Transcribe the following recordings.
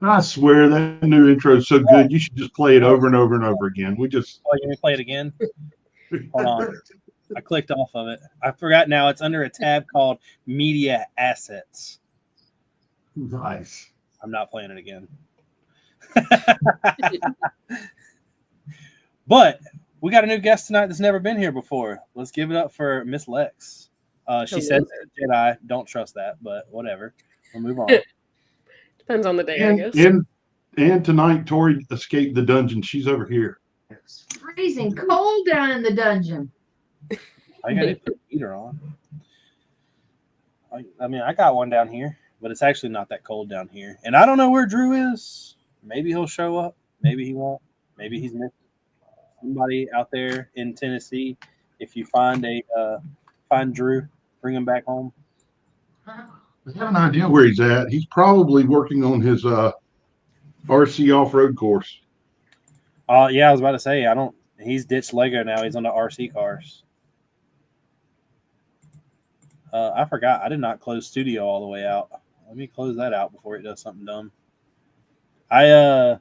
I swear that new intro is so good. You should just play it over and over and over again. Oh, you may play it again? Hold on. I clicked off of it. I forgot now. It's under a tab called Media Assets. Nice. I'm not playing it again. But we got a new guest tonight that's never been here before. Let's give it up for Miss Lex. She said Jedi. Don't trust that, but whatever. We'll move on. Depends on the day, I guess. And tonight, Tori escaped the dungeon. She's over here. It's freezing cold down in the dungeon. I got to put the heater on. I mean, I got one down here, but it's actually not that cold down here. And I don't know where Drew is. Maybe he'll show up. Maybe he won't. Maybe he's missing. Somebody out there in Tennessee, if you find Drew, bring him back home. I have an idea where he's at. He's probably working on his RC off-road course. Yeah, I was about to say, he's ditched Lego now. He's on the RC cars. I forgot. I did not close Studio all the way out. Let me close that out before it does something dumb. I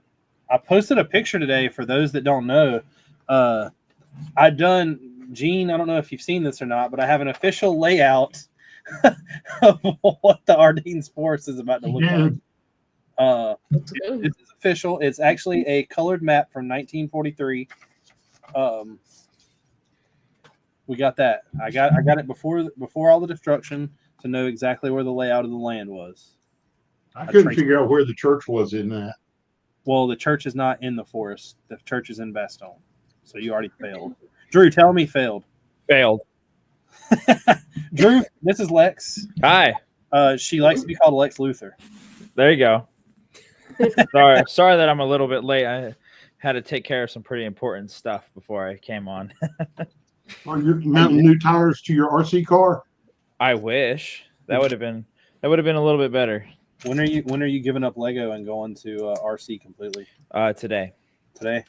posted a picture today for those that don't know. I've done, Gene, I don't know if you've seen this or not, but I have an official layout of what the Ardennes Forest is about to look like. This is official. It's actually a colored map from 1943. We got that. I got it before all the destruction to know exactly where the layout of the land was. I couldn't figure out where the church was in that. Well, the church is not in the forest. The church is in Bastogne. So you already failed. Drew, tell me failed. Failed. Drew, this is Lex. Hi. She likes to be called Lex Luthor. There you go. Sorry that I'm a little bit late. I had to take care of some pretty important stuff before I came on. Are you mounting new tires to your RC car? I wish that would have been a little bit better. When are you giving up Lego and going to RC completely? Today. Today?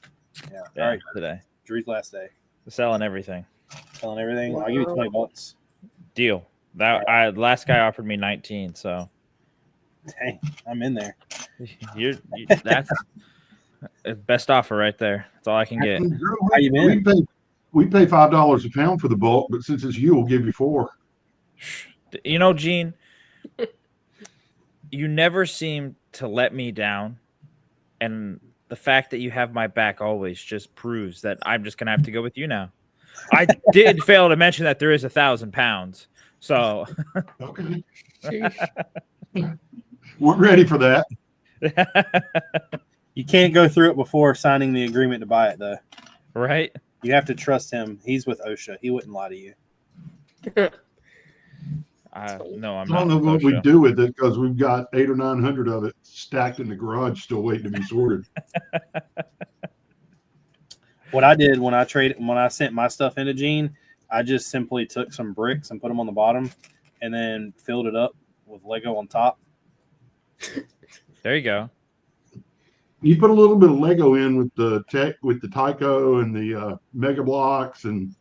Yeah. All right. Today. Drew's last day. Selling everything. Selling everything. I'll give you $20. Deal. That last guy offered me 19. So. Dang, I'm in there. That's best offer right there. That's all I can get. How you been? We pay $5 a pound for the bulk, but since it's you, we'll give you $4. You know, Gene, you never seem to let me down, and the fact that you have my back always just proves that I'm just gonna have to go with you now. I did fail to mention that there is 1,000 pounds, so okay. We're ready for that. You can't go through it before signing the agreement to buy it, though. Right? You have to trust him. He's with OSHA. He wouldn't lie to you. No, I'm not. I don't know what we do with it because we've got 800 or 900 of it stacked in the garage, still waiting to be sorted. What I did when I sent my stuff into Gene, I just simply took some bricks and put them on the bottom, and then filled it up with Lego on top. There you go. You put a little bit of Lego in with the Tyco and the Mega Blocks and.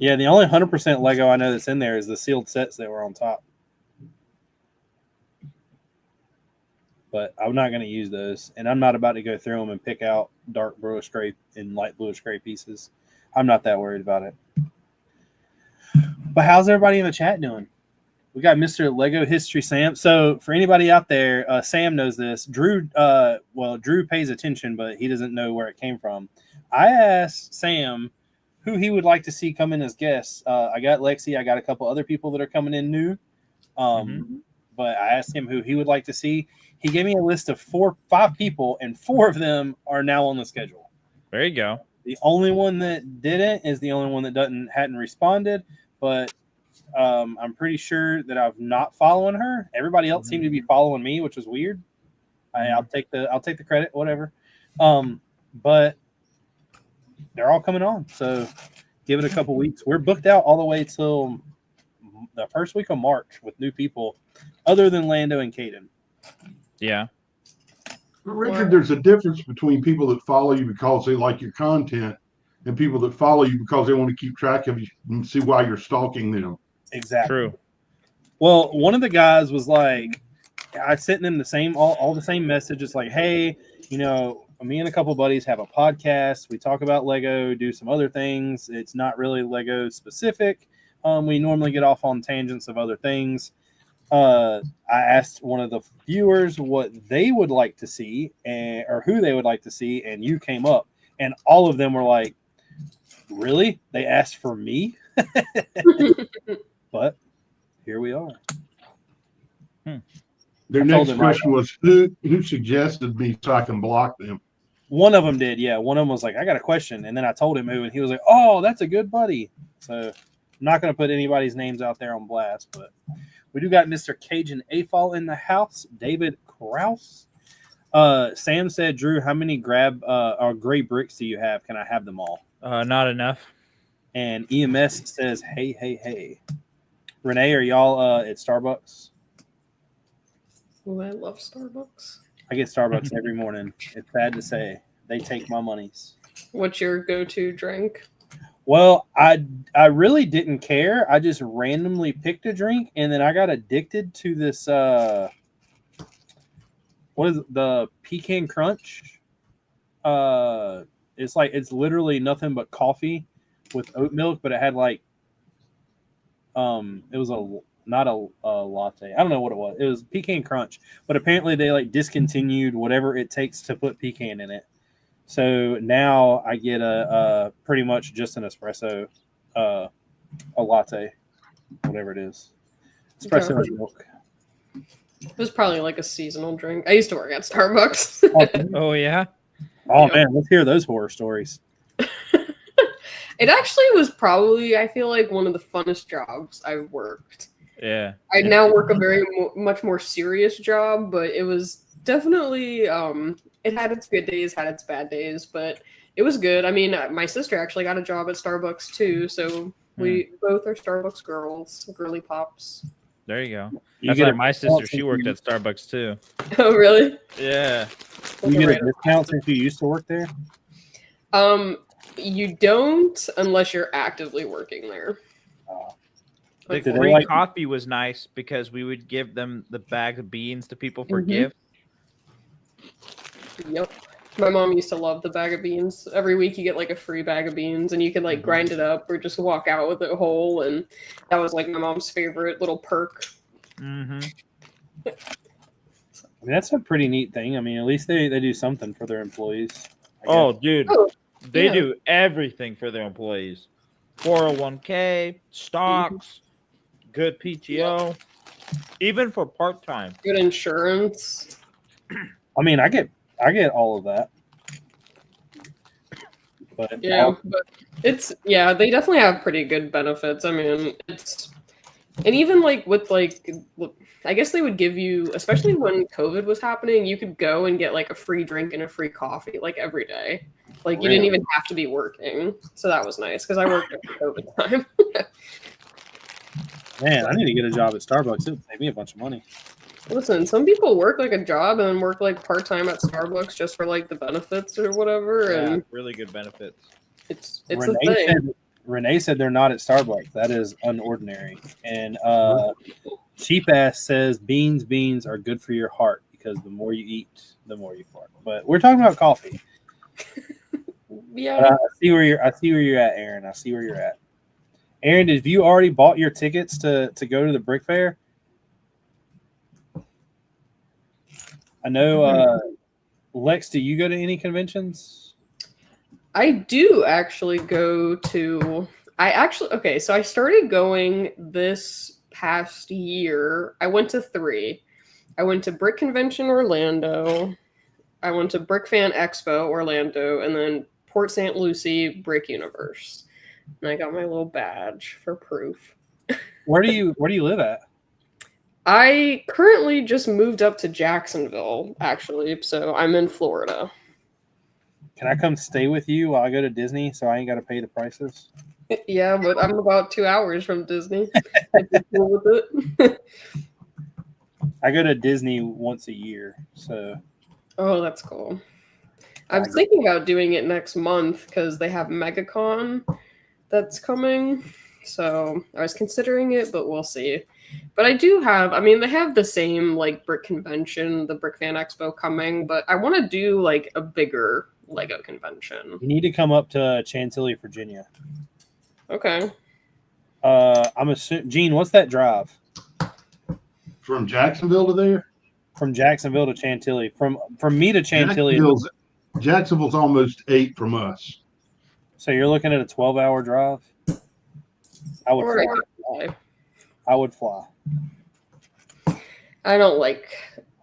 Yeah, the only 100% Lego I know that's in there is the sealed sets that were on top. But I'm not going to use those, and I'm not about to go through them and pick out dark bluish gray and light bluish gray pieces. I'm not that worried about it. But how's everybody in the chat doing? We got Mr. Lego History Sam. So for anybody out there, Sam knows this. Drew pays attention, but he doesn't know where it came from. I asked Sam who he would like to see come in as guests. I got Lexi. I got a couple other people that are coming in new. But I asked him who he would like to see. He gave me a list of 5 people, and 4 of them are now on the schedule. There you go. The only one that didn't is the only one that hadn't responded. But I'm pretty sure that I'm not following her. Everybody else seemed to be following me, which was weird. I'll take the credit, whatever. But they're all coming on, so give it a couple weeks. We're booked out all the way till the first week of March with new people, other than Lando and Caden. Yeah. Richard, there's a difference between people that follow you because they like your content and people that follow you because they want to keep track of you and see why you're stalking them. Exactly. True. Well, one of the guys was like, I sent them the same all the same messages like, hey, me and a couple buddies have a podcast. We talk about Lego, do some other things. It's not really Lego specific. We normally get off on tangents of other things. I asked one of the viewers what they would like to see or who they would like to see, and you came up, and all of them were like, really? They asked for me? But here we are. Their next question was, who suggested me so I can block them? One of them did, yeah. One of them was like, I got a question. And then I told him who, and he was like, oh, that's a good buddy. So I'm not going to put anybody's names out there on blast, but we do got Mr. Cajun AFOL in the house, David Kraus. Sam said, Drew, how many gray bricks do you have? Can I have them all? Not enough. And EMS says, hey. Renee, are y'all at Starbucks? Oh, I love Starbucks. I get Starbucks every morning. It's sad to say. They take my monies. What's your go-to drink? Well, I really didn't care. I just randomly picked a drink, and then I got addicted to this what is it, the Pecan Crunch? It's literally nothing but coffee with oat milk, but it had like it was not a latte. I don't know what it was. It was Pecan Crunch, but apparently they like discontinued whatever it takes to put pecan in it. So now I get a pretty much just an espresso, a latte, whatever it is. Espresso with milk. It was probably like a seasonal drink. I used to work at Starbucks. Oh, yeah? Oh, man, let's hear those horror stories. It actually was probably, I feel like, one of the funnest jobs I've worked. Yeah. I now work a very much more serious job, but it was definitely, it had its good days, had its bad days, but it was good. I mean, my sister actually got a job at Starbucks too, so we both are Starbucks girls, girly pops. There you go. You That's get like a my sister. discount She since worked you- at Starbucks too. Oh, really? Yeah. You get a discount since you used to work there? You don't unless you're actively working there. The Did they free like- coffee was nice because we would give them the bag of beans to people for gifts. Yep. My mom used to love the bag of beans. Every week you get like a free bag of beans and you can like grind it up or just walk out with it whole. And that was like my mom's favorite little perk. Mm-hmm. I mean, that's a pretty neat thing. I mean, at least they do something for their employees. I Oh, guess. dude. Oh, They yeah. do everything for their employees. 401k, stocks, good PTO, even for part-time. Good insurance. I mean, I get all of that. But Yeah, but they definitely have pretty good benefits. I mean, and even like with like, I guess they would give you, especially when COVID was happening, you could go and get like a free drink and a free coffee like every day. Like you didn't even have to be working, so that was nice because I worked at COVID time. man, I need to get a job at Starbucks. It would save me a bunch of money. Listen, some people work like a job and then work like part time at Starbucks just for like the benefits or whatever, Yeah, and really good benefits. it's a thing. Renee said they're not at Starbucks. That is unordinary. And Cheap Ass says beans are good for your heart because the more you eat, the more you fart. But we're talking about coffee. Yeah. But I see where you're at, Aaron. I see where you're at. Aaron, have you already bought your tickets to go to the Brick Fair? I know, Lex, do you go to any conventions? I do actually go to. So I started going this past year. I went to 3. I went to Brick Convention Orlando. I went to Brick Fan Expo Orlando, and then Port St. Lucie Brick Universe. And I got my little badge for proof. Where do you live at? I currently just moved up to Jacksonville, actually, so I'm in Florida. Can I come stay with you while I go to Disney so I ain't got to pay the prices? Yeah, but I'm about 2 hours from Disney. If you're cool with it. I go to Disney once a year, so Oh, that's cool. I was thinking about doing it next month because they have MegaCon that's coming. So I was considering it, but we'll see. But I do have, I mean, they have the same like brick convention, the Brick Fan Expo coming, but I want to do like a bigger Lego convention. You need to come up to Chantilly, Virginia. Okay. I'm assuming, Gene, what's that drive From Jacksonville to there? from Jacksonville to Chantilly? From me to Chantilly. Jacksonville's almost 8 from us. So you're looking at a 12-hour drive. I would Or I fly. could fly. I would fly. I don't like,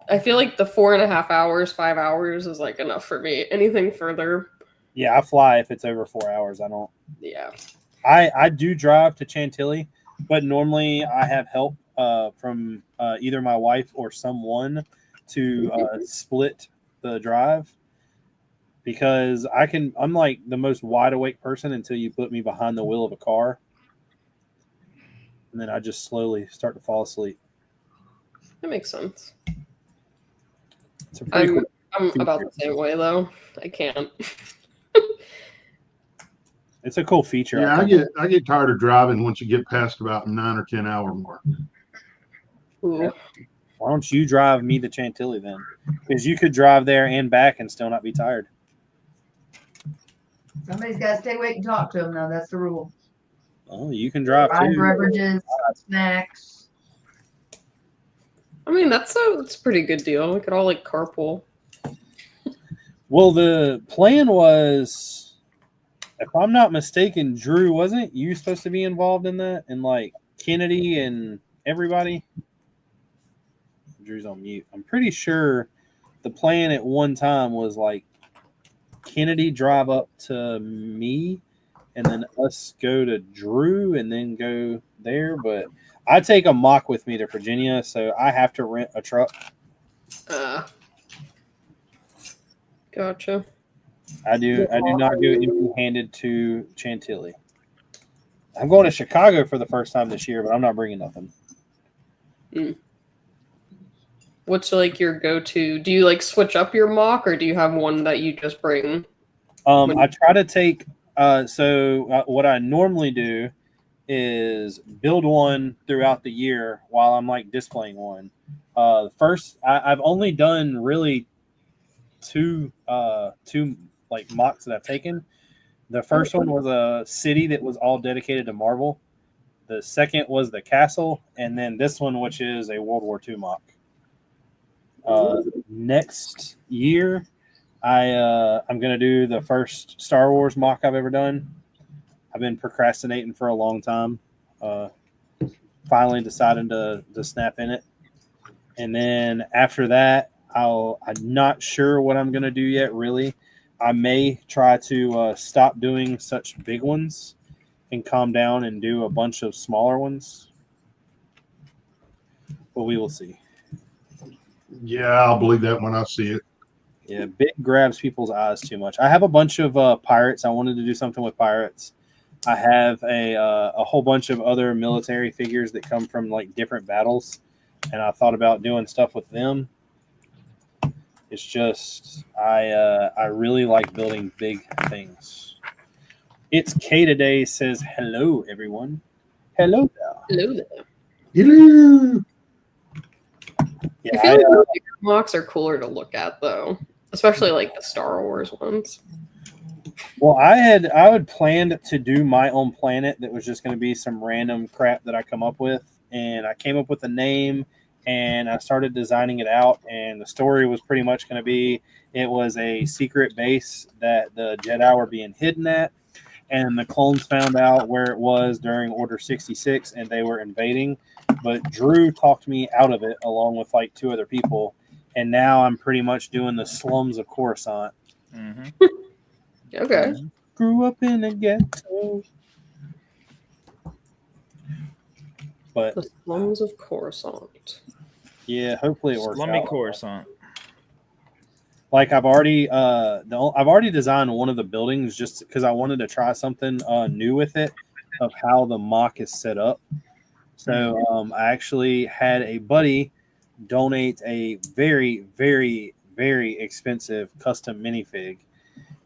I feel like the 4.5 hours, 5 hours is like enough for me. Anything further, Yeah, I fly if it's over 4 hours. I don't. yeah. I do drive to Chantilly, but normally I have help from either my wife or someone to split the drive, because I'm like the most wide awake person until you put me behind the wheel of a car, and then I just slowly start to fall asleep. That makes sense. It's a pretty cool. I'm about the same way though. I can't. It's a cool feature. Yeah, I get tired of driving once you get past about 9 or 10 hour mark. Ooh. Why don't you drive me to Chantilly then? Because you could drive there and back and still not be tired. Somebody's got to stay awake and talk to them, though. That's the rule. Oh, you can drive Buy too. beverages, snacks. I mean, that's a pretty good deal. We could all like carpool. Well, the plan was, if I'm not mistaken, Drew, wasn't you supposed to be involved in that? And like Kennedy and everybody? Drew's on mute. I'm pretty sure the plan at one time was like Kennedy drive up to me and then us go to Drew and then go there. But I take a mock with me to Virginia, so I have to rent a truck. Gotcha. I do not go empty-handed to Chantilly. I'm going to Chicago for the first time this year, but I'm not bringing nothing. What's like your go-to? Do you like switch up your mock, or do you have one that you just bring? I try to take. What I normally do is build one throughout the year while I'm like displaying one. First, I've only done really two like mocks that I've taken. The first one was a city that was all dedicated to Marvel. The second was the castle, and then this one, which is a World War II mock. Next year, I'm gonna do the first Star Wars mock I've ever done. I've been procrastinating for a long time. Finally decided to snap in it, and then after that, I'm not sure what I'm gonna do yet. Really, I may try to stop doing such big ones and calm down and do a bunch of smaller ones. But we will see. Yeah, I'll believe that when I see it. Yeah, big grabs people's eyes too much. I have a bunch of pirates. I wanted to do something with pirates. I have a whole bunch of other military figures that come from like different battles, and I thought about doing stuff with them. It's just I really like building big things. It's K today says hello everyone. Hello there. Hello there. Hello. I feel like the bigger mocks are cooler to look at though, especially like the Star Wars ones. Well, I had planned to do my own planet that was just going to be some random crap that I come up with, and I came up with a name, and I started designing it out, and the story was pretty much going to be it was a secret base that the Jedi were being hidden at, and the clones found out where it was during Order 66, and they were invading, but Drew talked me out of it along with like 2 other people, and now I'm pretty much doing the slums of Coruscant. Mm-hmm. Okay. Grew up in a ghetto. But The slums of Coruscant. yeah, hopefully it works Slummy out. Coruscant. Like I've already designed one of the buildings just because I wanted to try something new with it of how the mock is set up. So I actually had a buddy donate a very, very, very expensive custom minifig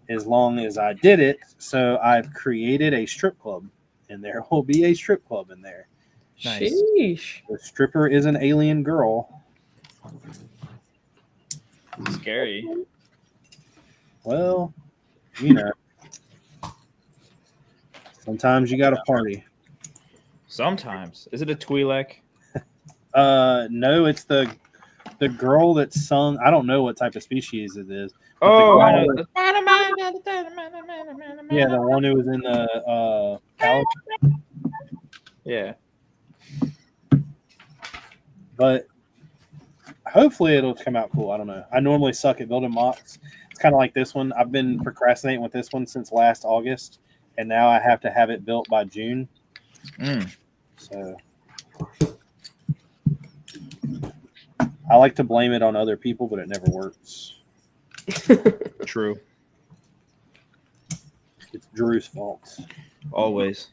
as long as I did it. So I've created a strip club and there will be a strip club in there. Nice. Sheesh. The stripper is an alien girl. Scary. Well, you know, sometimes you got to party. Sometimes. Is it a Twi'lek? No, it's the girl that sung. I don't know what type of species it is. But Oh, the I girl know. yeah, the one who was in the couch. Yeah. But hopefully it'll come out cool. I don't know. I normally suck at building mocks. It's kind of like this one. I've been procrastinating with this one since last August, and now I have to have it built by June. So I like to blame it on other people, but it never works. True. It's Drew's fault. Always.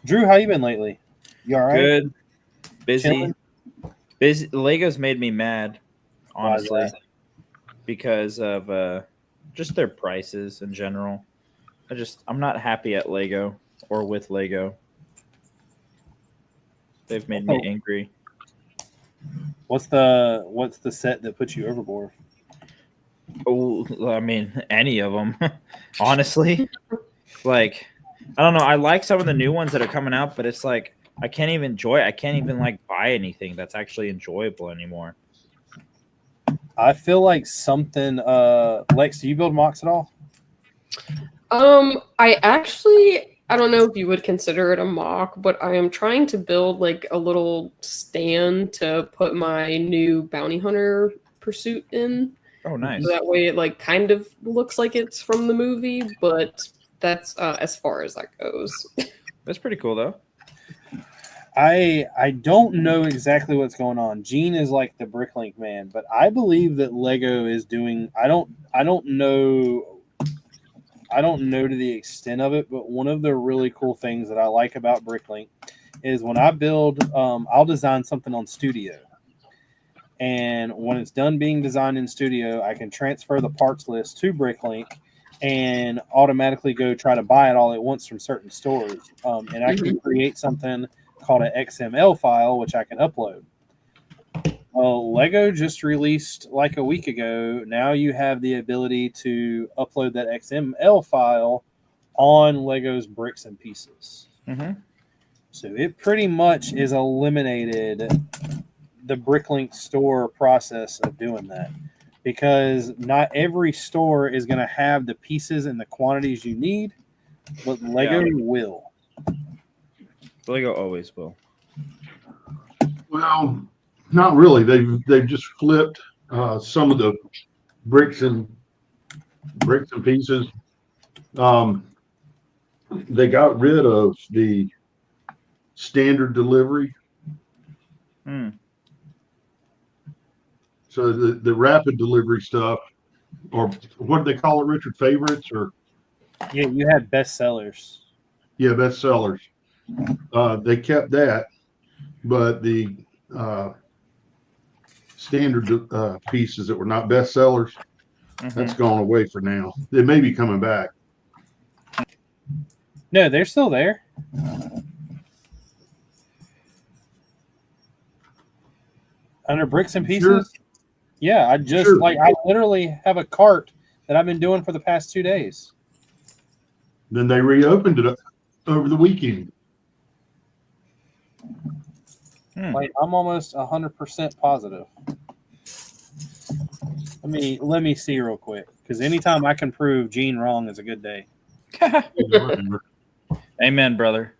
Drew, how you been lately? You all right? Good. Busy. Chilling? Busy. Legos made me mad, Why is honestly, that? because of just their prices in general. I'm not happy at Lego or with Lego. They've made me angry. What's the set that puts you overboard? Oh, I mean, any of them, honestly. Like, I don't know. I like some of the new ones that are coming out, but it's like I can't even enjoy it. I can't even like buy anything that's actually enjoyable anymore. I feel like something. Lex, do you build mocks at all? I don't know if you would consider it a mock, but I am trying to build like a little stand to put my new bounty hunter pursuit in. Oh, nice. So that way it like kind of looks like it's from the movie, but that's as far as that goes. That's pretty cool, though. I don't know exactly what's going on. Gene is like the Bricklink man, but I believe that Lego is doing. I don't know to the extent of it, but one of the really cool things that I like about Bricklink is when I build, I'll design something on Studio. And when it's done being designed in Studio, I can transfer the parts list to Bricklink and automatically go try to buy it all at once from certain stores. And I can create something called an XML file, which I can upload. Well, Lego just released like a week ago. Now you have the ability to upload that XML file on Lego's Bricks and Pieces. Mm-hmm. So it pretty much is eliminated the Bricklink store process of doing that, because not every store is going to have the pieces and the quantities you need, but Lego will. Lego always will. Well, not really. They've just flipped some of the bricks and pieces. They got rid of the standard delivery. So the rapid delivery stuff, or what do they call it, Richard? Favorites or Yeah, you had bestsellers. yeah, bestsellers. They kept that, but the standard pieces that were not bestsellers, that's gone away for now. They may be coming back. No, they're still there. Under Bricks and Pieces? Sure. Yeah, I literally have a cart that I've been doing for the past 2 days. Then they reopened it over the weekend. Like, I'm almost 100% positive. Let me see real quick, because anytime I can prove Gene wrong is a good day. Amen, brother.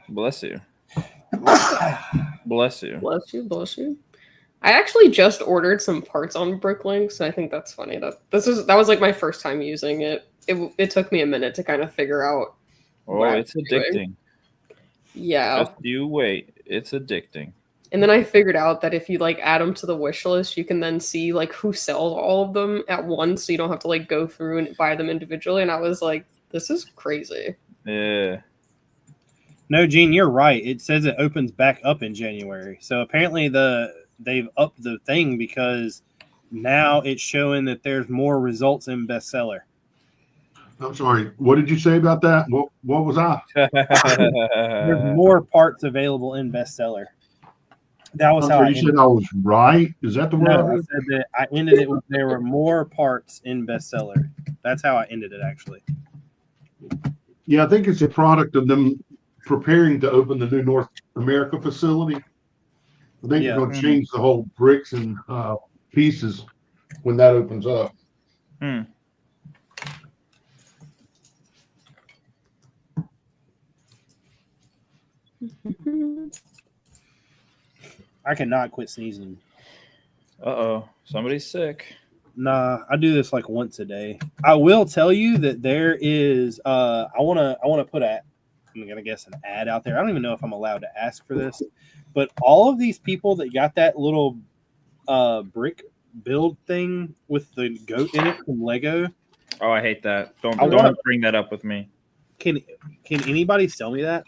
Bless you. Bless you. Bless you, bless you. I actually just ordered some parts on Bricklinks, and I think that's funny. That was like my first time using it. It took me a minute to kind of figure out. Oh, it's addicting. Yeah. Just you wait. It's addicting. And then I figured out that if you like add them to the wish list, you can then see like who sells all of them at once, so you don't have to like go through and buy them individually. And I was like, this is crazy. Yeah. No, Gene, you're right. It says it opens back up in January. So apparently they've upped the thing, because now it's showing that there's more results in bestseller. I'm sorry. What did you say about that? What was I? There's more parts available in bestseller. That was I'm how sorry. I You ended said I was right. Is that the word? No, I said that I ended it with there were more parts in bestseller. That's how I ended it, actually. Yeah, I think it's a product of them preparing to open the new North America facility. I think Yeah. they're going to change the whole bricks and pieces when that opens up. Hmm. I cannot quit sneezing. Uh-oh. Somebody's sick. Nah, I do this like once a day. I will tell you that there is I wanna put I'm gonna guess an ad out there. I don't even know if I'm allowed to ask for this, but all of these people that got that little brick build thing with the goat in it from Lego, Oh, I hate that. Don't I wanna- bring that up with me. can anybody sell me that?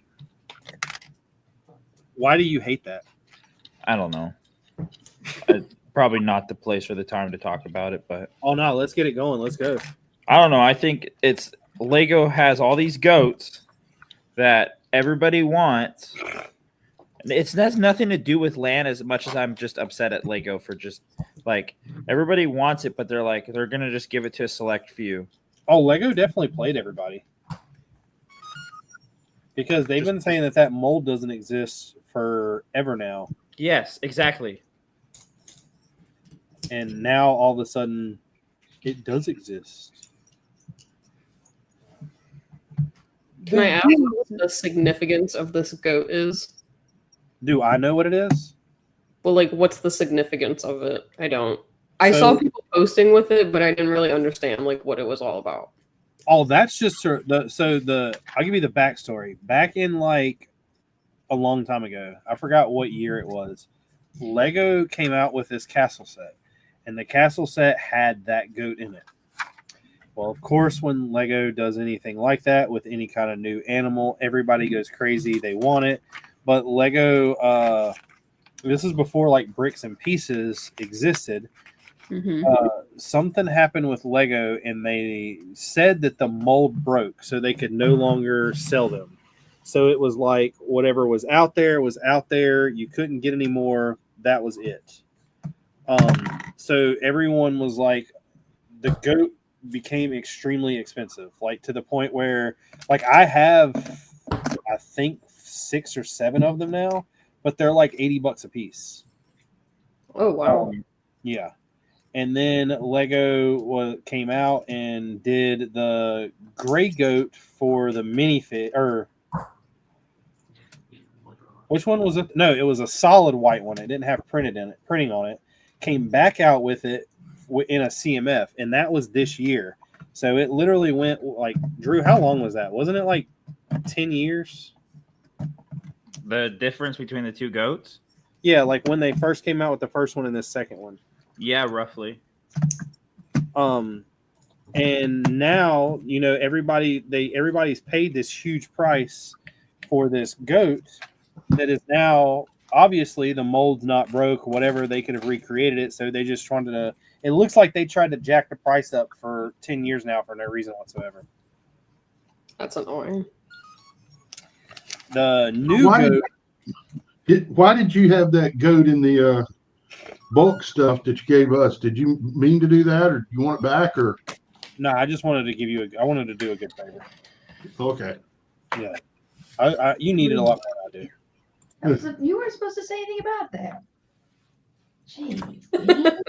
Why do you hate that? I don't know. Probably not the place or the time to talk about it, but Oh no, let's get it going. Let's go. I don't know. I think it's Lego has all these goats that everybody wants. It has nothing to do with land as much as I'm just upset at Lego for just like everybody wants it, but they're gonna just give it to a select few. Oh, Lego definitely played everybody. Because they've been saying that mold doesn't exist forever now. Yes, exactly. And now all of a sudden it does exist. Can I ask what the significance of this goat is? Do I know what it is? Well, like, what's the significance of it? I don't. I So- saw people posting with it, but I didn't really understand like what it was all about. Oh, that's just I'll give you the backstory. Back in like a long time ago, I forgot what year it was. Lego came out with this castle set, and the castle set had that goat in it. Well, of course, when Lego does anything like that with any kind of new animal, everybody goes crazy. They want it. But Lego, this is before like bricks and pieces existed. Mm-hmm. Something happened with Lego, and they said that the mold broke, so they could no longer sell them. So it was like whatever was out there was out there. You couldn't get any more. That was it. So everyone was like, the goat became extremely expensive, like to the point where, like, I have, I think 6 or 7 of them now, but they're like $80 a piece. Oh wow. Yeah. And then Lego came out and did the gray goat for the minifig, or which one was it? No, it was a solid white one. It didn't have printing on it. Came back out with it in a CMF, and that was this year. So it literally went like, Drew, how long was that? Wasn't it like 10 years? The difference between the two goats? Yeah, like when they first came out with the first one and the second one. Yeah, roughly. And now, you know, everybody's paid this huge price for this goat that is now obviously the mold's not broke, whatever, they could have recreated it. So they just wanted to, it looks like they tried to jack the price up for 10 years now for no reason whatsoever. That's annoying. The new Why goat, why did you have that goat in the bulk stuff that you gave us? Did you mean to do that, or do you want it back, or? no, I just wanted to give you I wanted to do a good favor. Okay. Yeah. You need it a lot more than I do. You weren't supposed to say anything about that. Jeez.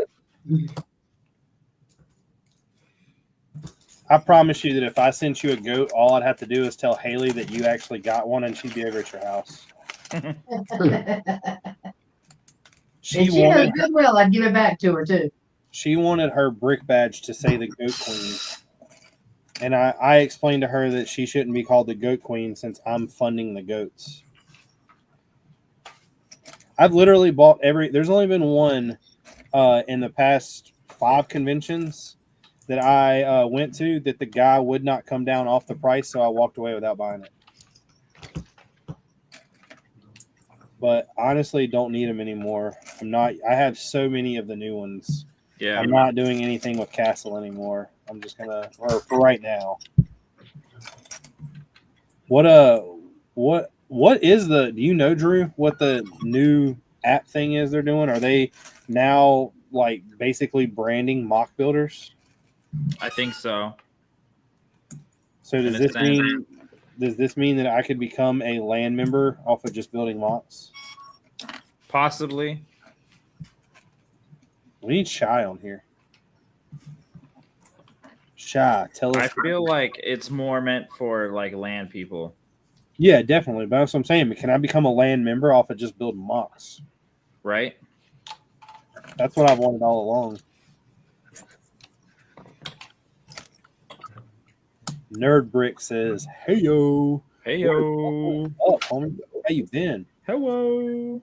I promise you that if I sent you a goat, all I'd have to do is tell Haley that you actually got one, and she'd be over at your house. She If she knows wanted good well, I'd give it back to her too. she wanted her brick badge to say the Goat Queen, and I explained to her that she shouldn't be called the Goat Queen since I'm funding the goats. I've literally bought there's only been one in the past 5 conventions that I went to that the guy would not come down off the price, so I walked away without buying it. But honestly, don't need them anymore. I have so many of the new ones. Yeah. I'm not doing anything with Castle anymore. I'm just gonna, or for right now. What is the? Do you know, Drew? What the new app thing is they're doing? Are they now like basically branding mock builders? I think so. So does And it's this mean that I could become a land member off of just building mocks? Possibly. We need Shy on here. Shy, tell us. I feel like it's more meant for like land people. Yeah, definitely. But that's what I'm saying. Can I become a land member off of just building mocks? Right? That's what I've wanted all along. Nerd Brick says, "Hey yo, Hey yo. up, homie? How you been, Hello.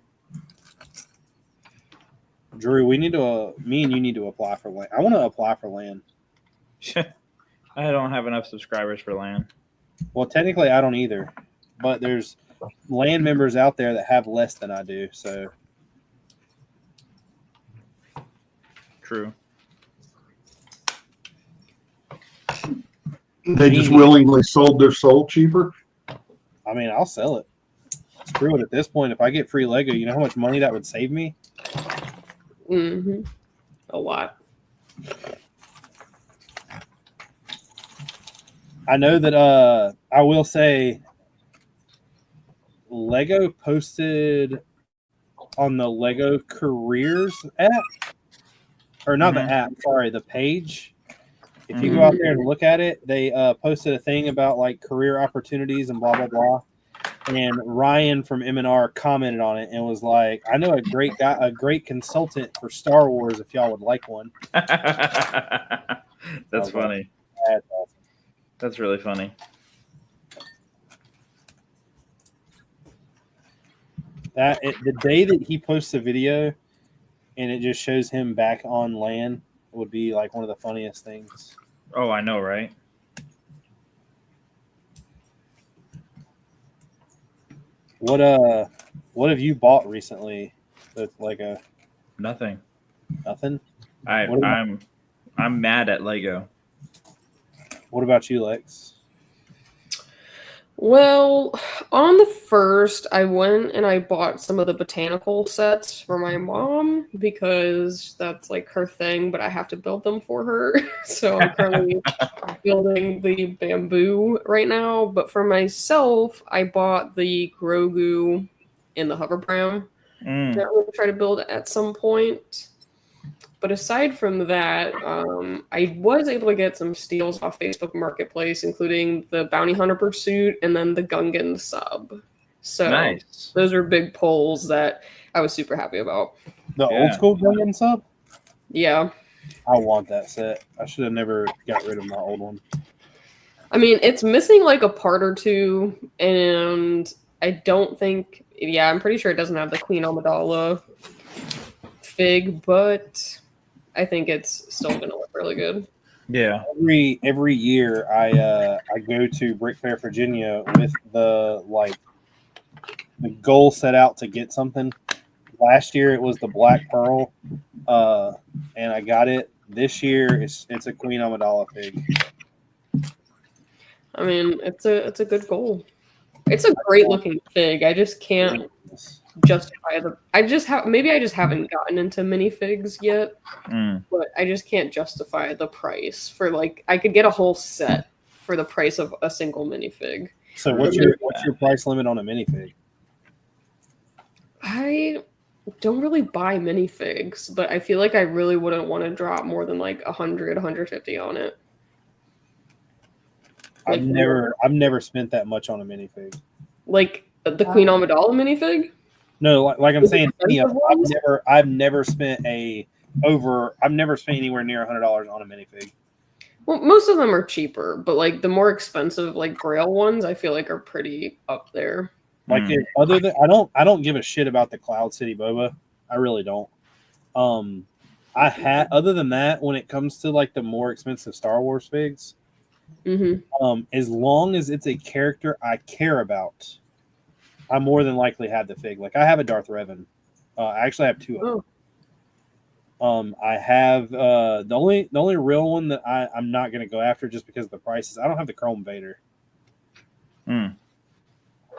Drew? We need to. Me and you need to apply for land. I want to apply for land. I don't have enough subscribers for land. Well, technically, I don't either. But there's land members out there that have less than I do. So True. They just willingly sold their soul cheaper. I mean, I'll sell it. Screw it. At this point, if I get free Lego, you know how much money that would save me? Mm-hmm. A lot. I know that I will say Lego posted on the Lego Careers app, or not the app, sorry, the page. If you go out there and look at it, they posted a thing about like career opportunities and blah blah blah. And Ryan from M&R commented on it and was like, "I know a great guy, a great consultant for Star Wars. If y'all would like one." That's funny. That's awesome. That's really funny. The day that he posts a video and it just shows him back on land would be like one of the funniest things. Oh, I know, right? What have you bought recently that's like a Nothing. nothing? I'm mad at Lego. What about you, Lex? Well, on the first, I went and I bought some of the botanical sets for my mom because that's like her thing, but I have to build them for her. So I'm currently building the bamboo right now. But for myself, I bought the Grogu in the hoverpram that I'm going to try to build at some point. But aside from that, I was able to get some steals off Facebook Marketplace, including the Bounty Hunter Pursuit and then the Gungan sub. So Nice. those are big pulls that I was super happy about. The old school Gungan sub? Yeah. I want that set. I should have never got rid of my old one. I mean, it's missing like a part or two, and I don't think, I'm pretty sure it doesn't have the Queen Amidala fig, but I think it's still going to look really good. Yeah. Every year I go to Brick Fair, Virginia with the goal set out to get something. Last year it was the Black Pearl, and I got it. This year it's a Queen Amidala fig. I mean, it's a good goal. It's a great looking fig. I just can't justify I just haven't gotten into minifigs yet, but I just can't justify the price for like I could get a whole set for the price of a single minifig. So what's your price limit on a minifig? I don't really buy minifigs, but I feel like I really wouldn't want to drop more than like 100, 150 on it. I've never spent that much on a minifig. Like the Queen Amidala minifig? No, like I'm saying, I've never spent anywhere near $100 on a minifig. Well, most of them are cheaper, but like the more expensive, like Grail ones, I feel like are pretty up there. Like other than I don't give a shit about the Cloud City Boba. I really don't. Other than that, when it comes to like the more expensive Star Wars figs, as long as it's a character I care about, I more than likely have the fig. Like I have a Darth Revan. I actually have two of them. I have the only real one that I'm not going to go after just because of the prices. I don't have the Chrome Vader.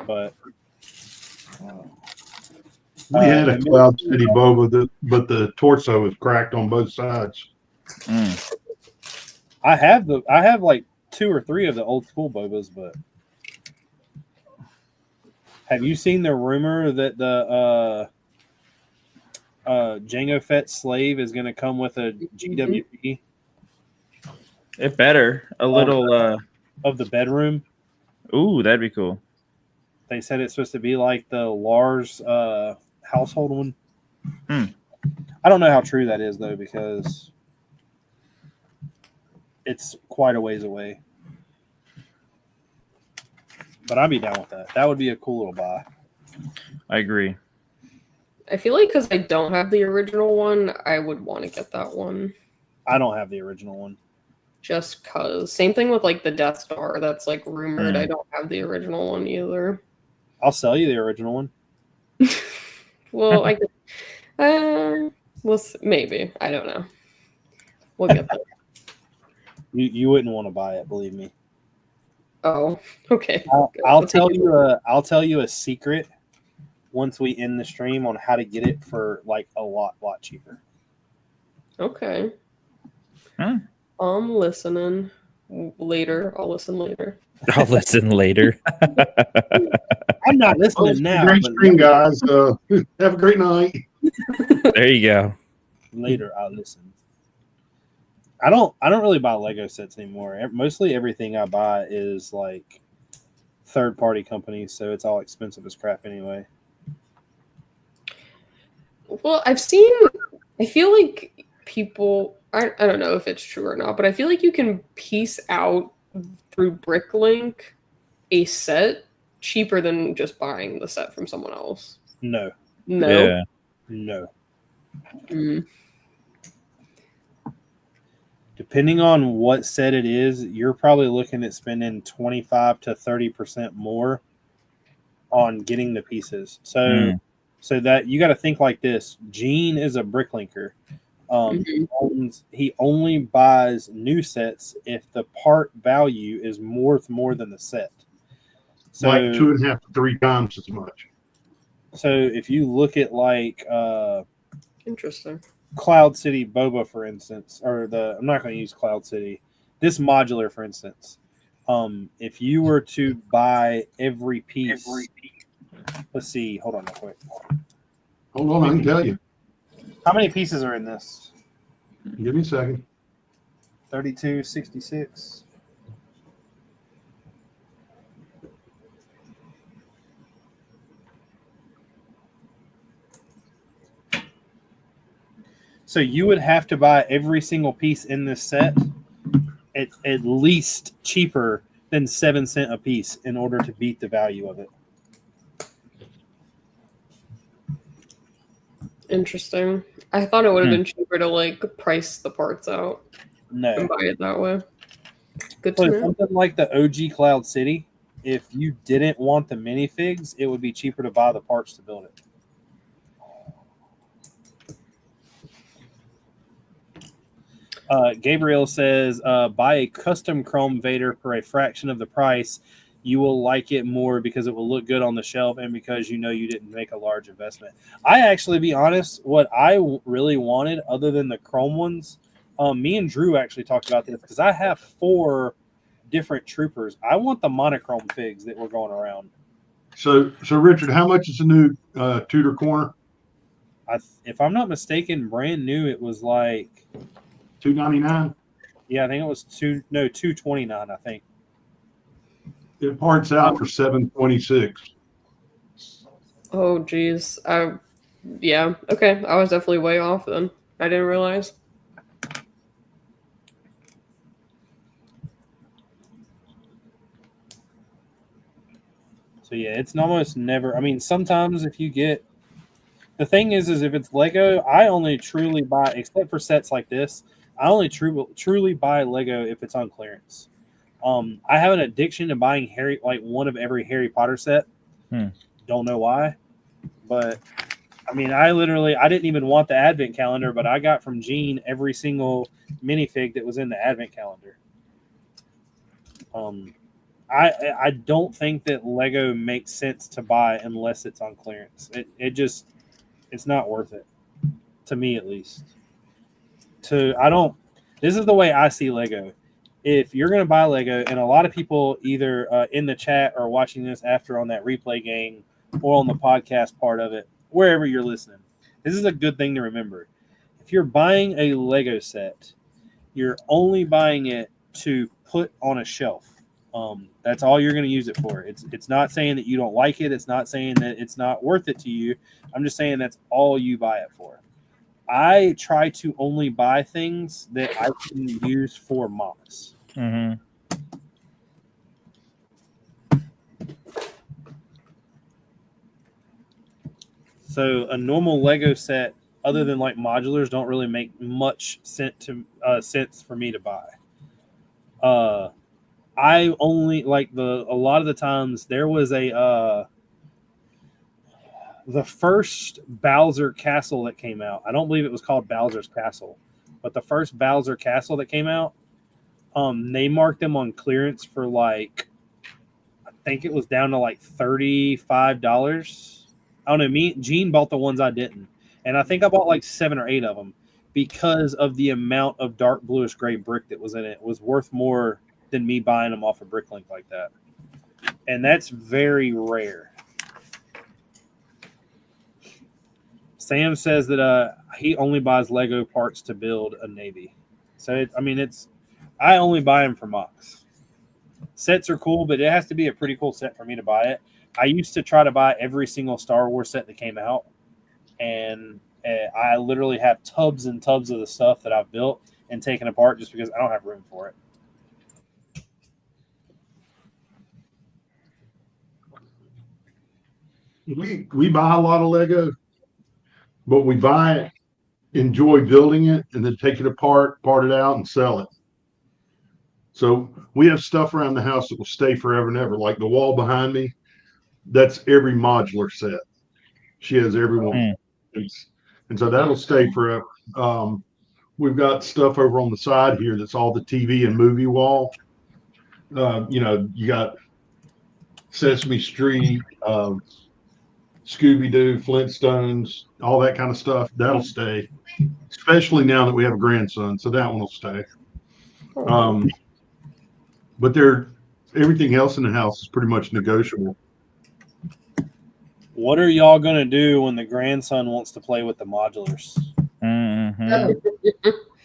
But We had a and Cloud City boba, but the torso is cracked on both sides. Mm. I have like 2 or 3 of the old school bobas, but have you seen the rumor that the Jango Fett slave is going to come with a GWP It better a little. of the bedroom? Ooh, that'd be cool. They said it's supposed to be like the Lars household one. Hmm. I don't know how true that is though, because it's quite a ways away. But I'd be down with that. That would be a cool little buy. I agree. I feel like because I don't have the original one, I would want to get that one. I don't have the original one. Just cause. Same thing with like the Death Star. That's like rumored. I don't have the original one either. I'll sell you the original one. Well, I could. Maybe. I don't know. We'll get that. You wouldn't want to buy it, believe me. Oh, okay. I'll tell you a secret once we end the stream on how to get it for like a lot cheaper. Okay. Huh? I'm listening later. I'll listen later. I'll listen later. I'm not Well, listening now. great But stream, guys. Have a great night. There you go. later, I'll listen. I don't really buy Lego sets anymore. Mostly everything I buy is like third-party companies, so it's all expensive as crap anyway. Well, I feel like people, I don't know if it's true or not, but I feel like you can piece out through Bricklink a set cheaper than just buying the set from someone else. No. Yeah. No. Mm. Depending on what set it is, you're probably looking at spending 25 to 30% more on getting the pieces. So that you got to think like this. Gene is a bricklinker. He only buys new sets if the part value is worth more than the set. So Like 2.5 to 3 times as much. So if you look at like Interesting. Cloud City Boba, for instance, or I'm not going to use Cloud City. This modular, for instance, if you were to buy every piece, let's see. Hold on, real quick. Hold on, I can tell you. How many pieces are in this? Give me a second. 32, 66. So you would have to buy every single piece in this set at least cheaper than 7 cents a piece in order to beat the value of it. Interesting. I thought it would have been cheaper to like price the parts out No. and buy it that way. Good to So know. something like the OG Cloud City, if you didn't want the minifigs, it would be cheaper to buy the parts to build it. Gabriel says, buy a custom Chrome Vader for a fraction of the price. You will like it more because it will look good on the shelf and because you know you didn't make a large investment. I actually, be honest, what I really wanted, other than the Chrome ones, me and Drew actually talked about this because I have 4 different troopers. I want the monochrome figs that were going around. So Richard, how much is the new Tudor corner? If I'm not mistaken, brand new, it was like $2.99. Yeah, I think it was $229. I think It parts out for $7.26. Oh, geez. Yeah. Okay. I was definitely way off then. I didn't realize. so. Yeah, it's almost never. I mean, sometimes if you get the thing is if it's Lego, I only truly buy, except for sets like this. I only truly buy Lego if it's on clearance. I have an addiction to buying one of every Harry Potter set. Don't know why, but I mean, I didn't even want the advent calendar, but I got from Gene every single minifig that was in the advent calendar. I don't think that Lego makes sense to buy unless it's on clearance. It's not worth it, to me at least. This is the way I see Lego. If you're going to buy Lego, and a lot of people either in the chat or watching this after on that replay gang or on the podcast part of it, wherever you're listening, this is a good thing to remember. If you're buying a Lego set, you're only buying it to put on a shelf. That's all you're going to use it for. It's not saying that you don't like it. It's not saying that it's not worth it to you. I'm just saying that's all you buy it for. I try to only buy things that I can use for mocks. Mm-hmm. So a normal Lego set, other than like modulars, don't really make much sense for me to buy. I only like a lot of the times there was the first Bowser Castle that came out. I don't believe it was called Bowser's Castle, but the first Bowser Castle that came out, they marked them on clearance for like, I think it was down to like $35. I don't know. Gene bought the ones I didn't, and I think I bought like 7 or 8 of them because of the amount of dark bluish gray brick that was in it. It was worth more than me buying them off of Bricklink like that, and that's very rare. Sam says that he only buys Lego parts to build a Navy. So I only buy them for mocks. Sets are cool, but it has to be a pretty cool set for me to buy it. I used to try to buy every single Star Wars set that came out, and I literally have tubs and tubs of the stuff that I've built and taken apart just because I don't have room for it. We buy a lot of Lego, but we buy it, enjoy building it, and then take it apart, part it out, and sell it. So we have stuff around the house that will stay forever and ever. Like the wall behind me, that's every modular set. She has every one. And so that'll stay forever. We've got stuff over on the side here that's all the TV and movie wall. You got Sesame Street, Scooby-Doo, Flintstones, all that kind of stuff. That'll stay, especially now that we have a grandson. So that one will stay. But everything else in the house is pretty much negotiable. What are y'all going to do when the grandson wants to play with the modulars? Mm-hmm. So,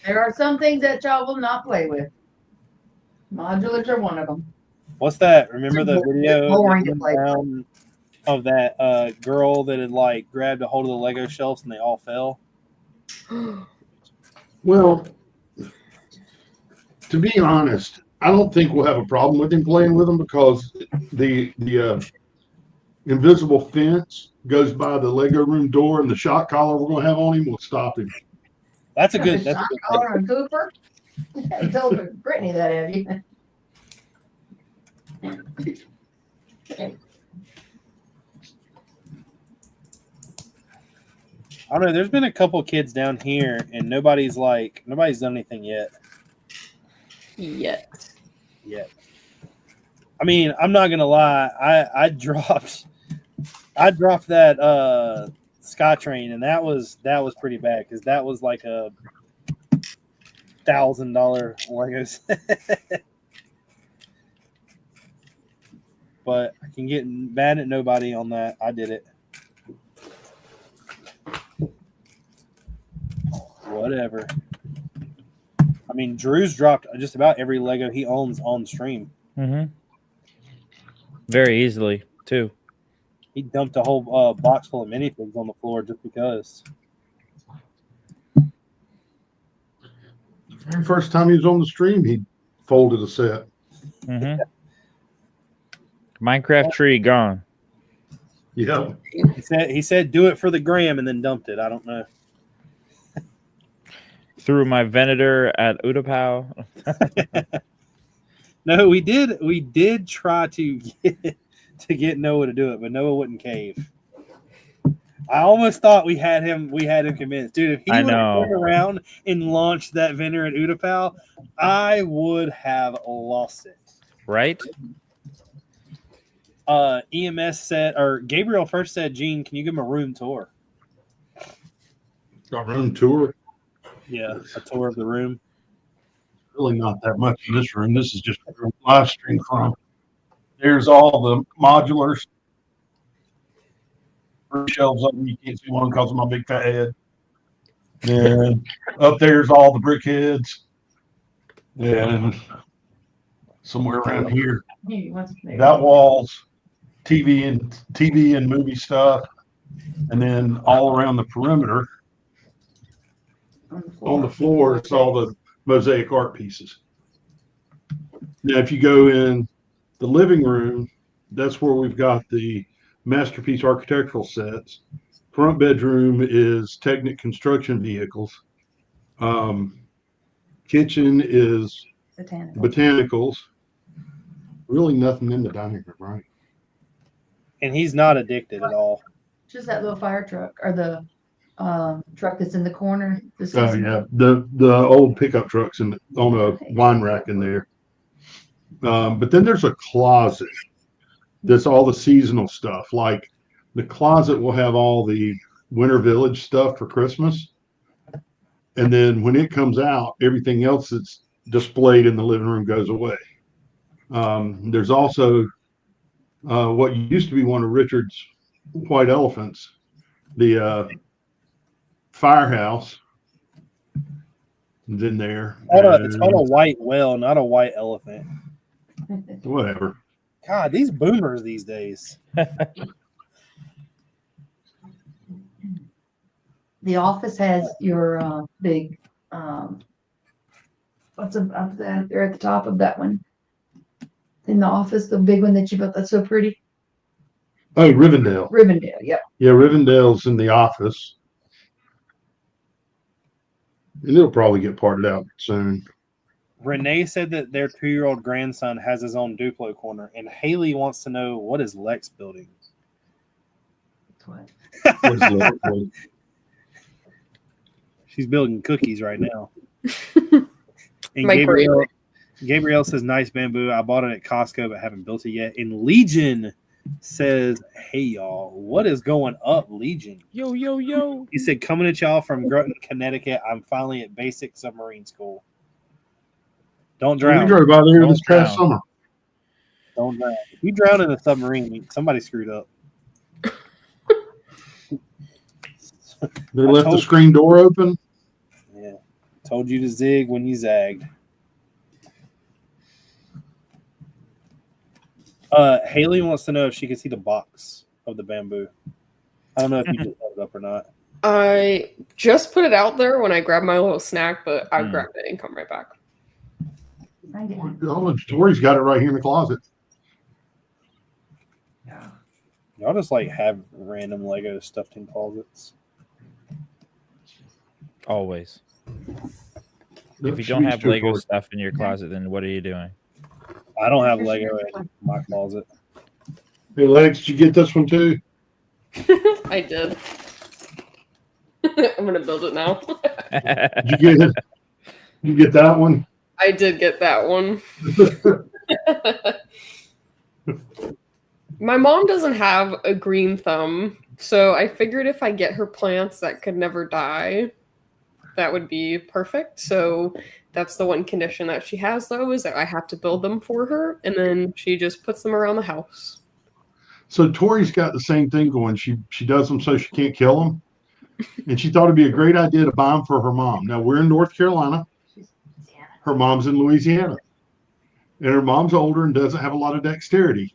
there are some things that y'all will not play with. Modulars are one of them. What's that? Remember the video Boring to play of that girl that had like grabbed a hold of the Lego shelves and they all fell? Well, to be honest, I don't think we'll have a problem with him playing with them because the invisible fence goes by the Lego room door, and the shock collar we're going to have on him will stop him. That's a good. Shot caller and Cooper. I told Brittany that, have you? I don't know. There's been a couple kids down here, and nobody's done anything yet. Yet. I mean, I'm not gonna lie. I dropped that SkyTrain, and that was pretty bad because that was like a $1,000 Lego set. But I can get mad at nobody on that. I did it. Whatever. I mean, Drew's dropped just about every Lego he owns on stream. Mm-hmm. Very easily, too. He dumped a whole box full of minifigs on the floor just because. The first time he was on the stream, he folded a set. Mm-hmm. Minecraft tree gone. Yeah. He said do it for the gram and then dumped it. I don't know. Through my Venator at Utapau. No, we did try to get Noah to do it, but Noah wouldn't cave. I almost thought we had him convinced. Dude, if he would have turned around and launched that Venator at Utapau, I would have lost it. Right? EMS said, or Gabriel first said, Gene, can you give him a room tour? Got room tour. Yeah, a tour of the room. Really not that much in this room. This is just a live stream from. There's all the modulars. 3 shelves up. You can't see one because of my big fat head. And up there's all the brick heads. And somewhere around here, that wall's TV and movie stuff. And then all around the perimeter on the floor, it's all the mosaic art pieces. Now, if you go in the living room, that's where we've got the masterpiece architectural sets. Front bedroom is Technic construction vehicles. Kitchen is botanicals. Really nothing in the dining room, right? And he's not addicted at all. Just that little fire truck or the truck that's in the corner. Oh yeah, the old pickup trucks on a wine rack in there. But then there's a closet that's all the seasonal stuff. Like the closet will have all the Winter Village stuff for Christmas. And then when it comes out, everything else that's displayed in the living room goes away. There's also what used to be one of Richard's white elephants, the firehouse is in there. It's called a white whale, not a white elephant. Whatever. God, these boomers these days. The office has your big what's up there at the top of that one? In the office, the big one that you built that's so pretty. Oh, Rivendell. Rivendell, yep. Yeah, Rivendell's in the office. And it'll probably get parted out soon. Renee said that their 2-year-old grandson has his own Duplo corner, and Haley wants to know, what is Lex building? What? She's building cookies right now. And Microwave. Gabriel says, nice bamboo. I bought it at Costco, but haven't built it yet. And Legion says, hey, y'all, what is going up, Legion? Yo, yo, yo. He said, coming at y'all from Groton, Connecticut. I'm finally at basic submarine school. Don't drown. We drove by there this past summer. Don't drown. If you drown in a submarine, somebody screwed up. They left the screen door open. Yeah. Told you to zig when you zagged. Haley wants to know if she can see the box of the bamboo. I don't know if you just held it up or not. I just put it out there when I grabbed my little snack, but I grabbed it and come right back. Oh, Tori's got it right here in the closet. Y'all just like have random Legos stuffed in closets. Always. If you don't have Lego stuff in your closet, then what are you doing? I don't have Lego in my closet. Hey, Lex, did you get this one too? I did. I'm gonna build it now. Did you get it? You get that one? I did get that one. My mom doesn't have a green thumb, so I figured if I get her plants that could never die, that would be perfect. So that's the one condition that she has, though, is that I have to build them for her, and then she just puts them around the house. So Tori's got the same thing going. She does them so she can't kill them. And she thought it'd be a great idea to buy them for her mom. Now, we're in North Carolina. Her mom's in Louisiana. And her mom's older and doesn't have a lot of dexterity.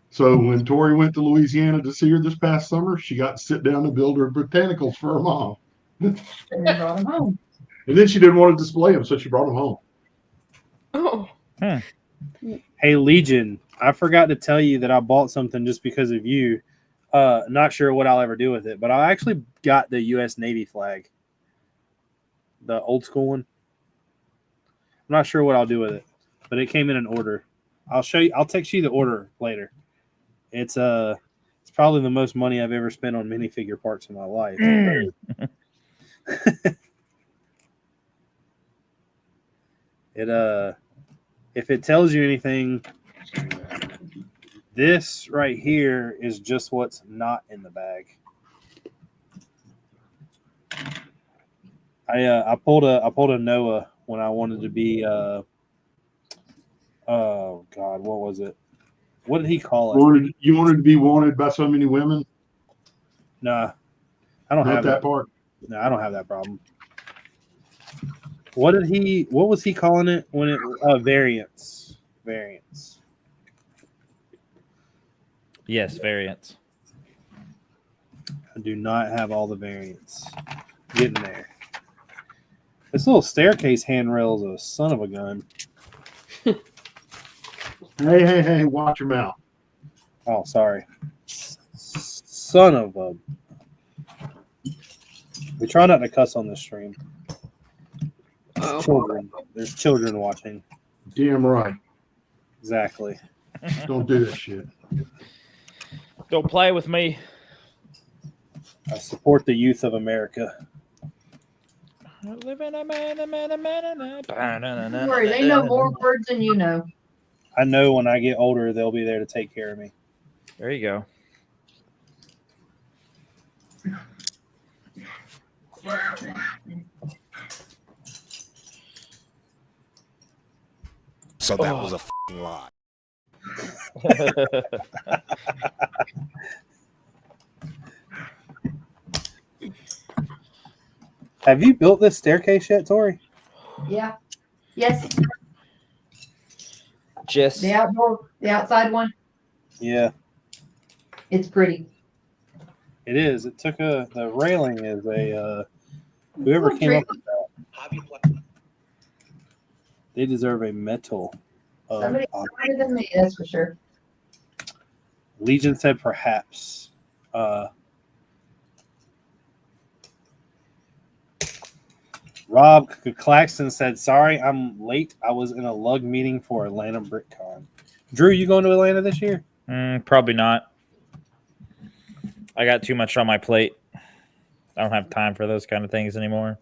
So when Tori went to Louisiana to see her this past summer, she got to sit down and build her botanicals for her mom. And they brought them home. And then she didn't want to display them, so she brought them home. Oh. Hey, Legion, I forgot to tell you that I bought something just because of you. Not sure what I'll ever do with it, but I actually got the U.S. Navy flag. The old school one. I'm not sure what I'll do with it, but it came in an order. I'll show you. I'll text you the order later. It's probably the most money I've ever spent on minifigure parts in my life. If it tells you anything, This right here is just what's not in the bag. I pulled a Noah when I wanted to be oh God, what was it? What did he call it? You wanted to be wanted by so many women? Nah, I don't Not have that part. No, I don't have that problem. What was he calling it when it variance? Variance. Yes, variants. I do not have all the variants. Getting there. This little staircase handrail is a son of a gun. Hey, watch your mouth. Oh, sorry. Son of a. We try not to cuss on this stream. Oh. Children. There's children watching. Damn right. Exactly. Don't do that shit. Don't play with me. I support the youth of America. Don't worry, they know more words than you know. I know when I get older, they'll be there to take care of me. There you go. So that was a f***ing lie. Have you built this staircase yet, Tori? Yeah. Yes. Just The outside one. Yeah, It's pretty. it is. It took the railing is a whoever came up with that. They deserve a medal. Somebody smarter than me, that's for sure. Legion said perhaps. Rob Claxton said, "Sorry, I'm late. I was in a lug meeting for Atlanta BrickCon." Drew, you going to Atlanta this year? probably not. I got too much on my plate. I don't have time for those kind of things anymore.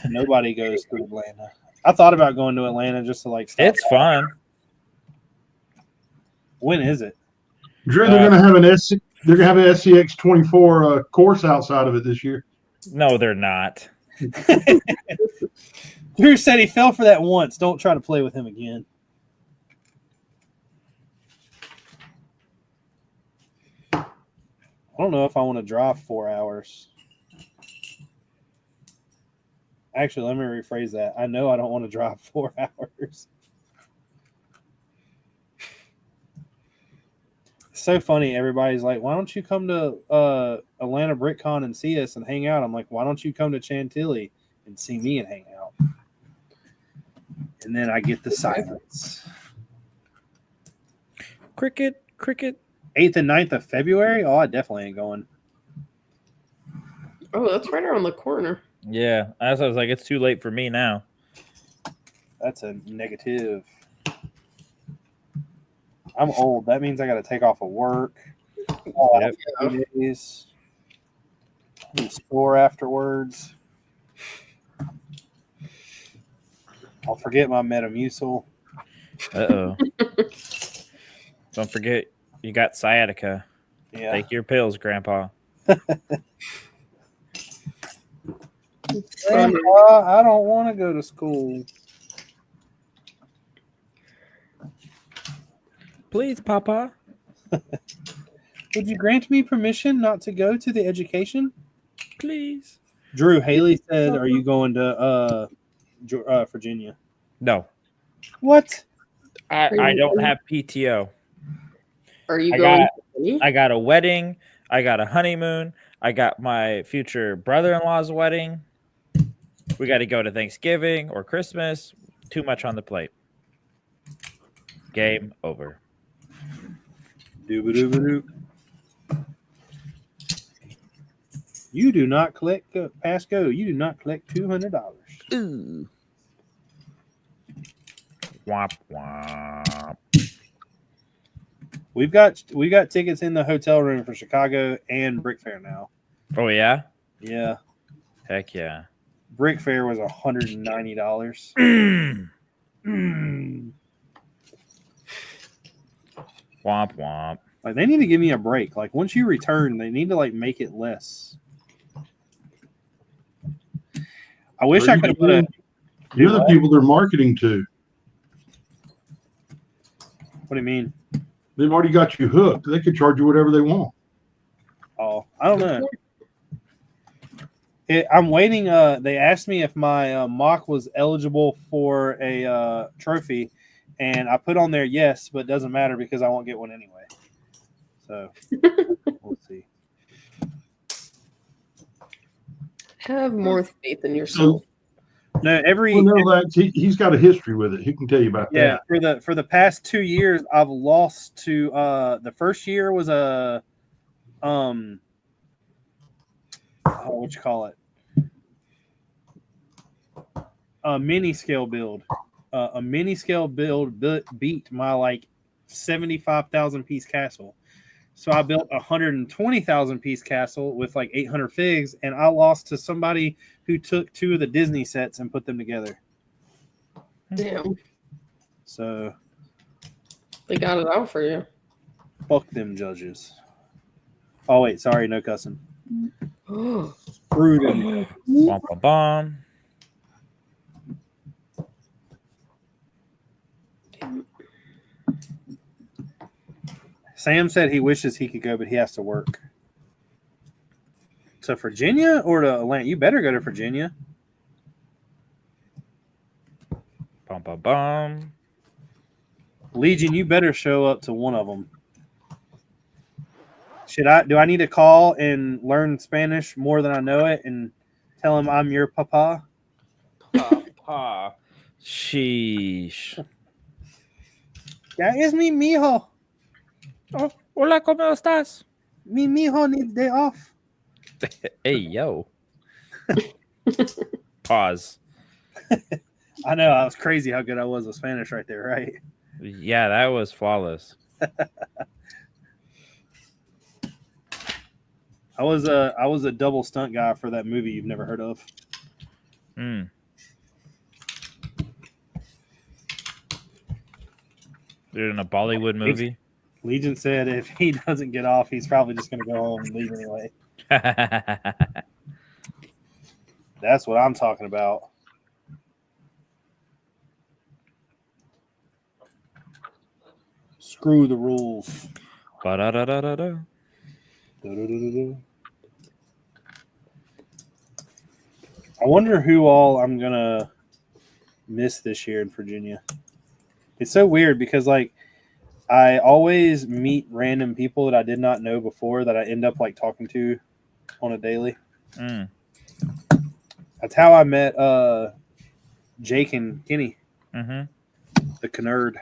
Nobody goes to Atlanta. I thought about going to Atlanta just to like. Stop It's by. fun. When is it? Drew, they're gonna have an SCX 24 course outside of it this year. No, they're not. Drew said he fell for that once. Don't try to play with him again. I don't know if I want to drive 4 hours. Actually, let me rephrase that. I know I don't want to drive 4 hours. It's so funny. Everybody's like, why don't you come to Atlanta BrickCon and see us and hang out? I'm like, why don't you come to Chantilly and see me and hang out? And then I get the silence. Cricket. 8th and 9th of February? Oh, I definitely ain't going. Oh, that's right around the corner. Yeah, as I was like, it's too late for me now. That's a negative. I'm old. That means I got to take off of work. Yep. 2 days. I'm store afterwards. I'll forget my Metamucil. Uh-oh. Don't forget, you got sciatica. Yeah. Take your pills, Grandpa. Grandpa, I don't want to go to school. Please, Papa. Would you grant me permission not to go to the education? Please. Drew, Haley said, are you going to Virginia? No. What? I don't have PTO. Are you going? I got a wedding. I got a honeymoon. I got my future brother-in-law's wedding. We got to go to Thanksgiving or Christmas. Too much on the plate. Game over. Dooba-dooba-doo. You do not collect pass go. You do not collect $200. Ooh. Womp womp. We've got tickets in the hotel room for Chicago and Brick Fair now. Oh yeah? Yeah. Heck yeah. Brick Fair was $190. Womp womp. Like they need to give me a break. Like once you return, they need to like make it less. I wish I could have put a. You're the people they're marketing to. What do you mean? They've already got you hooked. They could charge you whatever they want. Oh, I don't know. I'm waiting. They asked me if my mock was eligible for a trophy, and I put on there yes, but it doesn't matter because I won't get one anyway. So we'll see. Have more faith in yourself. No, Well, no, he's got a history with it. He can tell you about yeah, that. for the past 2 years, I've lost to the first year was a what you call it, a mini scale build. A mini scale build beat my like 75,000 piece castle. So I built 120,000 piece castle with like 800 figs, and I lost to somebody who took 2 of the Disney sets and put them together. Damn. So They got it out for you. fuck them judges. Oh wait, sorry, no cussing. Oh. Screw them. Womp bomb. Sam said he wishes he could go, but he has to work. To Virginia or to Atlanta? You better go to Virginia. Bum bum bum. Legion, you better show up to one of them. Do I need to call and learn Spanish more than I know it and tell him I'm your papa? Papa. Sheesh. Ya es mi mijo. Oh, hola, ¿cómo estás? Mi mijo needs day off. Hey, yo. Pause. I know, I was crazy how good I was with Spanish right there, right? Yeah, that was flawless. I was a double stunt guy for that movie you've never heard of. Mm. Dude, in a Bollywood movie. Legion said if he doesn't get off, he's probably just going to go home and leave anyway. That's what I'm talking about. Screw the rules. Ba-da-da-da-da-da. Da-da-da-da-da. I wonder who all I'm going to miss this year in Virginia. It's so weird because, like, I always meet random people that I did not know before that I end up, like, talking to on a daily. Mm. That's how I met Jake and Kenny, Mm-hmm. the Canard.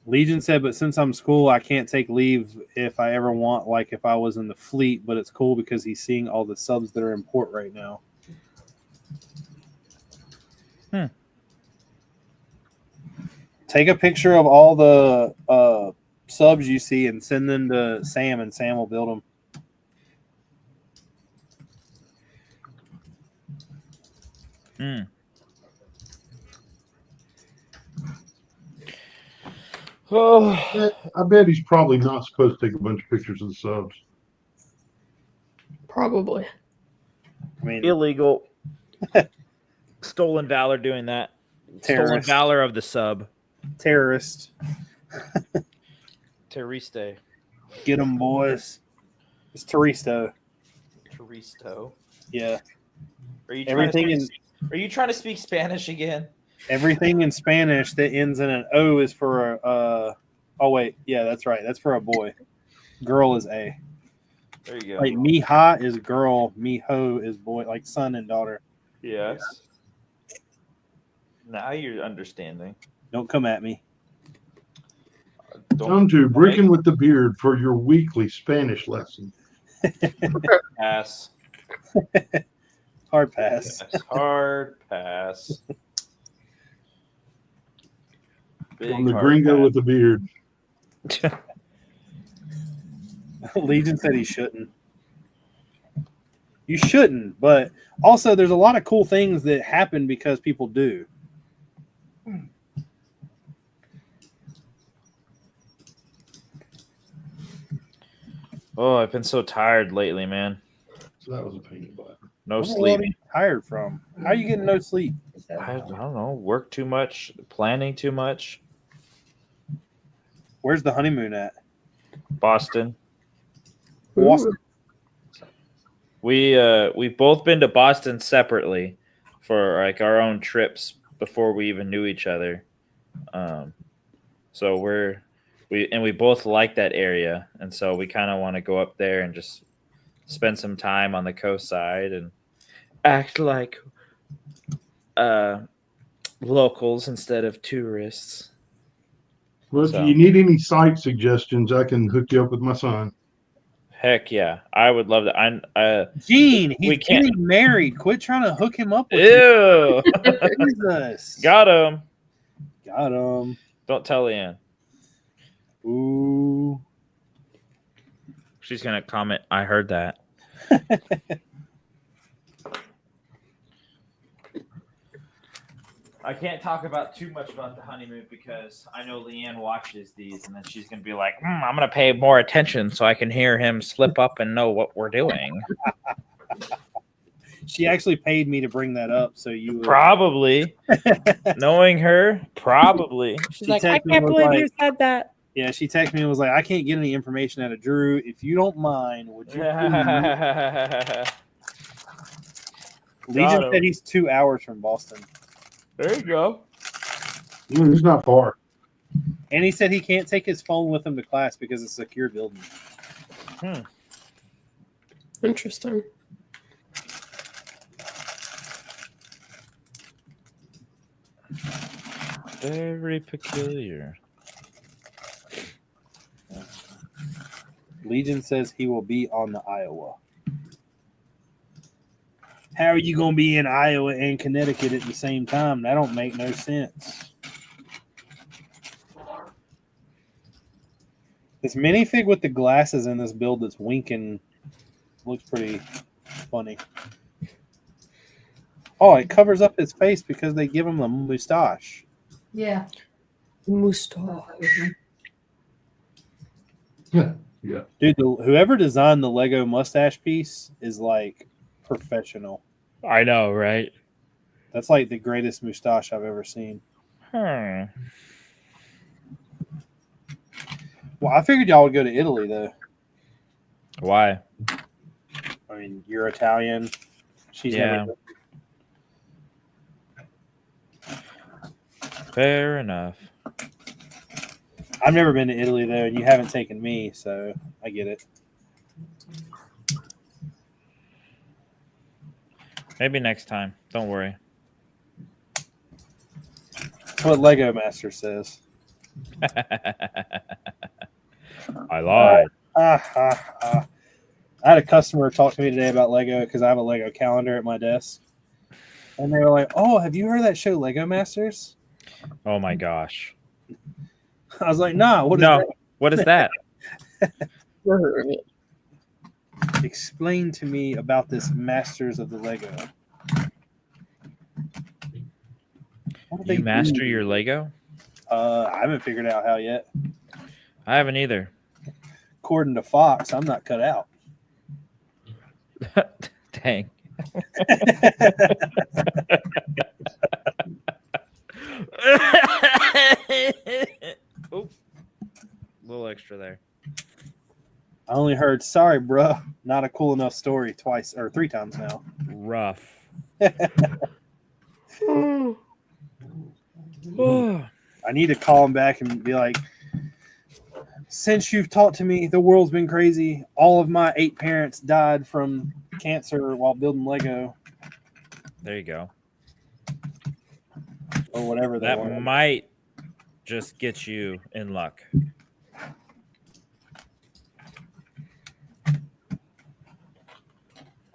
Legion said, but since I'm school, I can't take leave if I ever want, like if I was in the fleet, but it's cool because he's seeing all the subs that are in port right now. Take a picture of all the subs you see and send them to Sam, and Sam will build them. Mm. Oh, I bet he's probably not supposed to take a bunch of pictures of the subs. Probably. I mean, illegal. Stolen valor doing that. Stolen terrorist. valor of the sub. Terrorist. Terroriste. Get them, boys. It's Terristo. Terristo. Yeah. Are you Are you trying to speak Spanish again? Everything in Spanish that ends in an O is for a. Oh wait, yeah, that's right. That's for a boy. Girl is A. There you go. Like mija is girl, mijo is boy, like son and daughter. Yes. Now you're understanding. Don't come at me. Come to Brickin with the Beard for your weekly Spanish lesson. Pass. Hard pass. Yes, hard pass. From the Gringo with the Beard. Legion said he shouldn't. You shouldn't, but also there's a lot of cool things that happen because people do. Oh, I've been so tired lately, man. So that was a pain in the butt. No What the sleep. world are you tired from? How are you getting no sleep? I don't know. Work too much, planning too much. Where's the honeymoon at? Boston. Boston. We've both been to Boston separately for like our own trips before we even knew each other. So we both like that area, and so we kind of want to go up there and just spend some time on the coast side and act like locals instead of tourists. Well, if So. you need any site suggestions, I can hook you up with my son. Heck yeah, I would love that. Gene, we he's can't- getting married. Quit trying to hook him up with you. Ew. Jesus. Got him. Got him. Don't tell Leanne. Ooh. She's gonna comment. I heard that. I can't talk about too much about the honeymoon because I know Leanne watches these, and then she's gonna be like, "I'm gonna pay more attention so I can hear him slip up and know what we're doing." She actually paid me to bring that up, so you would... Probably, knowing her, probably. She's She like, "I texted me can't and was believe you like- said that." Yeah, she texted me and was like, I can't get any information out of Drew. If you don't mind, would you please? Legion Got him. said he's 2 hours from Boston. There you go. It's not far. And he said he can't take his phone with him to class because it's a secure building. Interesting. Very peculiar. Legion says he will be on the Iowa. How are you going to be in Iowa and Connecticut at the same time? That don't make no sense. This minifig with the glasses in this build that's winking looks pretty funny. Oh, it covers up his face because they give him a mustache. Yeah. Mustache. Yeah. Dude, whoever designed the Lego mustache piece is like professional. I know, right? That's like the greatest mustache I've ever seen. Hmm. Well, I figured y'all would go to Italy, though. Why? I mean, you're Italian. She's Yeah. never. Fair enough. I've never been to Italy, though, and you haven't taken me, so I get it. Maybe next time. Don't worry. That's what Lego Master says. I lied. I had a customer talk to me today about Lego because I have a Lego calendar at my desk. And they were like, oh, have you heard of that show Lego Masters? Oh my gosh. I was like, nah, what is No. that? What is that? Explain to me about this Masters of the Lego. What do You they master do? your Lego? I haven't figured out how yet. I haven't either. According to Fox, I'm not cut out. Dang. Oop. A little extra there. I only heard, sorry, bruh, not a cool enough story twice or 3 times now. Rough. I need to call him back and be like, since you've talked to me, the world's been crazy. All of my 8 parents died from cancer while building Lego There you go. or whatever they That were. might just get you in luck.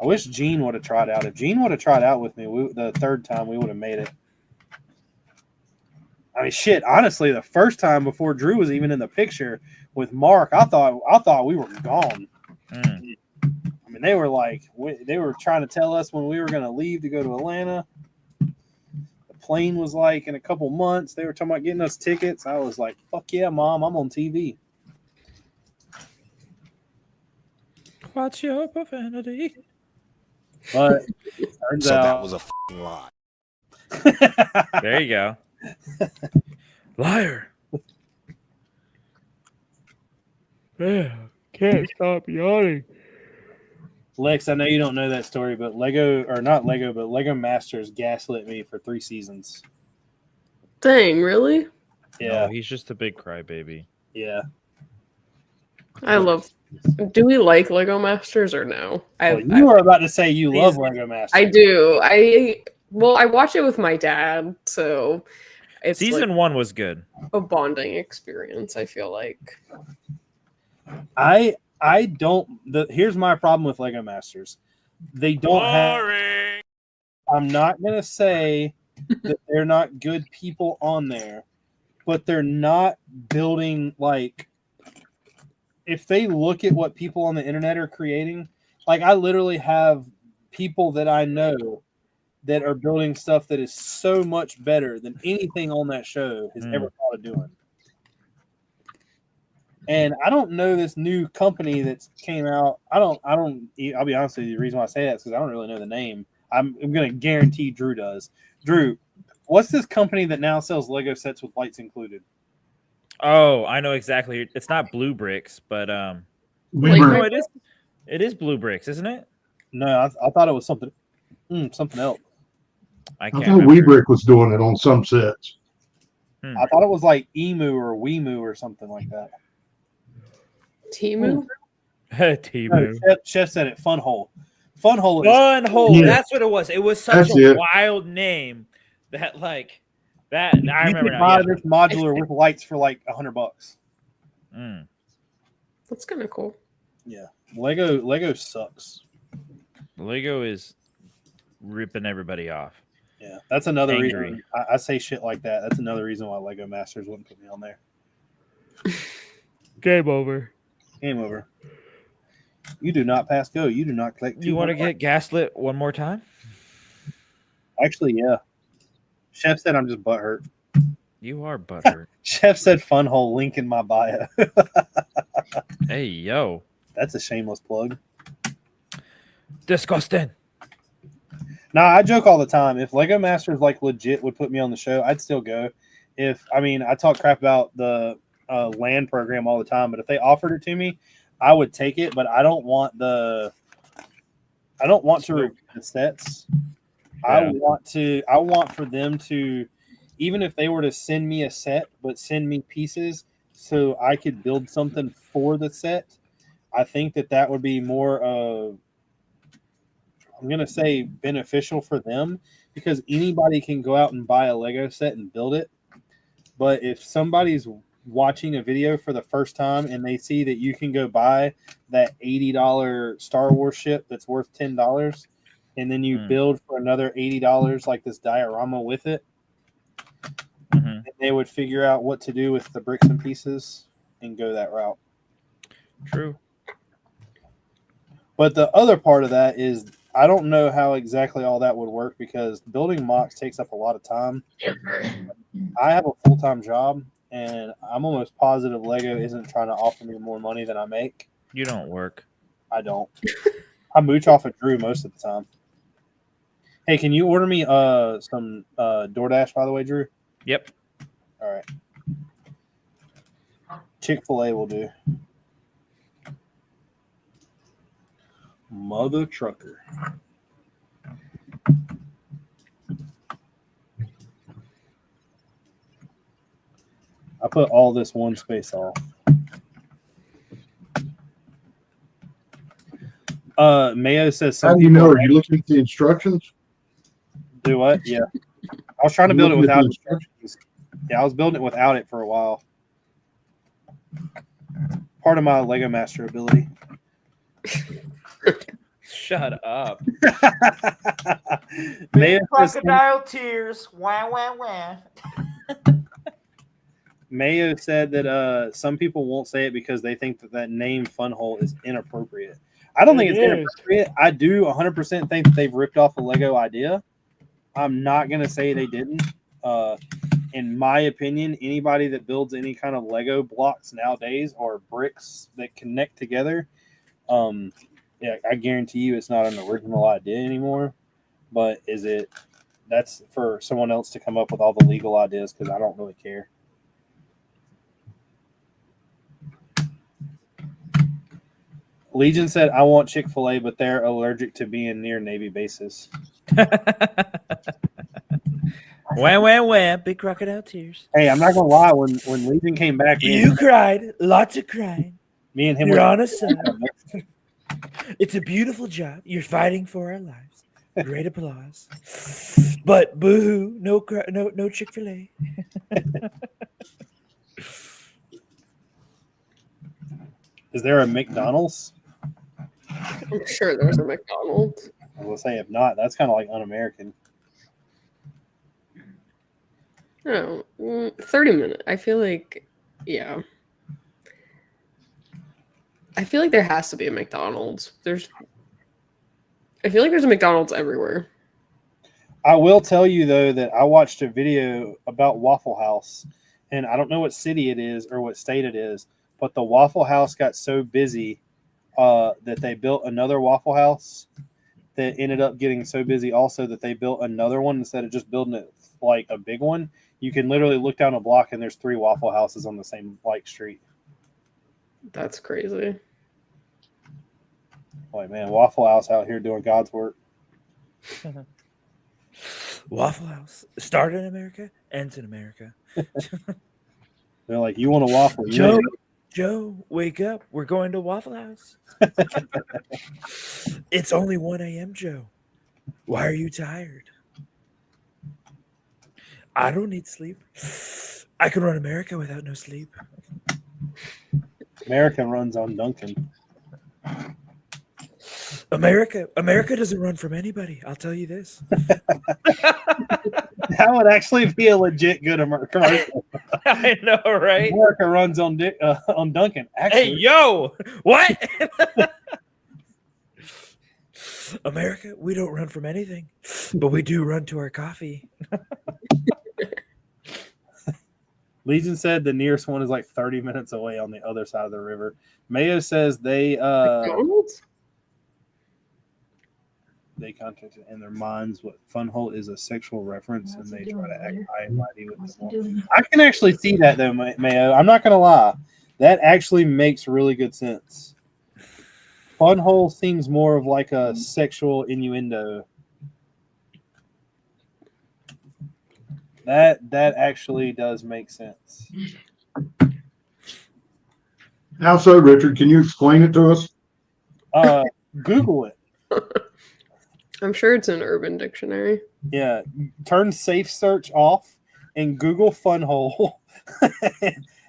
I wish Gene would have tried out. If Gene would have tried out with me the 3rd time, we would have made it. I mean, shit. Honestly, the first time before Drew was even in the picture with Mark, I thought we were gone. Mm. I mean, And they were like, they were trying to tell us when we were going to leave to go to Atlanta. The plane was like in a couple months. They were talking about getting us tickets. I was like, fuck yeah, Mom, I'm on TV. Watch your profanity. But turns So that out was a fucking lie. There you go. Liar. Yeah, can't stop yawning. Lex, I know you don't know that story, but Lego Masters gaslit me for 3 seasons. Dang, really? Yeah, No, he's just a big crybaby. yeah. I love. Do we like Lego Masters or no? Well, you were about to say you love These- Lego Masters. I do. I watch it with my dad, so it's Season like 1 was good. a bonding experience. I feel like. I don't. Here's my problem with Lego Masters. They don't have. I'm not gonna say that they're not good people on there, but they're not building like. If they look at what people on the internet are creating, like I literally have people that I know that are building stuff that is so much better than anything on that show has ever thought of doing. And I don't know this new company that's came out. I'll be honest with you. The reason why I say that is because I don't really know the name. I'm going to guarantee Drew does. Drew, what's this company that now sells Lego sets with lights included? Oh, I know exactly. It's not Blue Bricks, but We Like, were- no, it is Blue Bricks, isn't it? No, I thought it was something else. I I can't thought remember. Weebrick was doing it on some sets. I thought it was like Emu or Wemu or something like that. Timu. Timu. No, Chef said it. Fun Hole. Fun Hole is Fun Hole. Yeah. That's what it was. It was such That's a it. wild name that like that. I you remember could now. buy Yeah. this modular with lights for like $100. That's kind of cool. Yeah, Lego sucks. Lego is ripping everybody off. Yeah, that's another Angry. reason I say shit like that. That's another reason why Lego Masters wouldn't put me on there. Game over. Game over. You do not pass go. You do not collect. You want to get gaslit one more time? Actually, yeah. Chef said I'm just butthurt. You are butthurt. Chef said Fun Hole. Link in my bio. Hey, yo. That's a shameless plug. Disgusting. Nah, I joke all the time. If Lego Masters like legit would put me on the show, I'd still go. I talk crap about the land program all the time, but if they offered it to me, I would take it. But I don't want to review the sets. Yeah. I want for them to, even if they were to send me a set, but send me pieces so I could build something for the set. I think that would be more of, I'm going to say, beneficial for them, because anybody can go out and buy a Lego set and build it. But if somebody's watching a video for the first time and they see that you can go buy that $80 Star Wars ship that's worth $10, and then you build for another $80 like this diorama with it, and they would figure out what to do with the bricks and pieces and go that route. True. But the other part of that is I don't know how exactly all that would work, because building mocks takes up a lot of time. I have a full-time job, and I'm almost positive Lego isn't trying to offer me more money than I make. You don't work. I don't. I mooch off of Drew most of the time. Hey, can you order me some DoorDash, by the way, Drew? Yep. All right. Chick-fil-A will do. Mother trucker. I put all this one space off. Mayo says How some do you people know? Are you looking at the instructions? do what? Yeah. I was trying to build it Looking at without the instructions. Yeah, I was building it without it for a while. Part of my Lego Master ability. Shut up. Mayo says, tears. Wah, wah, wah. Mayo said that some people won't say it because they think that name Fun Hole is inappropriate. I don't think It it's is. inappropriate. I do 100% think that they've ripped off a Lego idea. I'm not going to say they didn't. In my opinion, anybody that builds any kind of Lego blocks nowadays or bricks that connect together, yeah, I guarantee you it's not an original idea anymore. But is it? That's for someone else to come up with all the legal ideas because I don't really care. Legion said, I want Chick-fil-A, but they're allergic to being near Navy bases. Wham, big crocodile tears. Hey, I'm not going to lie. When Legion came back, You cried, lots of crying. me and him You're went, on a side. It's a beautiful job. You're fighting for our lives. Great applause. But boo-hoo, no Chick-fil-A. is there a McDonald's? I'm sure there's a McDonald's. I will say, if not, that's kind of like un-American. No, 30 minutes. I feel like, yeah. I feel like there has to be a McDonald's. I feel like there's a McDonald's everywhere. I will tell you, though, that I watched a video about Waffle House, and I don't know what city it is or what state it is, but the Waffle House got so busy that they built another Waffle House that ended up getting so busy also that they built another one instead of just building it like a big one. You can literally look down a block and there's 3 Waffle Houses on the same street. That's crazy. Like, man, Waffle House out here doing God's work. Waffle House started in America, ends in America. They're like, you want a waffle? You Joe, wake up. We're going to Waffle House. It's only 1 a.m., Joe. Why are you tired? I don't need sleep. I can run America without no sleep. America runs on Duncan. America doesn't run from anybody. I'll tell you this. That would actually be a legit good commercial. I know, right? America runs on Duncan. Actually, Hey, yo, what? America, we don't run from anything, but we do run to our coffee. Legion said the nearest one is like 30 minutes away on the other side of the river. Mayo says they McDonald's? contacted in their minds what Funhole is a sexual reference, and they try to act high and mighty with them. I can actually see that though, Mayo. I'm not gonna lie, that actually makes really good sense. Funhole seems more of like a sexual innuendo. That actually does make sense. How so, Richard? Can you explain it to us? Google it. I'm sure it's in Urban Dictionary. Yeah, turn safe search off and Google Funhole,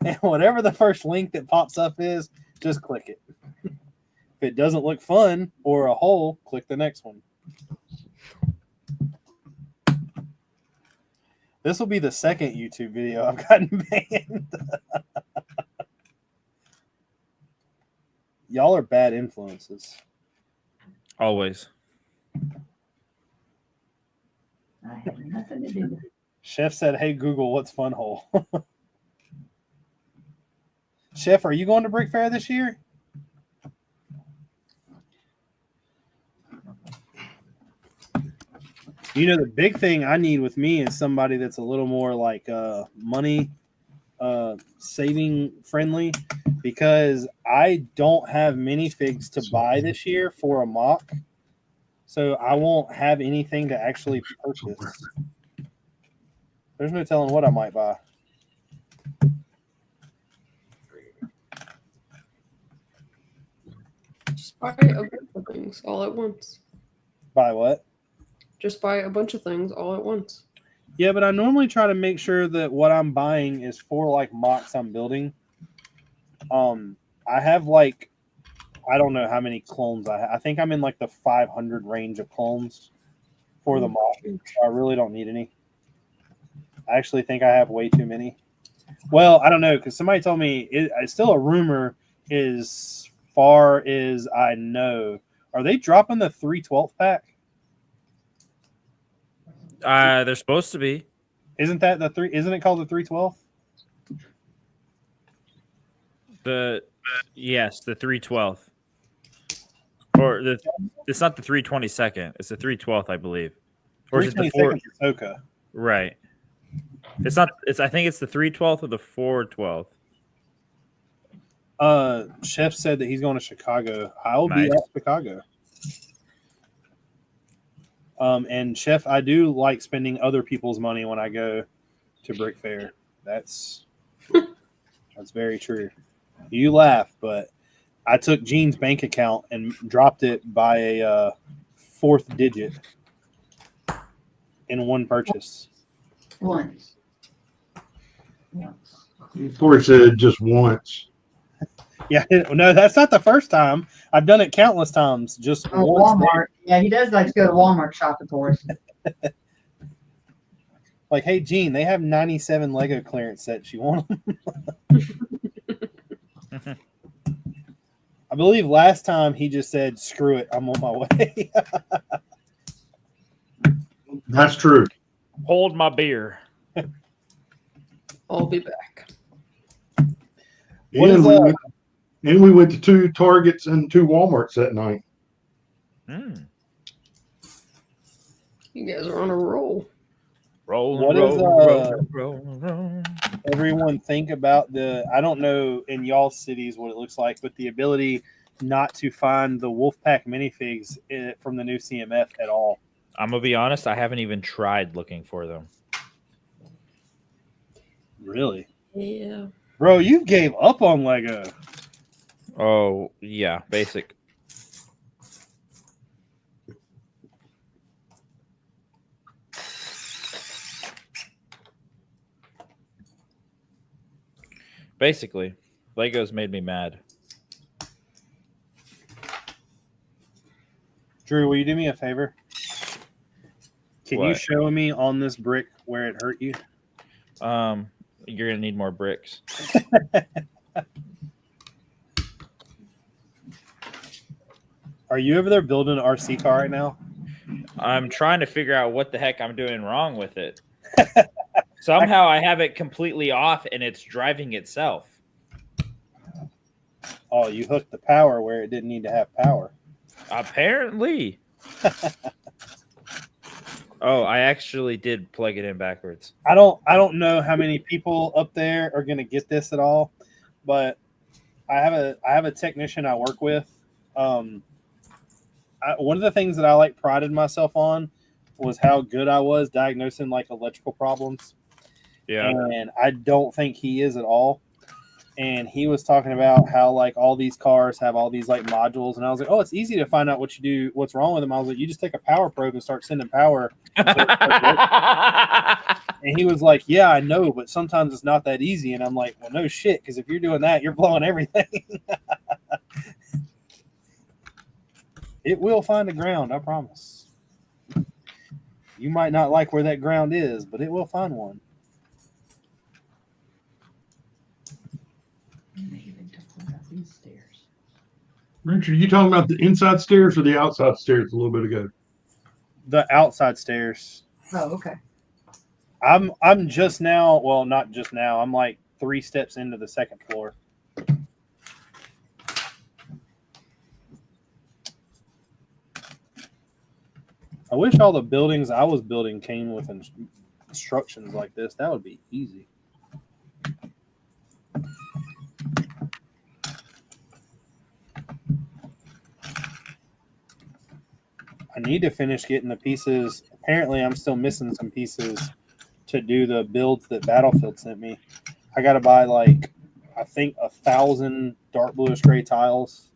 and whatever the first link that pops up is, just click it. If it doesn't look fun or a hole, click the next one. This will be the second YouTube video I've gotten banned. Y'all are bad influences. Always. I have nothing to do with it. Chef said, hey, Google, what's Funhole? Chef, are you going to Brick Fair this year? You know, the big thing I need with me is somebody that's a little more like money saving friendly, because I don't have minifigs to buy this year for a mock. So I won't have anything to actually purchase. There's no telling what I might buy. Just buy a bunch of things all at once. Buy what? Just buy a bunch of things all at once. Yeah, but I normally try to make sure that what I'm buying is for like mocks I'm building. I have like, I don't know how many clones I have. I think I'm in like the 500 range of clones for the mock. So I really don't need any. I actually think I have way too many. Well, I don't know, because somebody told me it's still a rumor is far as I know, are they dropping the 3/12 pack? They're supposed to be. Isn't that the three? Isn't it called the 3/12? Yes, the 3/12th. Or it's not the 3/22nd. It's the 3/12th, I believe. Or is it the 4? Ahsoka. Right. It's not. I think it's the 3/12th or the 4/12th. Chef said that he's going to Chicago. I'll be Nice. at Chicago. And Chef, I do like spending other people's money when I go to Brick Fair. That's very true. You laugh, but I took Gene's bank account and dropped it by a fourth digit in one purchase. Once. Of course, just once. Yeah, no, that's not the first time. I've done it countless times. Just Oh, once. Walmart. Yeah, he does like to go to Walmart shopping for us. Like, hey, Gene, they have 97 Lego clearance sets. You want them? I believe last time he just said, screw it, I'm on my way. That's true. Hold my beer. I'll be back. What is And we went to 2 Targets and 2 Walmarts that night. You guys are on a roll. Roll, roll. Everyone think about I don't know in y'all cities what it looks like, but the ability not to find the Wolfpack minifigs from the new CMF at all. I'm going to be honest, I haven't even tried looking for them. Really? Yeah. Bro, you gave up on Lego. Oh, yeah, basic. Basically, Legos made me mad. Drew, will you do me a favor? Can you What? show me on this brick where it hurt you? You're gonna need more bricks. Are you over there building an RC car right now? I'm trying to figure out what the heck I'm doing wrong with it. Somehow I have it completely off and it's driving itself. Oh, you hooked the power where it didn't need to have power. Apparently. Oh, I actually did plug it in backwards. I don't know how many people up there are going to get this at all, but I have a technician I work with. One of the things that I prided myself on was how good I was diagnosing electrical problems. Yeah. And I don't think he is at all. And he was talking about how all these cars have all these modules, and I was like, oh, it's easy to find out what's wrong with them. I was like, you just take a power probe and start sending power. And he was like, yeah, I know, but sometimes it's not that easy. And I'm like, well, no shit, because if you're doing that, you're blowing everything. It will find a ground, I promise. You might not like where that ground is, but it will find one. Richard, you talking about the inside stairs or the outside stairs a little bit ago? The outside stairs. Oh, okay. I'm just now, well, not just now. I'm 3 steps into the second floor. I wish all the buildings I was building came with instructions like this. That would be easy. I need to finish getting the pieces. Apparently, I'm still missing some pieces to do the builds that Battlefield sent me. I got to buy I think 1,000 dark bluish gray tiles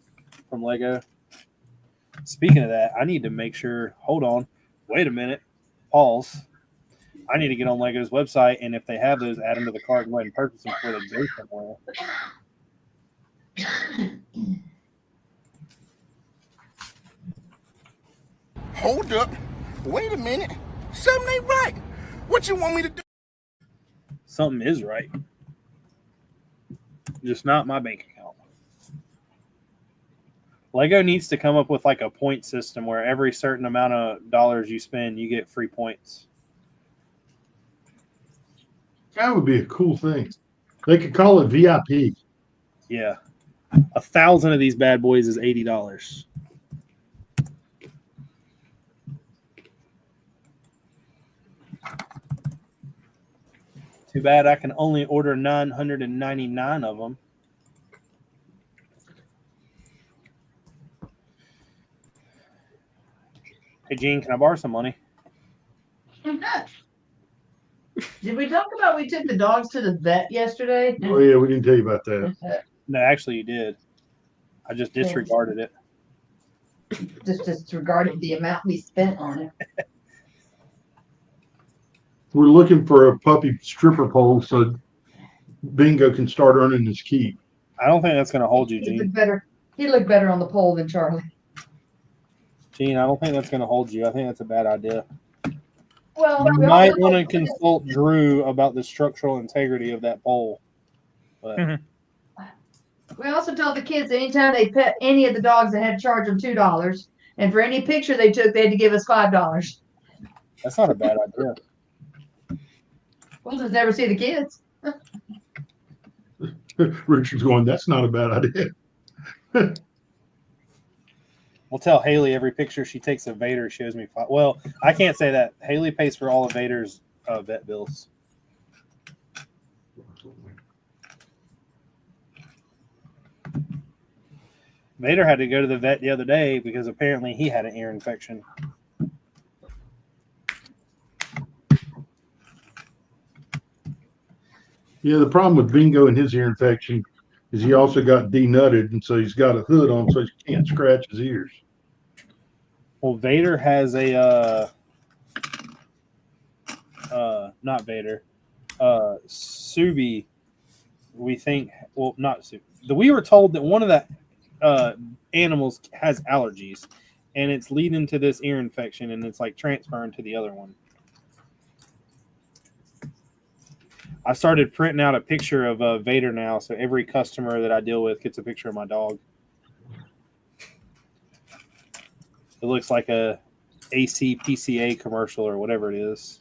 from Lego. Speaking of that, I need to make sure. Hold on, wait a minute, pause. I need to get on Lego's website, and if they have those, add them to the cart and go ahead and purchase them before they go somewhere. Hold up. Wait a minute. Something ain't right. What you want me to do? Something is right, just not my bank account. Lego needs to come up with like a point system where every certain amount of dollars you spend, you get free points. That would be a cool thing. They could call it VIP. Yeah. 1,000 of these bad boys is $80. Too bad I can only order 999 of them. Hey, Gene, can I borrow some money? Did we talk about we took the dogs to the vet yesterday? Oh yeah, we didn't tell you about that. No, actually, you did. I just disregarded it. Just disregarded the amount we spent on it. We're looking for a puppy stripper pole so Bingo can start earning his keep. I don't think that's going to hold you, He Gene. looked better. He looked better on the pole than Charlie. Gene, I don't think that's going to hold you. I think that's a bad idea. Well, You might want to consult Drew about the structural integrity of that pole. But we also told the kids anytime they pet any of the dogs, they had to charge them $2, and for any picture they took, they had to give us $5. that's not a bad idea. We'll just never see the kids. Richard's going, that's not a bad idea. We'll tell Haley every picture she takes of Vader shows me. Well, I can't say that. Haley pays for all of Vader's vet bills. Vader had to go to the vet the other day because apparently he had an ear infection. Yeah, the problem with Bingo and his ear infection is he also got denutted, and so he's got a hood on so he can't scratch his ears. Well, Vader has a not Vader, Subi. We think, well, not Subi. We were told that one of the animals has allergies, and it's leading to this ear infection, and it's like transferring to the other one. I started printing out a picture of Vader now, so every customer that I deal with gets a picture of my dog. It looks like a ACPCA commercial or whatever it is.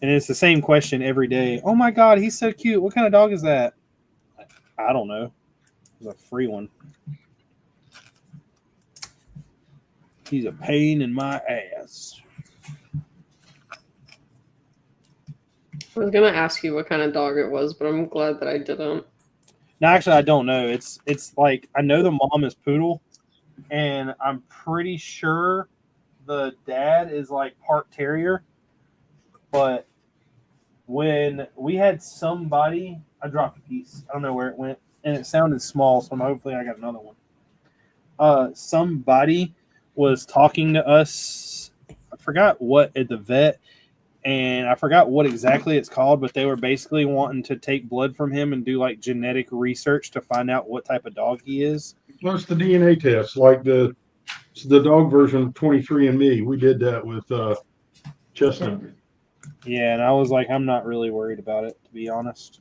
And it's the same question every day. Oh my God, he's so cute. What kind of dog is that? I don't know. It's a free one. He's a pain in my ass. I was gonna ask you what kind of dog it was, but I'm glad that I didn't. No, actually, I don't know. It's like I know the mom is poodle, and I'm pretty sure the dad is like part terrier. But when we had somebody, I dropped a piece. I don't know where it went, and it sounded small, so hopefully I got another one. Somebody was talking to us. I forgot what at the vet. And I forgot what exactly it's called, but they were basically wanting to take blood from him and do like genetic research to find out what type of dog he is. Well, it's the DNA test, like the dog version of 23andMe. We did that with Chestnut. Yeah, and I was like, I'm not really worried about it, to be honest.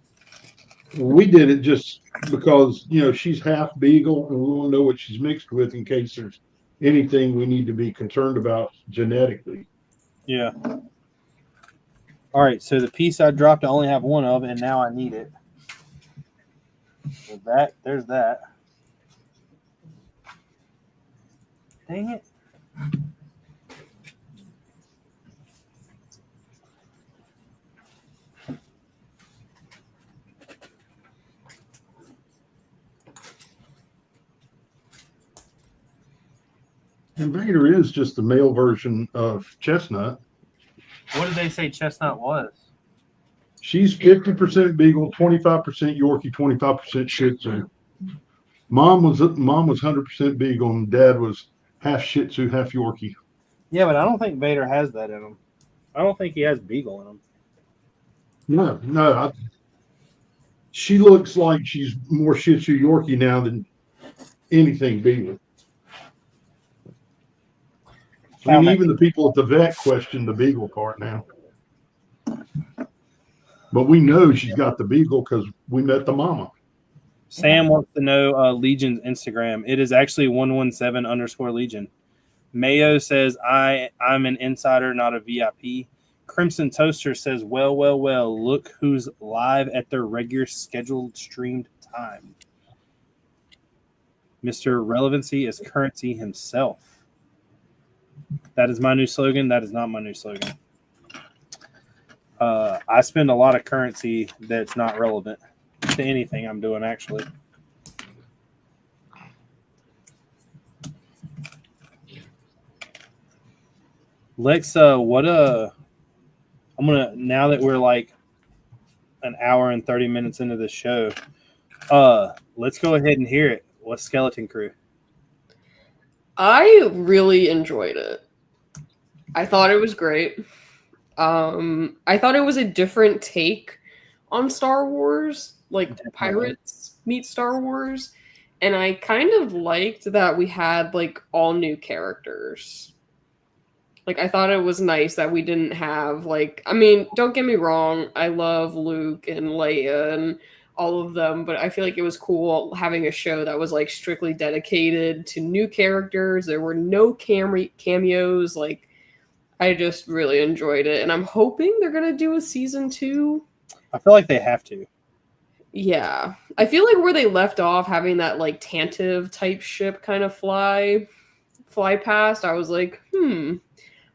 We did it just because, she's half beagle and we want to know what she's mixed with in case there's anything we need to be concerned about genetically. Yeah. All right, so the piece I dropped, I only have one of, and now I need it. So there's that. Dang it. And Vader is just the male version of Chestnut. What did they say Chestnut was? She's 50% beagle, 25% Yorkie, 25% Shih Tzu. Mom was 100% beagle, and Dad was half Shih Tzu, half Yorkie. Yeah, but I don't think Vader has that in him. I don't think he has beagle in him. No. She looks like she's more Shih Tzu Yorkie now than anything beagle. I mean, even the people at the vet question the beagle part now. But we know she's got the beagle because we met the mama. Sam wants to know Legion's Instagram. It is actually 117_Legion. Mayo says I'm an insider, not a VIP. Crimson Toaster says, well, look who's live at their regular scheduled streamed time. Mr. Relevancy is currency himself. That is my new slogan. That is not my new slogan. I spend a lot of currency that's not relevant to anything I'm doing, actually. Lex, I'm gonna, now that we're like an hour and 30 minutes into the show, let's go ahead and hear it. What's Skeleton Crew? I really enjoyed it. I thought it was great. I thought it was a different take on Star Wars, like Definitely. Pirates meet Star Wars, and I kind of liked that we had like all new characters. Like, I thought it was nice that we didn't have, like, I mean, don't get me wrong, I love Luke and Leia and all of them, but I feel like it was cool having a show that was, like, strictly dedicated to new characters. There were no cameos. Like, I just really enjoyed it, and I'm hoping they're going to do a season 2. I feel like they have to. Yeah. I feel like where they left off, having that, like, Tantive type ship kind of fly past, I was like,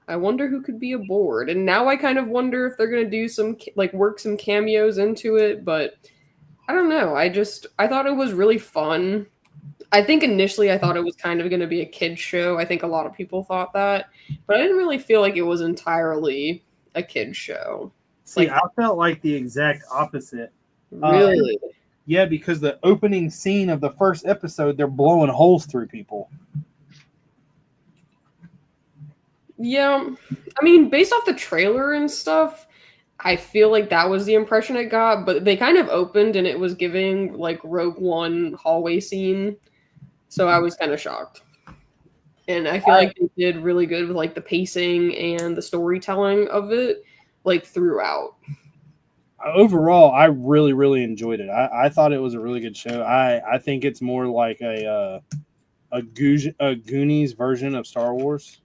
I wonder who could be aboard. And now I kind of wonder if they're going to do some, like, work some cameos into it. But I don't know. I thought it was really fun. I think initially I thought it was kind of going to be a kid's show. I think a lot of people thought that. But I didn't really feel like it was entirely a kid's show. See, I felt like the exact opposite. Really? Yeah, because the opening scene of the first episode, they're blowing holes through people. Yeah, I mean, based off the trailer and stuff, I feel like that was the impression it got, but they kind of opened and it was giving like Rogue One hallway scene, so I was kind of shocked. And I feel like they did really good with like the pacing and the storytelling of it, like throughout. Overall, I really, really enjoyed it. I thought it was a really good show. I think it's more like a Goonies version of Star Wars.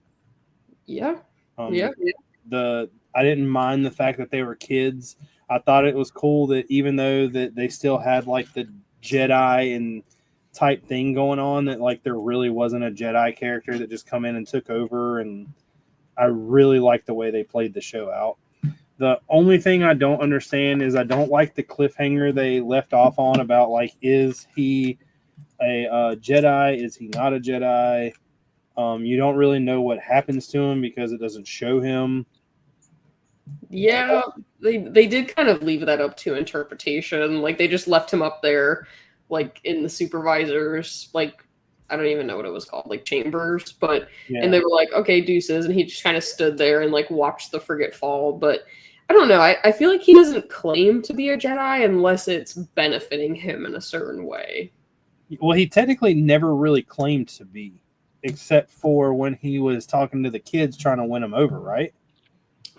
Yeah. I didn't mind the fact that they were kids. I thought it was cool that even though that they still had like the Jedi and type thing going on, that like there really wasn't a Jedi character that just come in and took over. And I really liked the way they played the show out. The only thing I don't understand is I don't like the cliffhanger they left off on about like, is he a Jedi? Is he not a Jedi? You don't really know what happens to him because it doesn't show him. Yeah, they did kind of leave that up to interpretation. Like they just left him up there, like in the supervisors, like I don't even know what it was called, like chambers. But and they were like, okay, deuces, and he just kind of stood there and like watched the frigate fall. But I don't know. I feel like he doesn't claim to be a Jedi unless it's benefiting him in a certain way. Well, he technically never really claimed to be, except for when he was talking to the kids trying to win them over, right?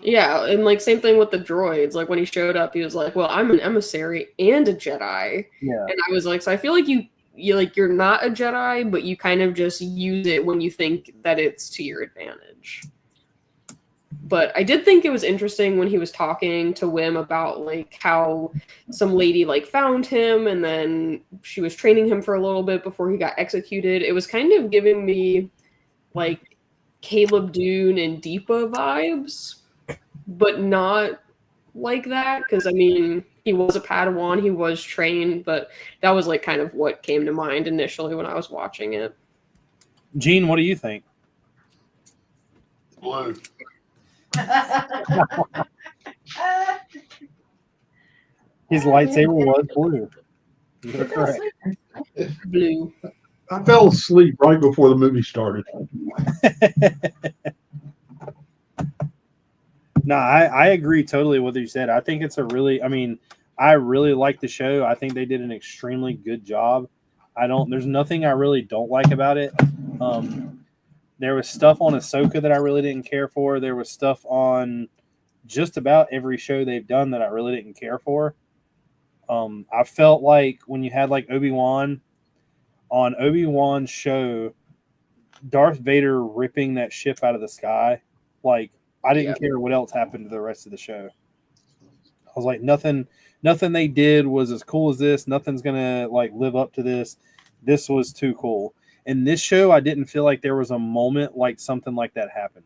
Yeah, and like same thing with the droids. Like when he showed up, he was like, "Well, I'm an emissary and a Jedi." Yeah. And I was like, "So I feel like you're not a Jedi, but you kind of just use it when you think that it's to your advantage." But I did think it was interesting when he was talking to Wim about like how some lady like found him and then she was training him for a little bit before he got executed. It was kind of giving me like Caleb Dune and Deepa vibes, but not like that. Because I mean, he was a Padawan, he was trained, but that was like kind of what came to mind initially when I was watching it. Gene, what do you think? Blue. His lightsaber was blue. You're correct. Blue. I fell asleep right before the movie started. No, I agree totally with what you said. I think it's I really like the show. I think they did an extremely good job. There's nothing I really don't like about it. There was stuff on Ahsoka that I really didn't care for. There was stuff on just about every show they've done that I really didn't care for. I felt like when you had like Obi-Wan on Obi-Wan's show, Darth Vader ripping that ship out of the sky, like I didn't care what else happened to the rest of the show. I was like, nothing they did was as cool as this. Nothing's gonna like live up to this. This was too cool. In this show, I didn't feel like there was a moment like something like that happened.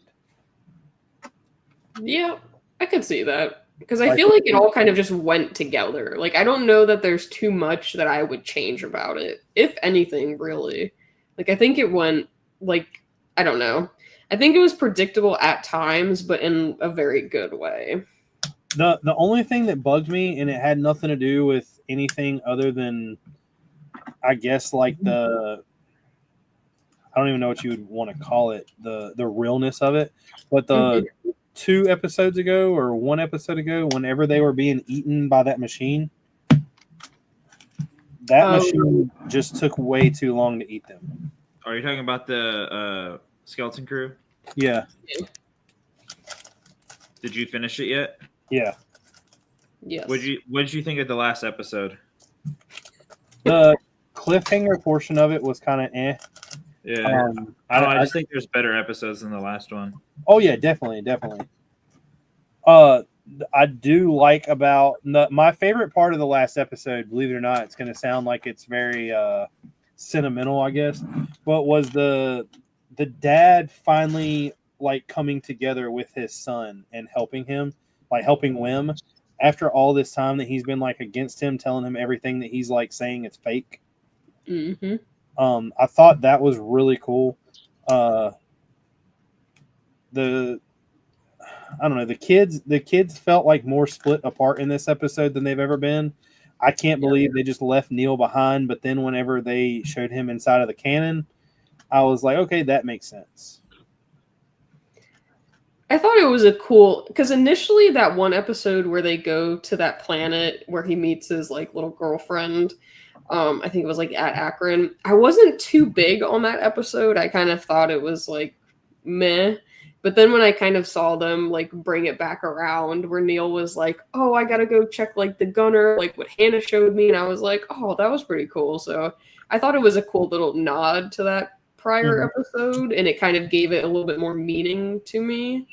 Yeah, I could see that. Because I feel like it all kind of just went together. Like, I don't know that there's too much that I would change about it. If anything, really. Like, I think it went, like, I don't know. I think it was predictable at times, but in a very good way. The only thing that bugged me, and it had nothing to do with anything other than, I guess, like I don't even know what you would want to call it, the realness of it. But the 2 episodes ago or 1 episode ago, whenever they were being eaten by that machine, that machine just took way too long to eat them. Are you talking about the skeleton crew? Yeah. Did you finish it yet? Yeah. Yes. What did you think of the last episode? The cliffhanger portion of it was kind of eh. Yeah. I just think there's better episodes than the last one. Oh yeah, definitely. I do like about my favorite part of the last episode. Believe it or not, it's going to sound like it's very sentimental, I guess, but was the dad finally like coming together with his son and helping him, like helping Wim after all this time that he's been like against him, telling him everything that he's like saying it's fake. Mm-hmm. I thought that was really cool. I don't know, the kids felt like more split apart in this episode than they've ever been. I can't believe they just left Neil behind, but then whenever they showed him inside of the cannon, I was like, okay, that makes sense. I thought it was a cool, because initially that one episode where they go to that planet where he meets his like little girlfriend, I think it was like at Akron. I wasn't too big on that episode. I kind of thought it was like meh. But then when I kind of saw them like bring it back around where Neil was like, oh, I got to go check like the gunner, like what Hannah showed me. And I was like, oh, that was pretty cool. So I thought it was a cool little nod to that prior episode. And it kind of gave it a little bit more meaning to me.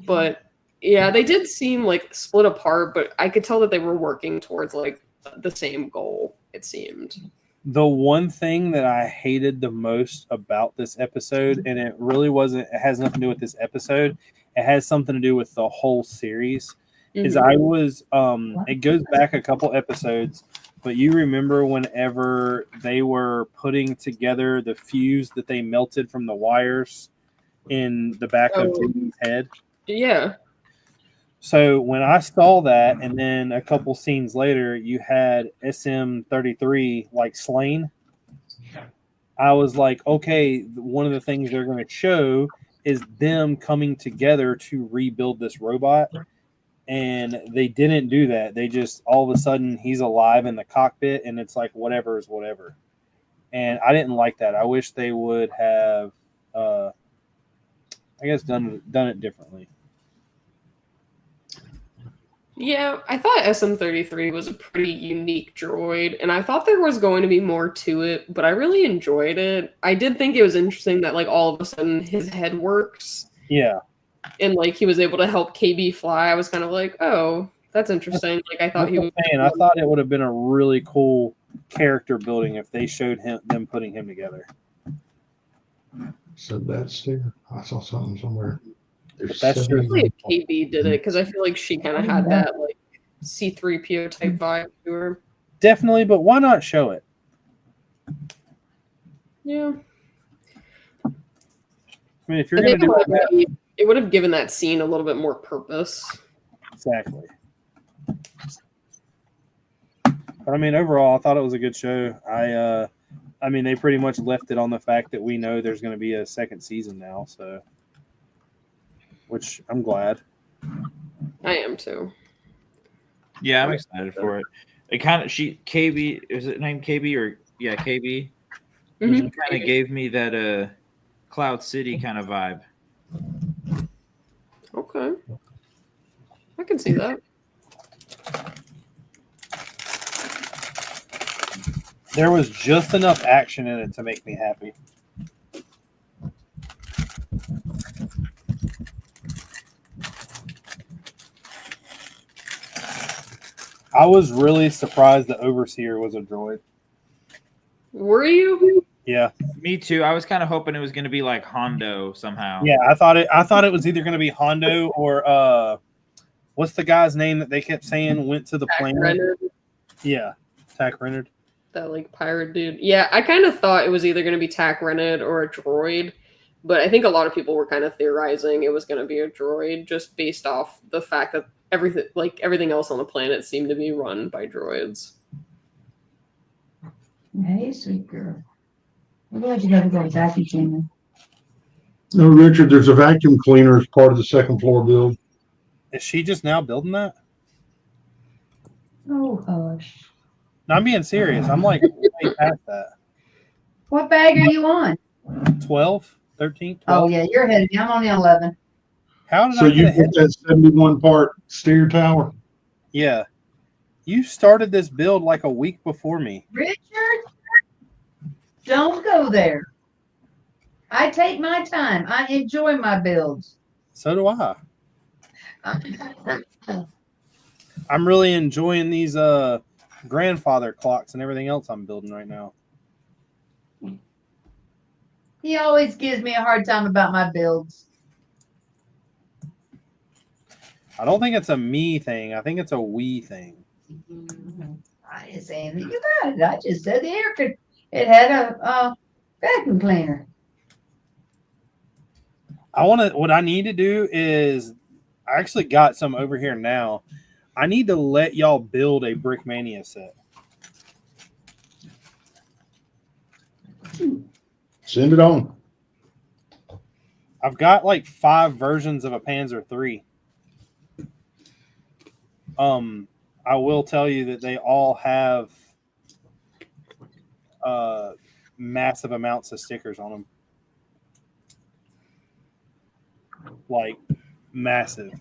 But yeah, they did seem like split apart, but I could tell that they were working towards like the same goal, it seemed. The one thing that I hated the most about this episode, and it has nothing to do with this episode, it has something to do with the whole series, is I was, it goes back a couple episodes, but you remember whenever they were putting together the fuse that they melted from the wires in the back of Jimmy's head? Yeah. So when I saw that, and then a couple scenes later, you had SM-33 like slain, I was like, okay, one of the things they're going to show is them coming together to rebuild this robot. And they didn't do that. They just, all of a sudden, he's alive in the cockpit, and it's like, whatever is whatever. And I didn't like that. I wish they would have, I guess, done it differently. Yeah, I thought SM-33 was a pretty unique droid, and I thought there was going to be more to it, but I really enjoyed it. I did think it was interesting that, like, all of a sudden his head works. Yeah. And, like, he was able to help KB fly. I was kind of like, oh, that's interesting. Like, I thought I thought it would have been a really cool character building if they showed them putting him together. So that's there. I saw something somewhere. That's true. If KB did it, because I feel like she kind of had that like C-3PO type vibe to her. Definitely, but why not show it? Yeah. I mean, if you're going to do that, it would have given that scene a little bit more purpose. Exactly. But I mean, overall, I thought it was a good show. I mean, they pretty much left it on the fact that we know there's going to be a second season now, so. Which I'm glad. I am too. Yeah, I'm excited for it. It kind of KB, is it named KB or KB? Mm-hmm. She kind of gave me that Cloud City kind of vibe. Okay. I can see that. There was just enough action in it to make me happy. I was really surprised the Overseer was a droid. Were you? Yeah. Me too. I was kind of hoping it was going to be like Hondo somehow. Yeah, I thought it was either going to be Hondo or what's the guy's name that they kept saying went to the Tack planet? Renard, Yeah, Tack Renard. that like pirate dude. Yeah, I kind of thought it was either going to be Tack Renard or a droid, but I think a lot of people were kind of theorizing it was going to be a droid just based off the fact that everything else on the planet seemed to be run by droids. Hey, sweet girl. I'm glad you never got a vacuum cleaner. No, Richard, there's a vacuum cleaner as part of the second floor build. Is she just now building that? Oh, hush. No, I'm being serious. I'm like way past that. What bag are you on? 12, 13, 12. Oh, yeah, you're ahead of me. I'm only on 11. How did So I you get ahead? put that 71 part steer tower? Yeah. You started this build like a week before me. Richard, don't go there. I take my time. I enjoy my builds. So do I. I'm really enjoying these grandfather clocks and everything else I'm building right now. He always gives me a hard time about my builds. I don't think it's a me thing. I think it's a we thing. I didn't say anything about it. I just said it had a vacuum cleaner. What I need to do is I actually got some over here now. I need to let y'all build a Brick Mania set. Send it on. I've got like 5 versions of a Panzer III. I will tell you that they all have massive amounts of stickers on them. Like massive.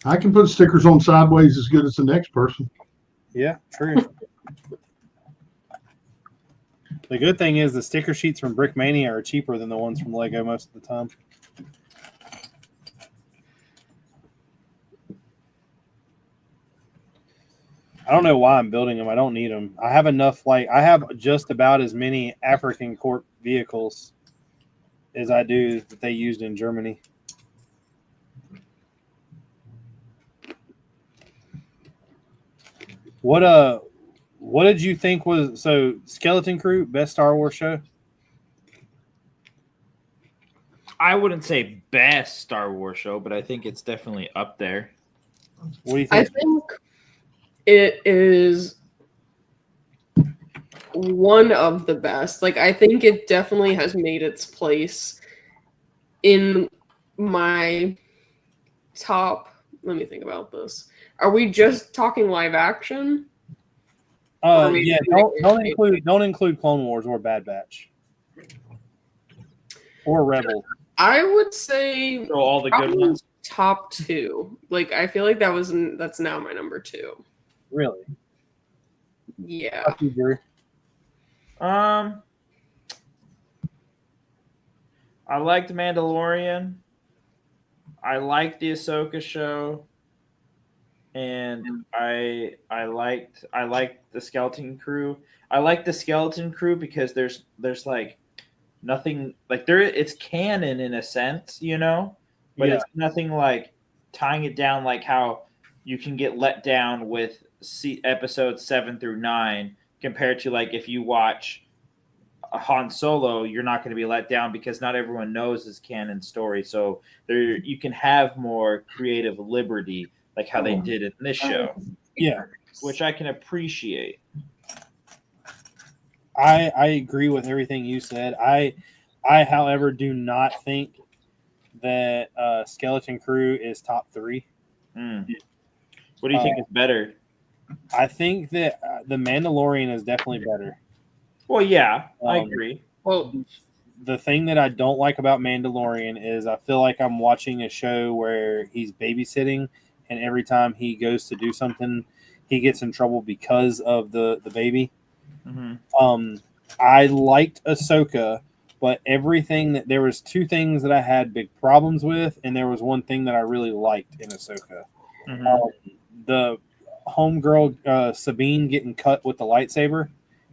I can put stickers on sideways as good as the next person. Yeah, true. The good thing is the sticker sheets from Brick Mania are cheaper than the ones from Lego most of the time. I don't know why I'm building them. I don't need them. I have enough, I have just about as many African Corp vehicles as I do that they used in Germany. What did you think was Skeleton Crew, best Star Wars show? I wouldn't say best Star Wars show, but I think it's definitely up there. What do you I think? think it is one of the best. Like, I think it definitely has made its place in my top. Let me think about this. Are we just talking live action? Yeah, don't include Clone Wars or Bad Batch or Rebel. I would say So all the good probably ones. top 2. Like, I feel like that's now my number 2. Really? Yeah. How about you, Drew? I liked Mandalorian. I liked the Ahsoka show, and I liked the Skeleton Crew. I like the Skeleton Crew because there's like nothing like it's canon in a sense, but it's nothing like tying it down like how you can get let down with episodes 7 through 9 compared to like if you watch Han Solo, you're not going to be let down because not everyone knows his canon story. So you can have more creative liberty, like how they did in this show. Yeah, which I can appreciate. I agree with everything you said. I however do not think that Skeleton Crew is top 3. What do you think is better? I think that The Mandalorian is definitely better. Well, yeah, I agree. Well, the thing that I don't like about Mandalorian is I feel like I'm watching a show where he's babysitting, and every time he goes to do something, he gets in trouble because of the baby. I liked Ahsoka, but there was two things that I had big problems with, and there was one thing that I really liked in Ahsoka. The homegirl Sabine getting cut with the lightsaber,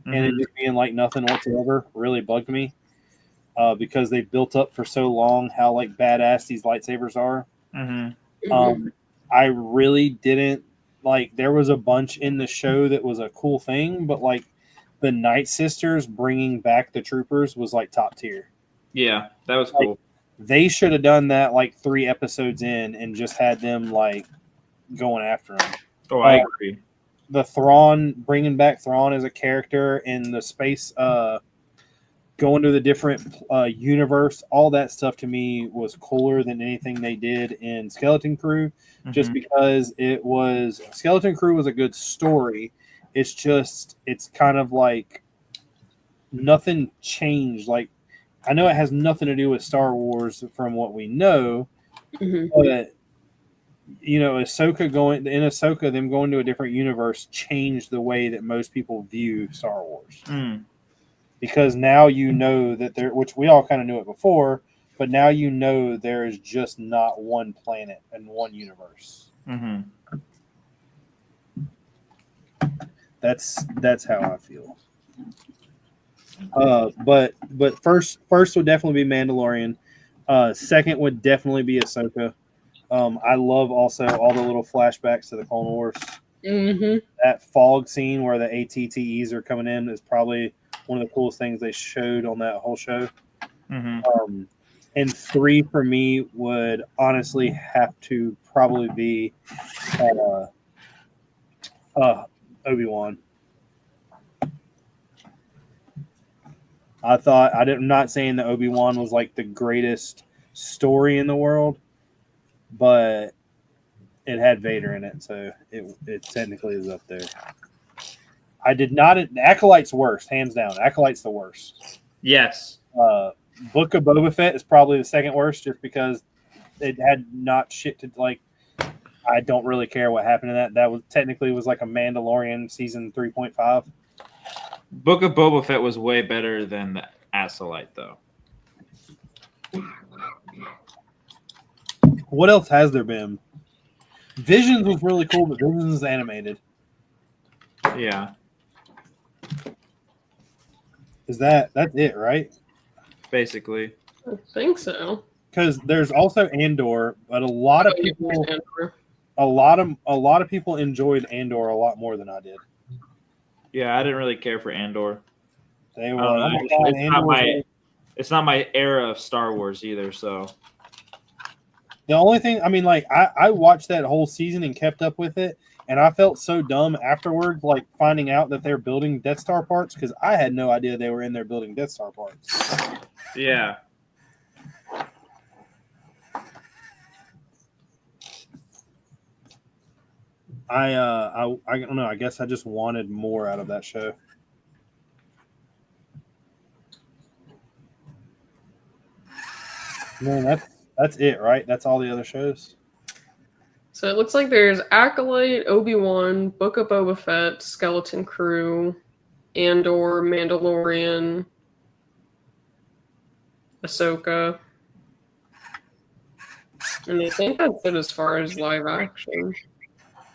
and it just being like nothing whatsoever really bugged me. Because they built up for so long how like badass these lightsabers are. I really didn't like. There was a bunch in the show that was a cool thing, but like the Night Sisters bringing back the troopers was like top tier. Yeah, that was cool. They should have done that like 3 episodes in and just had them like going after them. Oh, I agree. The Thrawn, bringing back Thrawn as a character in the space, going to the different universe, all that stuff to me was cooler than anything they did in Skeleton Crew, just because Skeleton Crew was a good story. It's just, it's kind of like nothing changed. Like, I know it has nothing to do with Star Wars from what we know, but you know, Ahsoka, them going to a different universe changed the way that most people view Star Wars. Because now you know that which we all kind of knew it before, but now you know there is just not one planet and one universe. That's how I feel. But first would definitely be Mandalorian. Second would definitely be Ahsoka. I love also all the little flashbacks to the Clone Wars. That fog scene where the ATTEs are coming in is probably one of the coolest things they showed on that whole show. And 3 for me would honestly have to probably be Obi-Wan. I'm not saying that Obi-Wan was like the greatest story in the world, but it had Vader in it, so it technically is up there. I did not. Acolyte's worst, hands down. Acolyte's the worst. Yes. Book of Boba Fett is probably the second worst, just because it had not shit to like. I don't really care what happened to that. That was technically like a Mandalorian season 3.5. Book of Boba Fett was way better than the Acolyte, though. What else has there been? Visions was really cool, but Visions is animated. Yeah. That's it, right? Basically. I think so. Because there's also Andor, but a lot of people enjoyed Andor a lot more than I did. Yeah, I didn't really care for Andor. They were like, oh my God, it's not my era of Star Wars either, so. The only thing, I mean, like, I watched that whole season and kept up with it, and I felt so dumb afterwards, like, finding out that they're building Death Star parts, because I had no idea they were in there building Death Star parts. Yeah. I don't know. I guess I just wanted more out of that show. Man, that's it, right? That's all the other shows. So it looks like there's Acolyte, Obi-Wan, Book of Boba Fett, Skeleton Crew, Andor, Mandalorian, Ahsoka. And I think that's it as far as live action.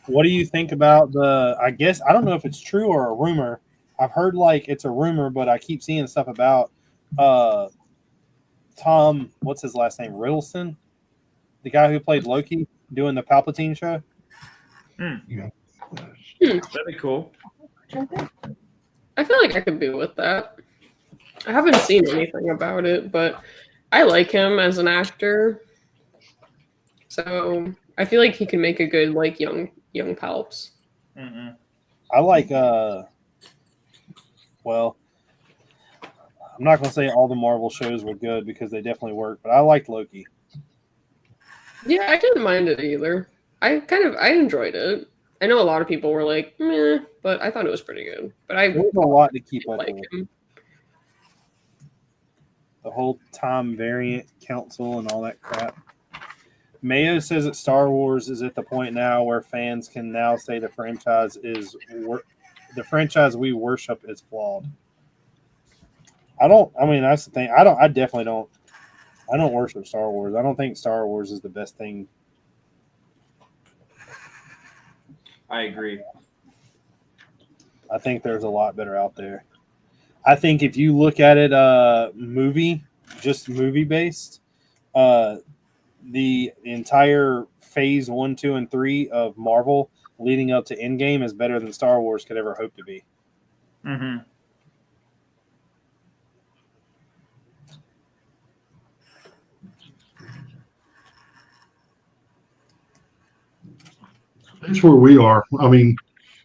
What do you think about I guess, I don't know if it's true or a rumor. I've heard like it's a rumor, but I keep seeing stuff about Tom, what's his last name? Riddleston? The guy who played Loki doing the Palpatine show? That'd be cool. I feel like I could be with that. I haven't seen anything about it, but I like him as an actor. So I feel like he can make a good like young Palps. I like well, I'm not gonna say all the Marvel shows were good because they definitely work, but I liked Loki. Yeah, I didn't mind it either. I enjoyed it. I know a lot of people were like, meh, but I thought it was pretty good. But There was a lot to keep up like with. him. The whole time variant council and all that crap. Mayo says that Star Wars is at the point now where fans can now say the franchise is the franchise we worship is flawed. I mean, that's the thing. I definitely don't. I don't worship Star Wars. I don't think Star Wars is the best thing. I agree. I think there's a lot better out there. I think if you look at it, just movie based, the entire phase 1, 2, and 3 of Marvel leading up to Endgame is better than Star Wars could ever hope to be. Mm-hmm. That's where we are. I mean,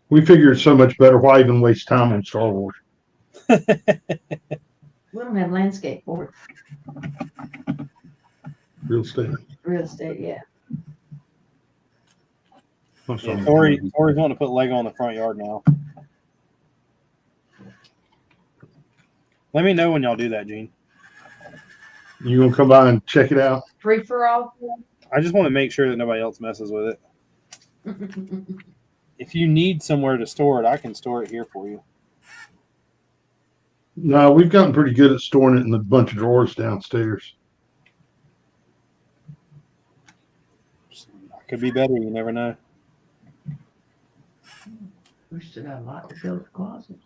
we figure it's so much better. Why even waste time on Star Wars? We don't have landscape for it. Real estate. Real estate, yeah. Yeah, Tori's wanting to put Lego on the front yard now. Let me know when y'all do that, Gene. You gonna come by and check it out? Free for all. I just want to make sure that nobody else messes with it. If you need somewhere to store it, I can store it here for you. No, we've gotten pretty good at storing it in a bunch of drawers downstairs. Could be better. You never know. We still got a lot to fill the closet.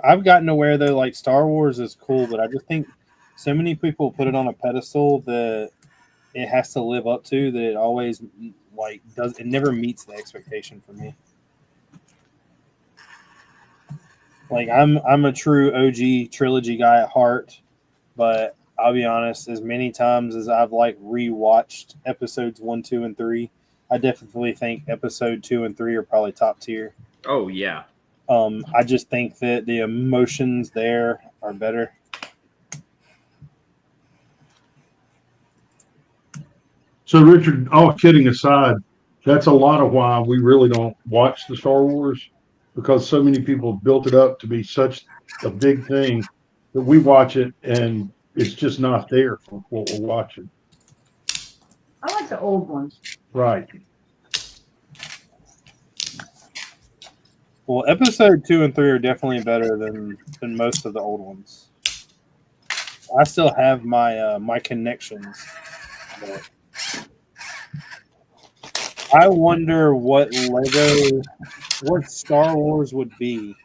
I've gotten aware though, like Star Wars is cool, but I just think so many people put it on a pedestal that it has to live up to that it always it never meets the expectation for me. Like I'm a true OG trilogy guy at heart, but I'll be honest, as many times as I've rewatched episodes 1, 2, and 3, I definitely think episode 2 and 3 are probably top tier. Oh yeah. I just think that the emotions there are better. So, Richard, all kidding aside, that's a lot of why we really don't watch the Star Wars, because so many people built it up to be such a big thing that we watch it and it's just not there for what we're watching. I like the old ones. Right. Well, episode 2 and 3 are definitely better than most of the old ones. I still have my my connections. But I wonder what Star Wars would be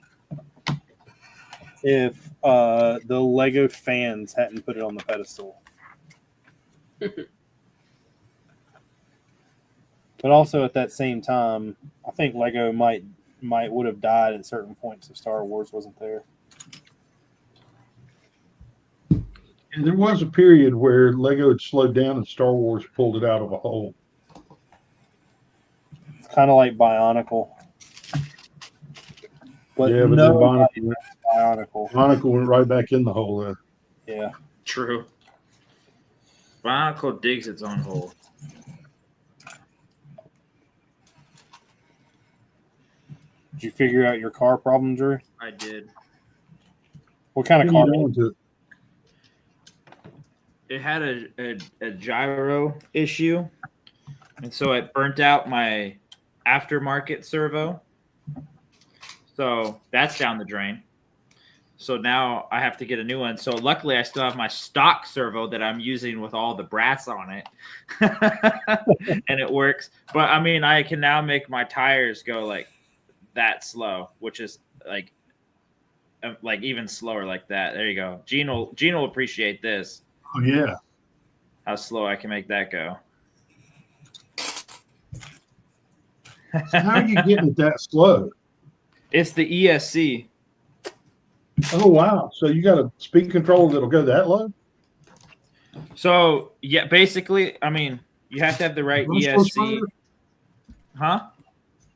if the Lego fans hadn't put it on the pedestal. But also at that same time, I think Lego would have died at certain points if Star Wars wasn't there. And there was a period where Lego had slowed down and Star Wars pulled it out of a hole. It's kind of like Bionicle. But Yeah, but no, then Bionicle. Bionicle went right back in the hole there. Yeah. True. Bionicle digs its own hole. Did you figure out your car problem, Drew? I did. What kind of car? It had a gyro issue, and so it burnt out my aftermarket servo. So that's down the drain. So now I have to get a new one. So luckily I still have my stock servo that I'm using with all the brass on it. And it works. But I mean, I can now make my tires go like that slow, which is like even slower like that. There you go. Gene will appreciate this. Oh, yeah. How slow I can make that go. So how are you getting it that slow? It's the ESC. Oh, wow. So you got a speed controller that'll go that low? So, yeah, basically, I mean, you have to have the right ESC. Huh?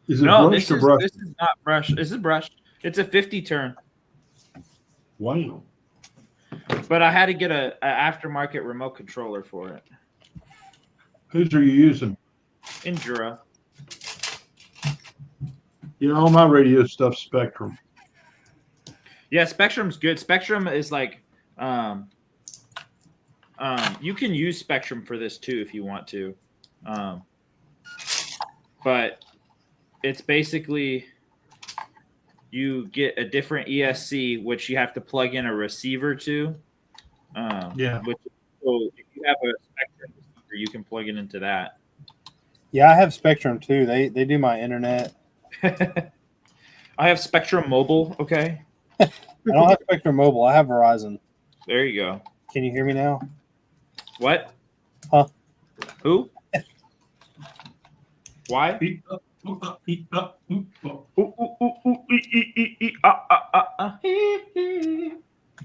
Is it brushed or brushed? This is not brushed. This is brushed. It's a 50 turn. Wow. But I had to get a aftermarket remote controller for it. Whose are you using? Endura. You know, all my radio stuff's Spectrum. Yeah, Spectrum's good. Spectrum is like, you can use Spectrum for this too if you want to, but it's basically you get a different ESC, which you have to plug in a receiver to. Yeah. So if you have a Spectrum receiver, you can plug it into that. Yeah, I have Spectrum too. They do my internet. I have Spectrum Mobile. Okay, I don't have Spectrum Mobile. I have Verizon. there you go. Can you hear me now? What? Huh? Who? Why?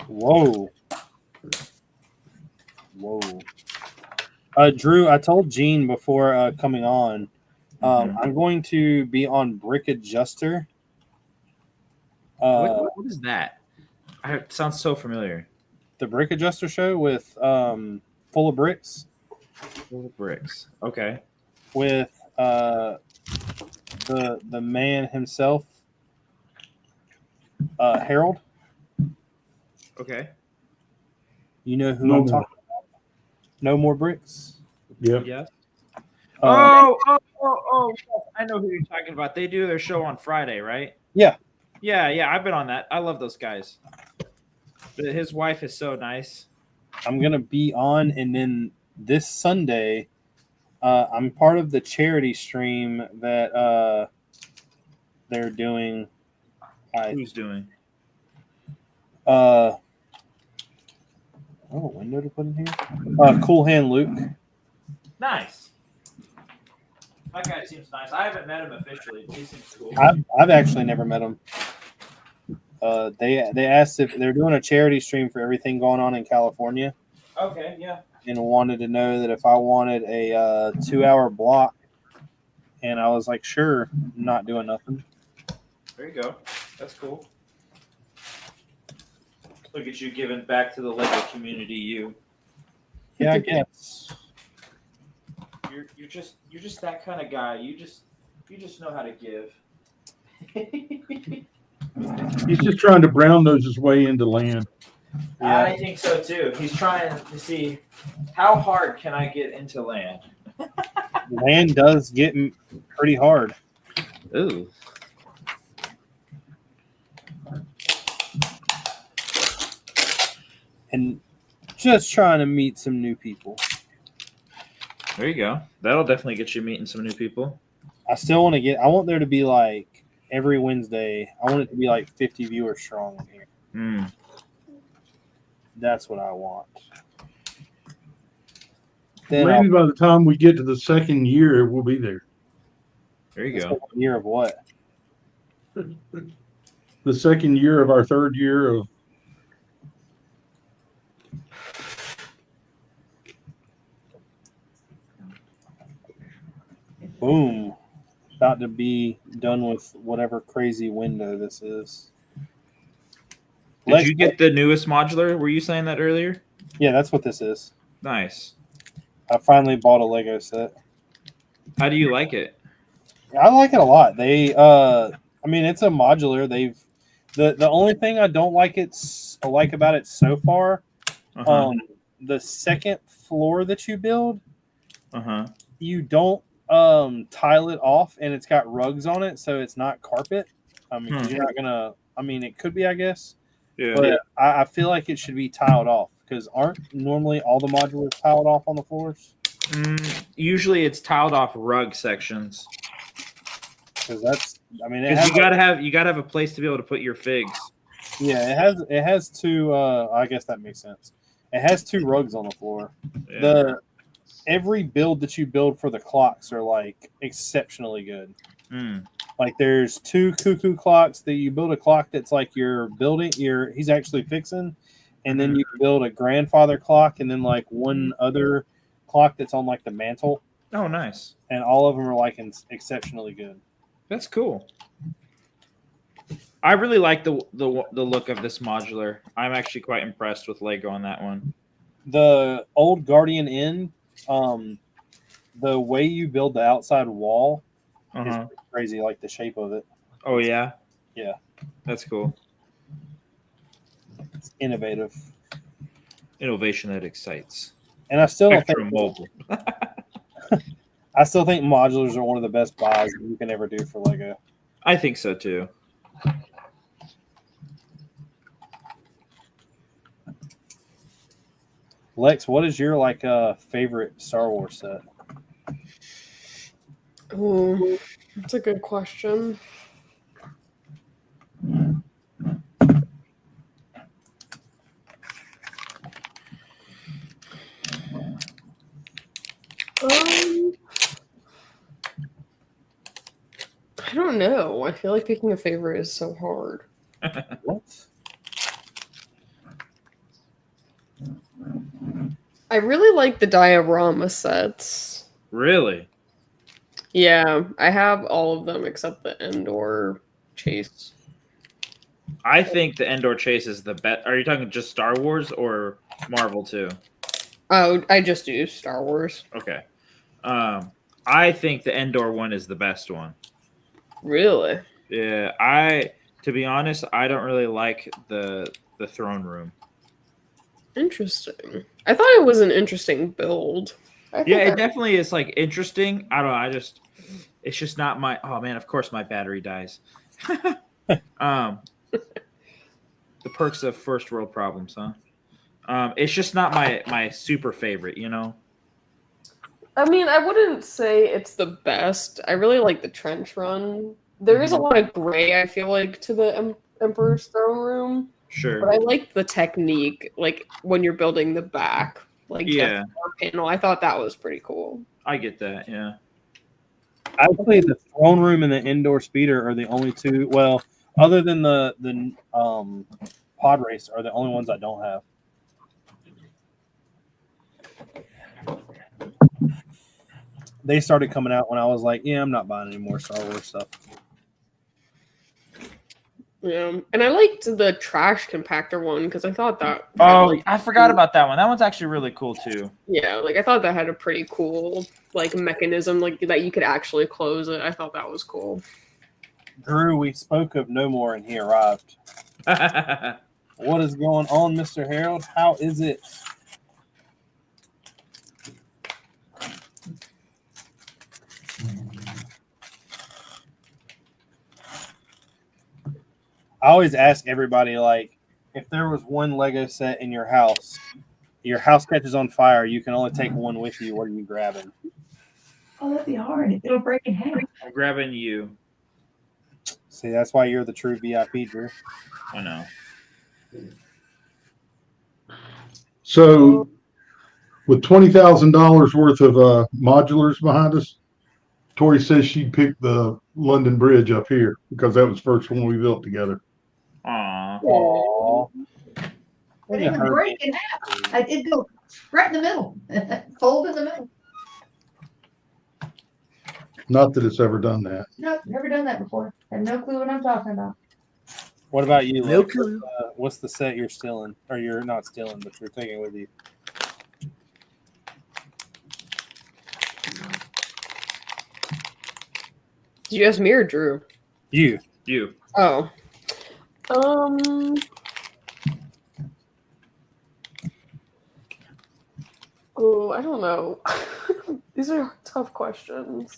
Whoa. Whoa. Drew, I told Gene before coming on, I'm going to be on Brick Adjuster. What is that? It sounds so familiar. The Brick Adjuster show with Full of Bricks. Full of Bricks. Okay. With the man himself, Harold. Okay. You know who No I'm more. talking about? No More Bricks. Yep. Yes. Uh, Oh! I know who you're talking about. They do their show on Friday, right? Yeah. Yeah. I've been on that. I love those guys. His wife is so nice. I'm gonna be on, and then this Sunday, I'm part of the charity stream that they're doing. Who's doing? A window to put in here. Cool Hand Luke. Nice. That guy seems nice. I haven't met him officially. He seems cool. I've actually never met him. They asked if they're doing a charity stream for everything going on in California, Okay, yeah. and wanted to know that if I wanted a 2-hour block, and I was like, sure, not doing nothing. There you go. That's cool. Look at you giving back to the Lego community. Yeah, I guess. You're just that kind of guy. You just know how to give. He's just trying to brown nose his way into land. Yeah. I think so too. He's trying to see how hard can I get into land. Land does get pretty hard. Ooh. And just trying to meet some new people. There you go. That'll definitely get you meeting some new people. I still want to I want there to be like every Wednesday, I want it to be like 50 viewers strong in here. That's what I want. Then Maybe by the time we get to the second year, we'll be there. There you go. Year of what? The second year of our third year of Boom. About to be done with whatever crazy window this is. Did you get the newest modular? Were you saying that earlier? Yeah, that's what this is. Nice. I finally bought a Lego set. How do you like it? I like it a lot. They I mean it's a modular. The only thing I don't like about it so far, the second floor that you build, you don't tile it off, and it's got rugs on it, so it's not carpet. I mean, 'cause you're not gonna. I mean, it could be, I guess. Yeah. But I feel like it should be tiled off, because aren't normally all the modulars tiled off on the floors? Usually, it's tiled off rug sections. Because that's. I mean, Because you gotta have a place to be able to put your figs. Yeah, it has two. I guess that makes sense. It has two rugs on the floor. Yeah. Every build that you build for the clocks are like exceptionally good. Like there's two cuckoo clocks that you build a clock that's like you're building. He's actually fixing, and then you build a grandfather clock, and then like one other clock that's on like the mantle. Oh, nice! And all of them are like exceptionally good. That's cool. I really like the look of this modular. I'm actually quite impressed with Lego on that one. The old Guardian Inn, the way you build the outside wall is crazy, like the shape of it. Oh yeah? Yeah. That's cool. It's innovative. Innovation that excites. And I still don't Spectrum Mobile. I still think modulars are one of the best buys you can ever do for Lego. I think so too. Lex, what is your favorite Star Wars set? Oh, that's a good question. I don't know. I feel like picking a favorite is so hard. What? I really like the diorama sets. Really? Yeah, I have all of them except the Endor Chase. I think the Endor Chase is the best. Are you talking just Star Wars or Marvel too? Oh, I just do Star Wars. Okay. I think the Endor one is the best one. Really? Yeah, to be honest, I don't really like the throne room. Interesting. I thought it was an interesting build. Yeah, it definitely is interesting. I don't know. It's just not my. Oh man, of course my battery dies. The perks of first world problems, huh? It's just not my super favorite, you know. I mean, I wouldn't say it's the best. I really like the trench run. There is a lot of gray, I feel like, to the Emperor's throne room. Sure. But I like the technique, like when you're building the back, like Yeah, the panel. I thought that was pretty cool. I get that. Yeah. I would say the throne room and the indoor speeder are the only two. Well, other than the pod race, are the only ones I don't have. They started coming out when I was like, yeah, I'm not buying any more Star Wars stuff. Yeah, and I liked the trash compactor one because I thought that. Oh, I forgot about that one. That one's actually really cool too. Yeah, like I thought that had a pretty cool mechanism, like that you could actually close it. I thought that was cool. Drew, we spoke of No More and he arrived. What is going on, Mr. Harold? How is it? I always ask everybody, if there was one Lego set in your house catches on fire, you can only take one with you. What are you grabbing? Oh, that'd be hard. It'll break in half. I'm grabbing you. See, that's why you're the true VIP, Drew. I know. So, with $20,000 worth of modulars behind us, Tori says she'd pick the London Bridge up here because that was the first one we built together. Aw. Aww. But it would break in half. It'd go right in the middle. Fold in the middle. Not that it's ever done that. Nope, never done that before. Have no clue what I'm talking about. What about you, No Luke? clue. What's the set you're stealing? Or you're not stealing, but you're taking with you? Did you ask me or Drew? You. Oh. Oh, I don't know. These are tough questions.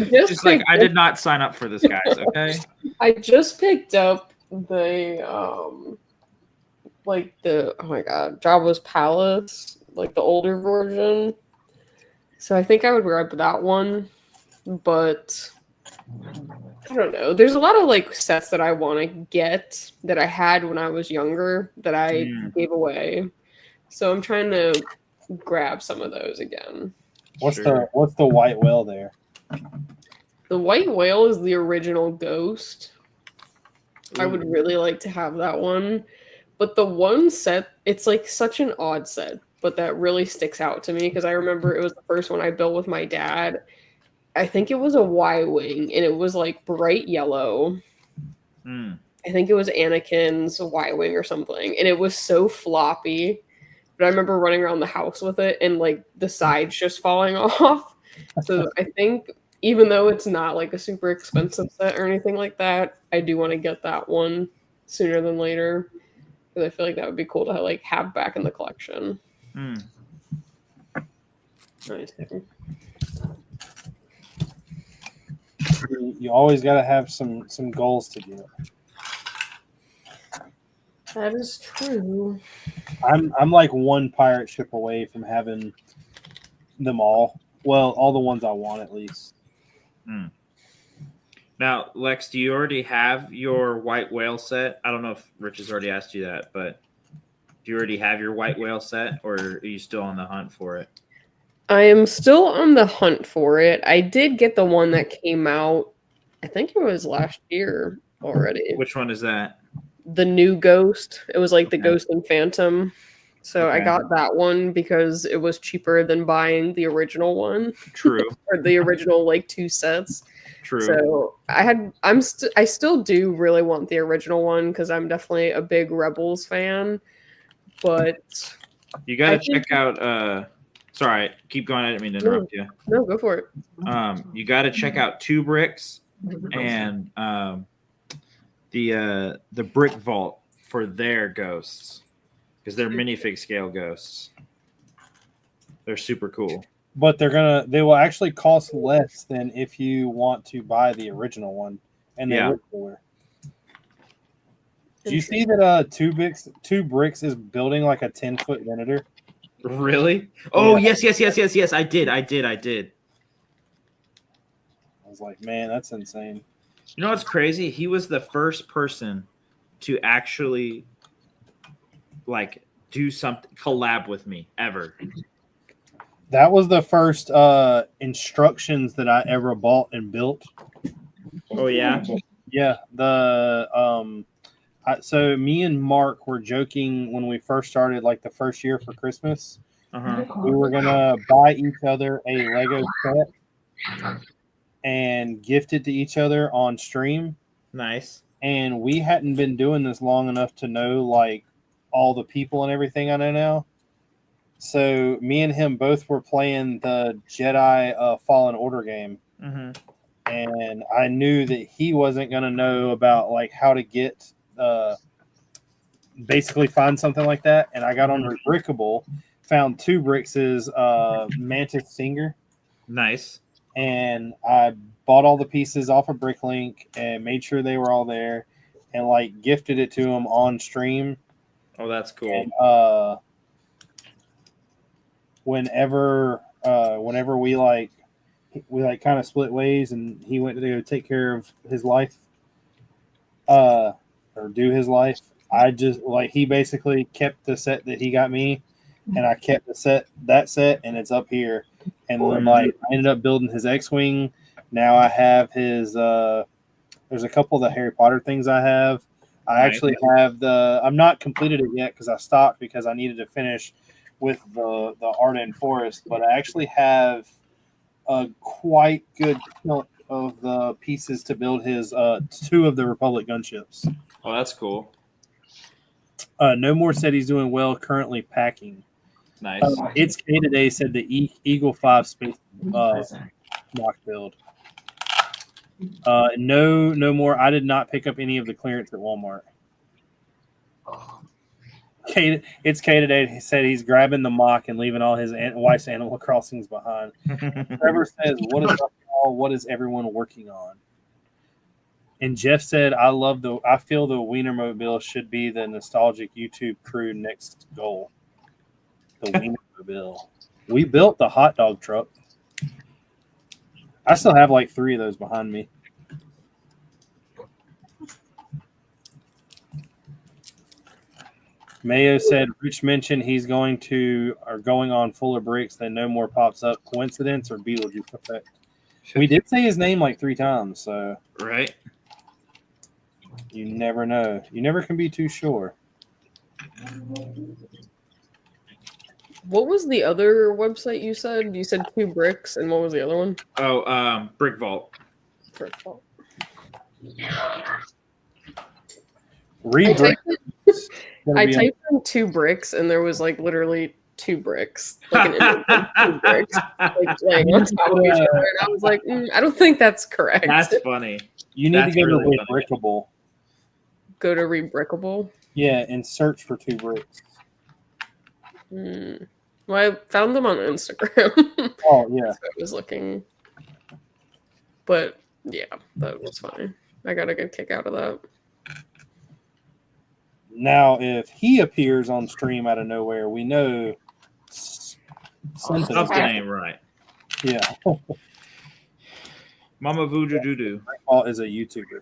Just I did not sign up for this, guys. Okay. I just picked up the oh my god, Jabba's Palace, like the older version. So I think I would grab that one, but I don't know. There's a lot of sets that I want to get that I had when I was younger that I gave away. So I'm trying to grab some of those again. What's the white whale there? The white whale is the original Ghost. I would really like to have that one. But the one set, it's such an odd set, but that really sticks out to me because I remember it was the first one I built with my dad. I think it was a Y-Wing, and it was bright yellow. I think it was Anakin's Y-Wing or something, and it was so floppy. But I remember running around the house with it, and the sides just falling off. So I think even though it's not a super expensive set or anything like that, I do want to get that one sooner than later because I feel like that would be cool to have back in the collection. Nice. You always got to have some goals to do. That is true. I'm like one pirate ship away from having them all. Well, all the ones I want at least. Now, Lex, do you already have your white whale set? I don't know if Rich has already asked you that, but do you already have your white whale set, or are you still on the hunt for it? I am still on the hunt for it. I did get the one that came out, I think it was last year already. Which one is that? The new Ghost. It was like the Okay. Ghost and Phantom. So I Okay. got that one because it was cheaper than buying the original one True. or the original like 2 sets. True. So I still do really want the original one because I'm definitely a big Rebels fan. But You got I to check out. Sorry, keep going. I didn't mean to interrupt you. no, go for it. You got to check out Two Bricks and the Brick Vault for their ghosts because they're minifig scale ghosts. They're super cool. But they will actually cost less than if you want to buy the original one, and they look cooler. Do you see that Two Bricks is building like a 10-foot Venator? Really? Oh, Yeah. yes. I did. I was like, man, that's insane. You know what's crazy? He was the first person to actually like do something collab with me ever. That was the first instructions that I ever bought and built. Oh yeah. Yeah, so me and Mark were joking when we first started, like the first year for Christmas. We were gonna buy each other a Lego set and gift it to each other on stream. Nice. And we hadn't been doing this long enough to know like all the people and everything I know now. So me and him both were playing the Jedi Fallen Order game. And I knew that he wasn't going to know about like how to get basically find something like that. And I got on Rebrickable, found Two Brix's Mantis Singer. Nice. And I bought all the pieces off of Bricklink and made sure they were all there and like gifted it to him on stream. Oh, that's cool. And, whenever we kind of split ways and he went to go take care of his life or do his life, I just like he basically kept the set that he got me and I kept that set and it's up here. And then like I ended up building his X-Wing. Now I have his there's a couple of the Harry Potter things I have. I actually have I'm not completed it yet because I stopped because I needed to finish with the Arden Forest, but I actually have a quite good chunk of the pieces to build his 2 of the Republic gunships. Oh, that's cool. No More said he's doing well, currently packing. Nice. It's K today said the Eagle 5 space mock build. No more. I did not pick up any of the clearance at Walmart. It's K today. He said he's grabbing the mock and leaving all his wife's Animal Crossings behind. Trevor says, "What is up, y'all? What is everyone working on?" And Jeff said, I feel the Wienermobile should be the nostalgic YouTube crew next goal. The Wienermobile. We built the hot dog truck. I still have like 3 of those behind me. Mayo said, Rich mentioned he's going on Fuller Bricks, then No More pops up. Coincidence or Beetlejuice effect? We did say his name like 3 times, so. Right. You never know. You never can be too sure. What was the other website you said? You said Two Bricks, and what was the other one? Oh, Brick Vault. Brick Vault. I typed in Two Bricks, and there was like literally 2 bricks, like an image of 2 bricks, like laying on top of each other. And I was like, I don't think that's correct. That's funny. You need to go to Rebrickable. Go to Rebrickable. Yeah, and search for 2 bricks. Well, I found them on Instagram. Oh yeah, so I was looking, but yeah, that was funny. I got a good kick out of that. Now, if he appears on stream out of nowhere, we know something. Something ain't right. Yeah, Mama Voodoo Doo Doo. Paul is a YouTuber.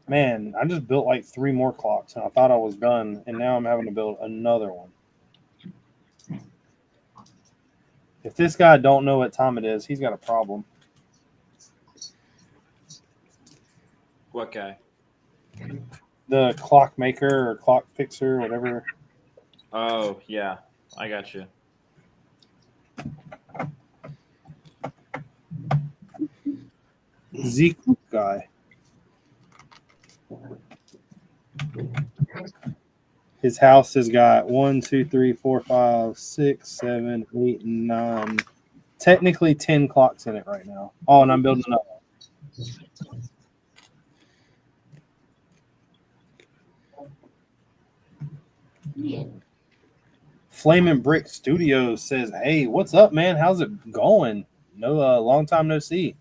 Man, I just built like 3 more clocks, and I thought I was done, and now I'm having to build another one. If this guy don't know what time it is, he's got a problem. What guy? The clock maker or clock fixer, whatever. Oh, yeah. I got you. Zeke guy. His house has got 1, 2, 3, 4, 5, 6, 7, 8, 9. Technically 10 clocks in it right now. Oh, and I'm building another one. Flamin' Brick Studios says, "Hey, what's up, man? How's it going? No, long time no see."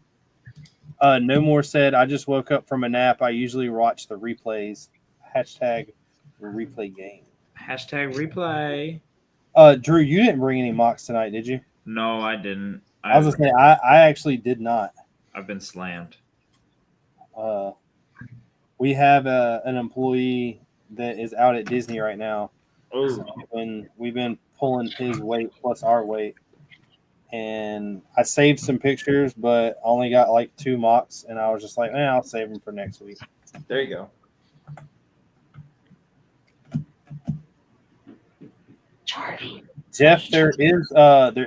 No More said, "I just woke up from a nap. I usually watch the replays. Hashtag replay game. Hashtag replay. Drew, you didn't bring any mocks tonight, did you? No, I didn't. I was gonna say I actually did not. I've been slammed. We have an employee that is out at Disney right now. Oh, So we've been pulling his weight plus our weight, and I saved some pictures, but only got like 2 mocks, and I was just like, I'll save them for next week. there you go. Jeff, there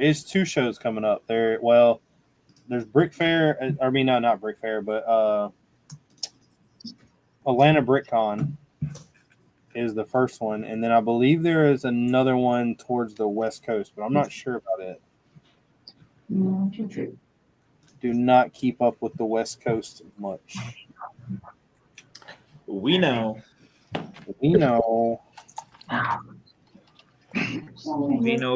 is 2 shows coming up. There's Brick Fair. I mean, no, not Brick Fair, but Atlanta BrickCon is the first one, and then I believe there is another one towards the West Coast, but I'm not sure about it. Do not keep up with the West Coast much. We know. Vino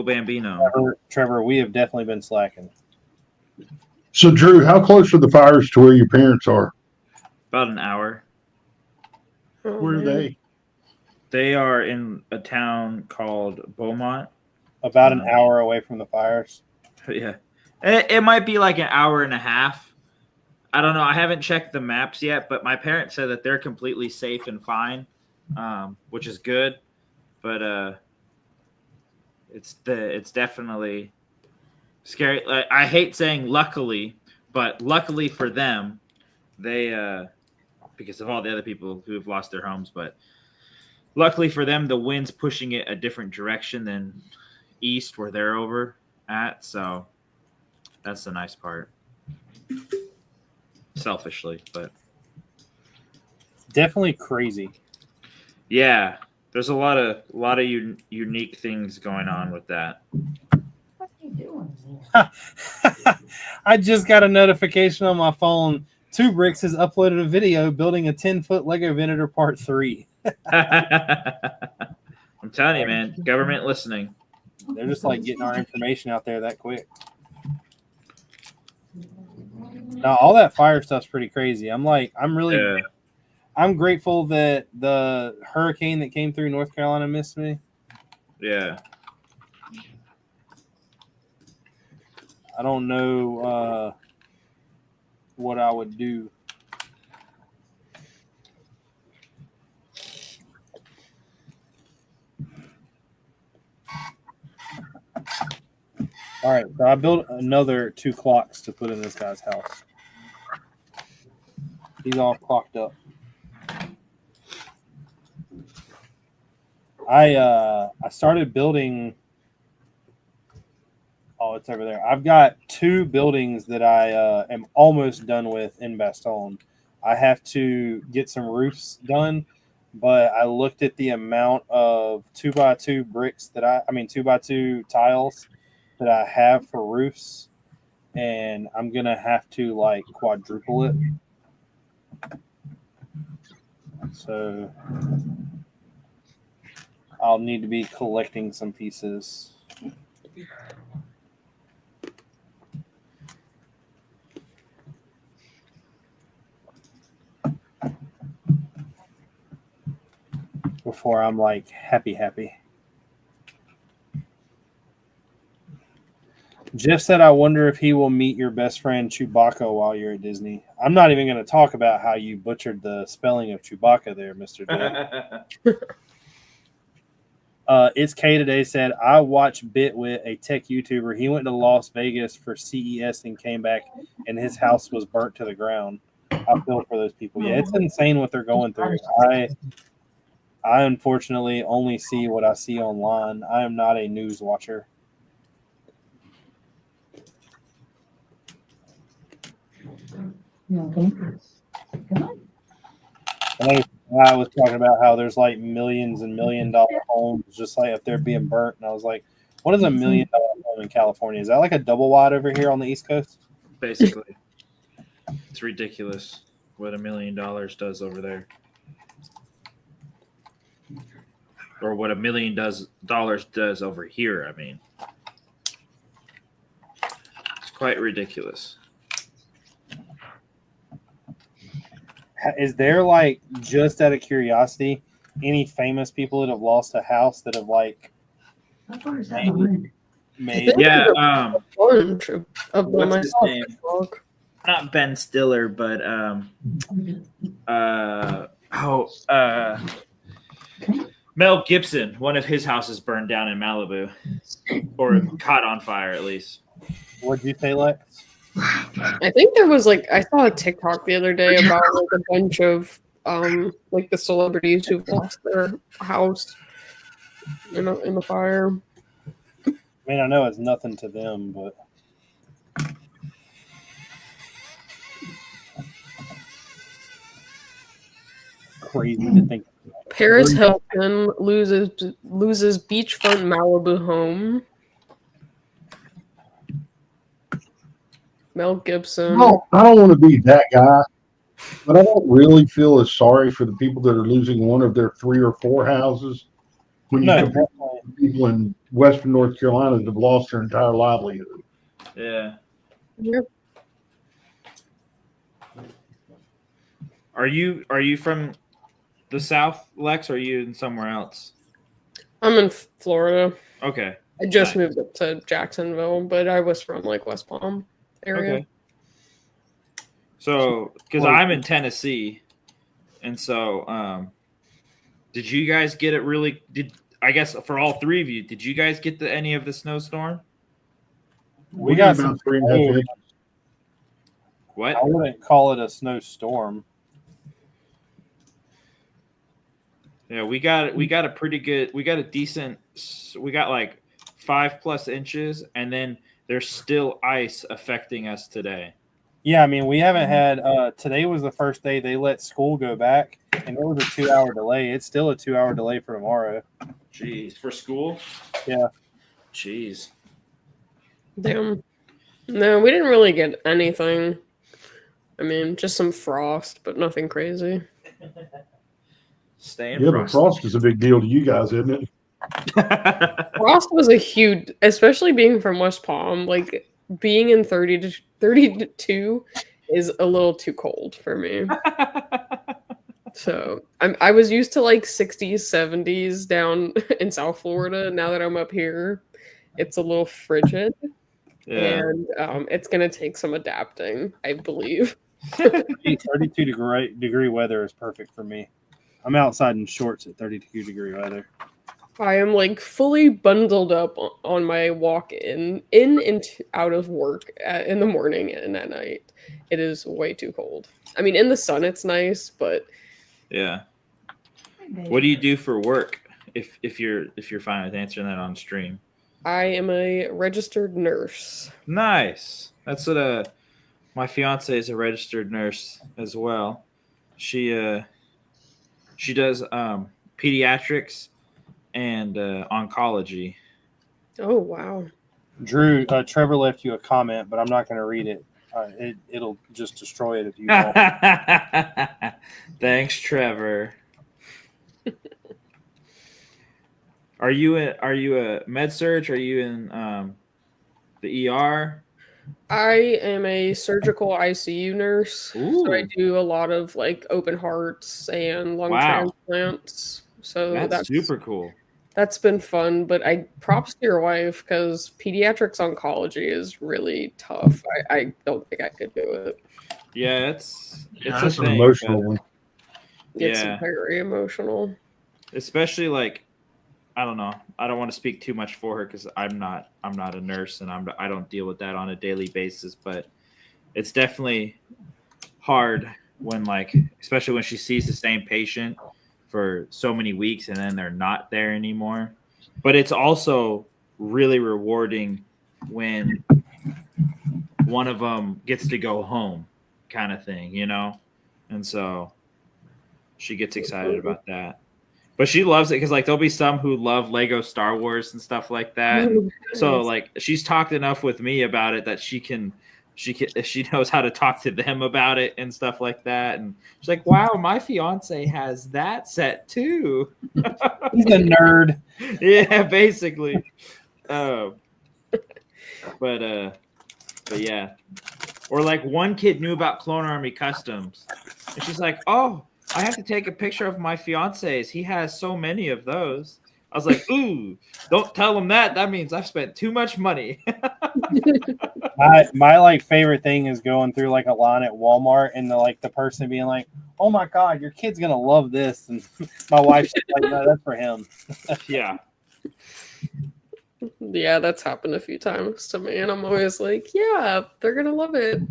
Bambino. Trevor, we have definitely been slacking. So, Drew, how close are the fires to where your parents are? About an hour. Where are they? They are in a town called Beaumont. About an hour away from the fires. Yeah. It might be like an hour and a half. I don't know. I haven't checked the maps yet, but my parents said that they're completely safe and fine, which is good. But it's definitely scary. I hate saying luckily, but luckily for them, they because of all the other people who have lost their homes, but luckily for them, the wind's pushing it a different direction than east where they're over at. So that's the nice part. Selfishly, but definitely crazy. Yeah, there's a lot of unique things going on with that. What are you doing? I just got a notification on my phone. 2 Bricks has uploaded a video building a 10-foot Lego Venator Part 3. I'm telling you, man, government listening. They're just like getting our information out there that quick. Now, all that fire stuff's pretty crazy. I'm grateful that the hurricane that came through North Carolina missed me. Yeah. I don't know what I would do. All right, so I built another 2 clocks to put in this guy's house. He's all clocked up. I started building. Oh, it's over there. I've got 2 buildings that I am almost done with in Bastogne. I have to get some roofs done, but I looked at the amount of 2x2 bricks 2x2 tiles that I have for roofs, and I'm gonna have to like quadruple it. So I'll need to be collecting some pieces. Before I'm like happy. Jeff said, I wonder if he will meet your best friend Chewbacca while you're at Disney. I'm not even going to talk about how you butchered the spelling of Chewbacca there, Mr. Jeff. It's K today said, I watched Bitwit, a tech YouTuber. He went to Las Vegas for CES and came back, and his house was burnt to the ground. I feel for those people. Yeah, it's insane what they're going through. I unfortunately only see what I see online. I am not a news watcher. I was talking about how there's like millions and $1,000,000 homes just like up there being burnt, and I was like, what is $1,000,000 home in California? Is that like a double wide over here on the East Coast? Basically, it's ridiculous what $1,000,000 does over there, or what $1,000,000 does over here. I mean, it's quite ridiculous. Is there, like, just out of curiosity, any famous people that have lost a house that have like made? Yeah, Bunch of them. what's I his saw name? TikTok. Not Ben Stiller, but Mel Gibson. One of his houses burned down in Malibu, or caught on fire at least. What'd you say, Lex? I think there was like I saw a TikTok the other day about like a bunch of like the celebrities who've lost their house in the fire. I mean, I know it's nothing to them, but crazy to think. Paris Hilton loses beachfront Malibu home. Mel Gibson. No, I don't want to be that guy, but I don't really feel as sorry for the people that are losing one of their 3 or 4 houses when you No, compare to people in Western North Carolina that have lost their entire livelihood. Yeah. Yep. Are you from the South, Lex? Or are you in somewhere else? I'm in Florida. Okay. I just Nice. moved up to Jacksonville, but I was from like West Palm area. Okay. So, because I'm in Tennessee, and so, did you guys get it? Really? I guess for all 3 of you, did you guys get any of the snowstorm? We got about some 3.5 inches. What? I wouldn't call it a snowstorm. Yeah, we got a pretty good. We got a decent. We got like 5+ inches, and then there's still ice affecting us today. Yeah, I mean, we haven't had today was the first day they let school go back, and it was a 2-hour delay. It's still a 2-hour delay for tomorrow. Jeez, for school? Yeah. Jeez. Damn. No, we didn't really get anything. I mean, just some frost, but nothing crazy. Staying Yeah, but frost is a big deal to you guys, isn't it? Frost was a huge, especially being from West Palm, like being in 30 to 32 is a little too cold for me. So I was used to like 60s, 70s down in South Florida. Now that I'm up here, it's a little frigid. Yeah. And it's going to take some adapting, I believe. 32 degree weather is perfect for me. I'm outside in shorts at 32 degree weather. I am like fully bundled up on my walk in and out of work in the morning and at night. It is way too cold. I mean, in the sun it's nice, but Yeah. What do you do for work? If you're fine with answering that on stream. I am a registered nurse. Nice. That's what my fiance is a registered nurse as well. She does pediatrics and oncology. Oh wow. Drew, Trevor left you a comment, but I'm not going to read it. It'll just destroy it if you don't. Thanks, Trevor. Are you a med surge? Are you in the ER? I am a surgical ICU nurse. So I Ooh, do a lot of like open hearts and lung wow, transplants. So that's super cool. that's been fun, but I props to your wife because pediatrics oncology is really tough. I don't think I could do it. Yeah, it's a That's an thing, emotional but one. It's yeah, very emotional. especially like I don't know. I don't want to speak too much for her because I'm not a nurse and I don't deal with that on a daily basis. But it's definitely hard when like especially when she sees the same patient for so many weeks and then they're not there anymore. But it's also really rewarding when one of them gets to go home, kind of thing, you know. And so she gets excited about that. But she loves it because like there'll be some who love Lego Star Wars and stuff like that. And so like she's talked enough with me about it that she knows how to talk to them about it and stuff like that. And she's like, "Wow, my fiance has that set too." He's a nerd. Yeah, basically. But yeah. Or like one kid knew about Clone Army Customs, and she's like, "Oh, I have to take a picture of my fiance's. He has so many of those." I was like, "Ooh, don't tell him that. That means I've spent too much money." My like favorite thing is going through like a line at Walmart and the person being like, "Oh my god, your kid's gonna love this," and my wife's like, "No, that's for him." Yeah. Yeah, that's happened a few times to me, and I'm always like, "Yeah, they're gonna love it."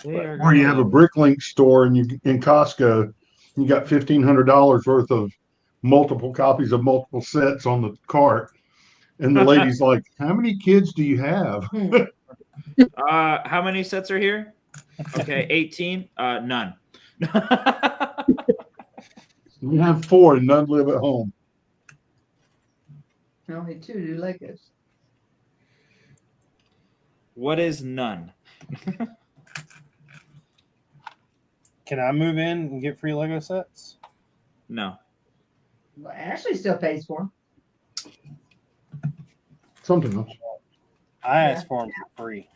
Or you have a Bricklink store and you in Costco, you got $1,500 worth of multiple copies of multiple sets on the cart, and the lady's like, "How many kids do you have?" How many sets are here? Okay, 18. None. We have 4 and none live at home. Only 2 do Legos. What is none? Can I move in and get free Lego sets? No. Well, Ashley still pays for them. Something else. I asked for them for free.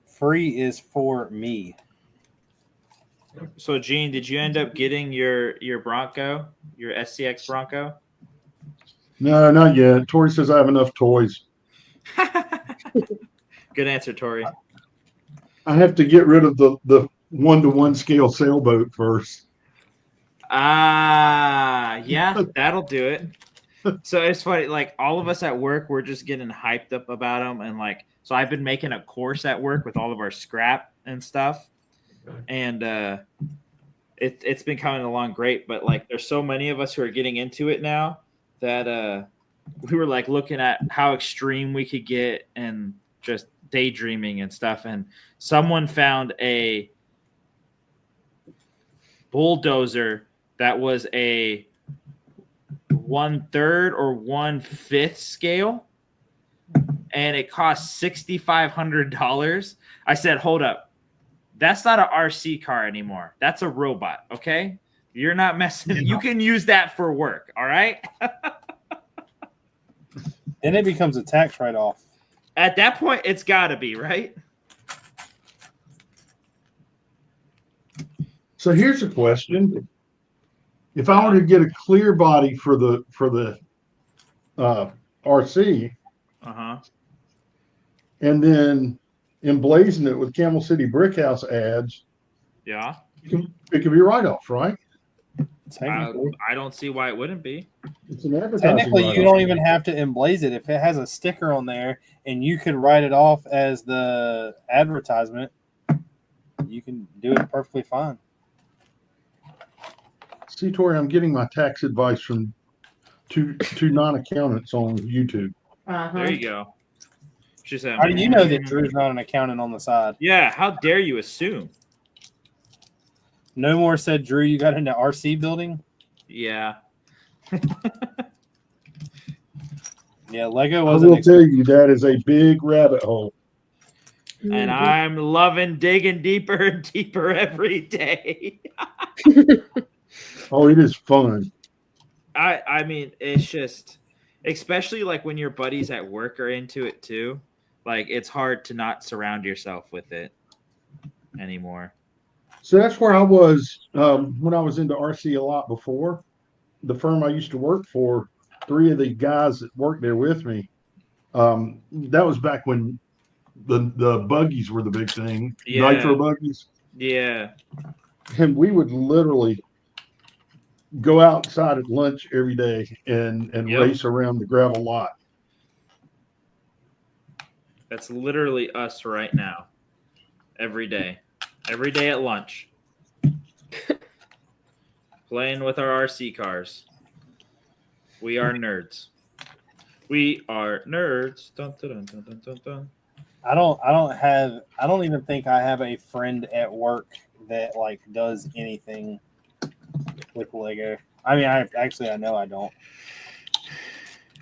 Free is for me. So, Gene, did you end up getting your Bronco, your SCX Bronco? No, not yet. Tori says I have enough toys. Good answer, Tori. I have to get rid of the 1-to-1 scale sailboat first. Yeah, that'll do it. So it's funny, like all of us at work, we're just getting hyped up about them, and like, so I've been making a course at work with all of our scrap and stuff, and it's been coming along great. But like, there's so many of us who are getting into it now that we were like looking at how extreme we could get and just daydreaming and stuff. And someone found a bulldozer that was a 1/3 or 1/5 scale, and it cost $6,500. I said, "Hold up, that's not an RC car anymore. That's a robot. Okay, you're not messing. Yeah. You can use that for work. All right." Then it becomes a tax write-off. At that point, it's got to be right. So here's a question: if I were to get a clear body for the RC, and then emblazon it with Camel City Brick House ads, Yeah, it could be write-off, right? I don't see why it wouldn't be. It's an advertising Technically, you write-off. don't even have to emblaze it. If it has a sticker on there and you could write it off as the advertisement, you can do it perfectly fine. See, Tori, I'm getting my tax advice from two non-accountants on YouTube. There you go. She said, How do you know that Drew's not an accountant on the side? Yeah, how dare you assume? No more said, Drew, you got into RC building? Yeah. Yeah, Lego I wasn't. will tell you that is a big rabbit hole. and I'm loving digging deeper and deeper every day. Oh, it is fun. I mean, it's just, especially like when your buddies at work are into it too. Like it's hard to not surround yourself with it anymore. So that's where I was when I was into RC a lot before. The firm I used to work for, 3 of the guys that worked there with me, that was back when the buggies were the big thing, Yeah. nitro buggies. Yeah. And we would literally go outside at lunch every day and Yep. race around the gravel lot. That's literally us right now. Every day. Every day at lunch. Playing with our RC cars. We are nerds. We are nerds. Dun, dun, dun, dun, dun, dun. I don't even think I have a friend at work that like does anything with Lego. I mean, I know I don't.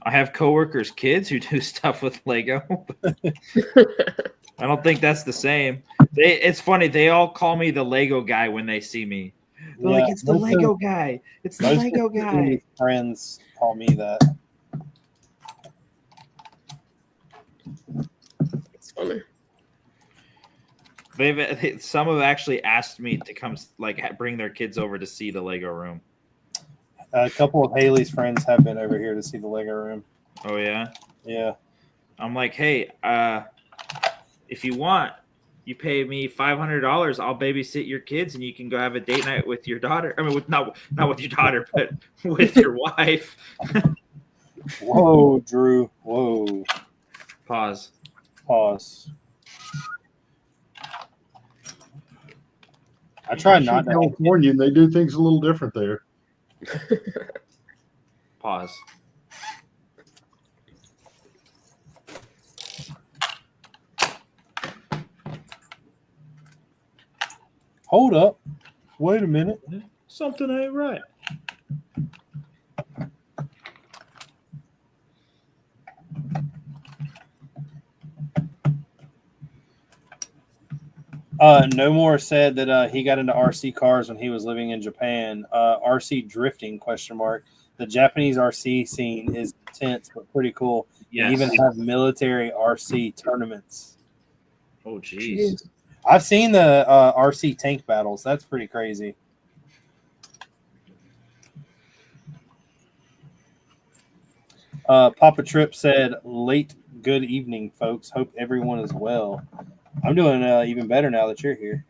I have coworkers' kids who do stuff with Lego. I don't think that's the same. It's funny. They all call me the Lego guy when they see me. They're like, it's the Lego guy. It's the Lego guy. Friends call me that. It's funny. Some have actually asked me to come, like, bring their kids over to see the Lego room. A couple of Haley's friends have been over here to see the Lego room. Oh yeah, yeah. I'm like, hey, if you want, you pay me $500. I'll babysit your kids, and you can go have a date night with your daughter. I mean, with not with your daughter, but with your wife. Whoa, Drew. Whoa. Pause. I try not to. California, and they do things a little different there. Pause. Hold up. Wait a minute. Something ain't right. No More said that he got into RC cars when he was living in Japan. RC drifting ? The Japanese RC scene is intense but pretty cool. Yes. They even have military RC tournaments. Oh, jeez. I've seen the RC tank battles. That's pretty crazy. Papa Trip said, late good evening, folks. Hope everyone is well. I'm doing even better now that you're here.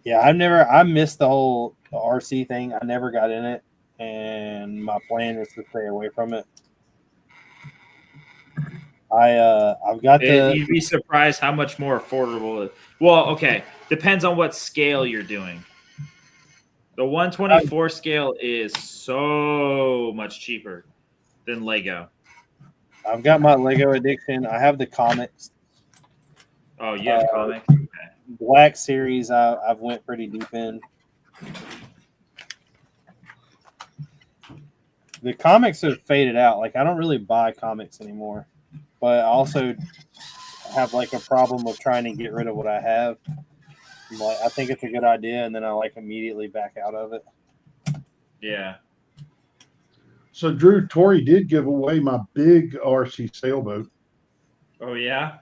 Yeah, I missed the whole RC thing. I never got in it, and my plan is to stay away from it. I've got You'd be surprised how much more affordable it is. Well, okay. Depends on what scale you're doing. The 124 scale is so much cheaper than Lego. I've got my Lego addiction. I have the comics. Oh, you have comics? Okay. Black Series I've went pretty deep in. The comics have faded out. Like, I don't really buy comics anymore. But I also have like a problem of trying to get rid of what I have. Like, I think it's a good idea, and then I like immediately back out of it. Yeah. So Drew, Tori did give away my big RC sailboat. Oh yeah.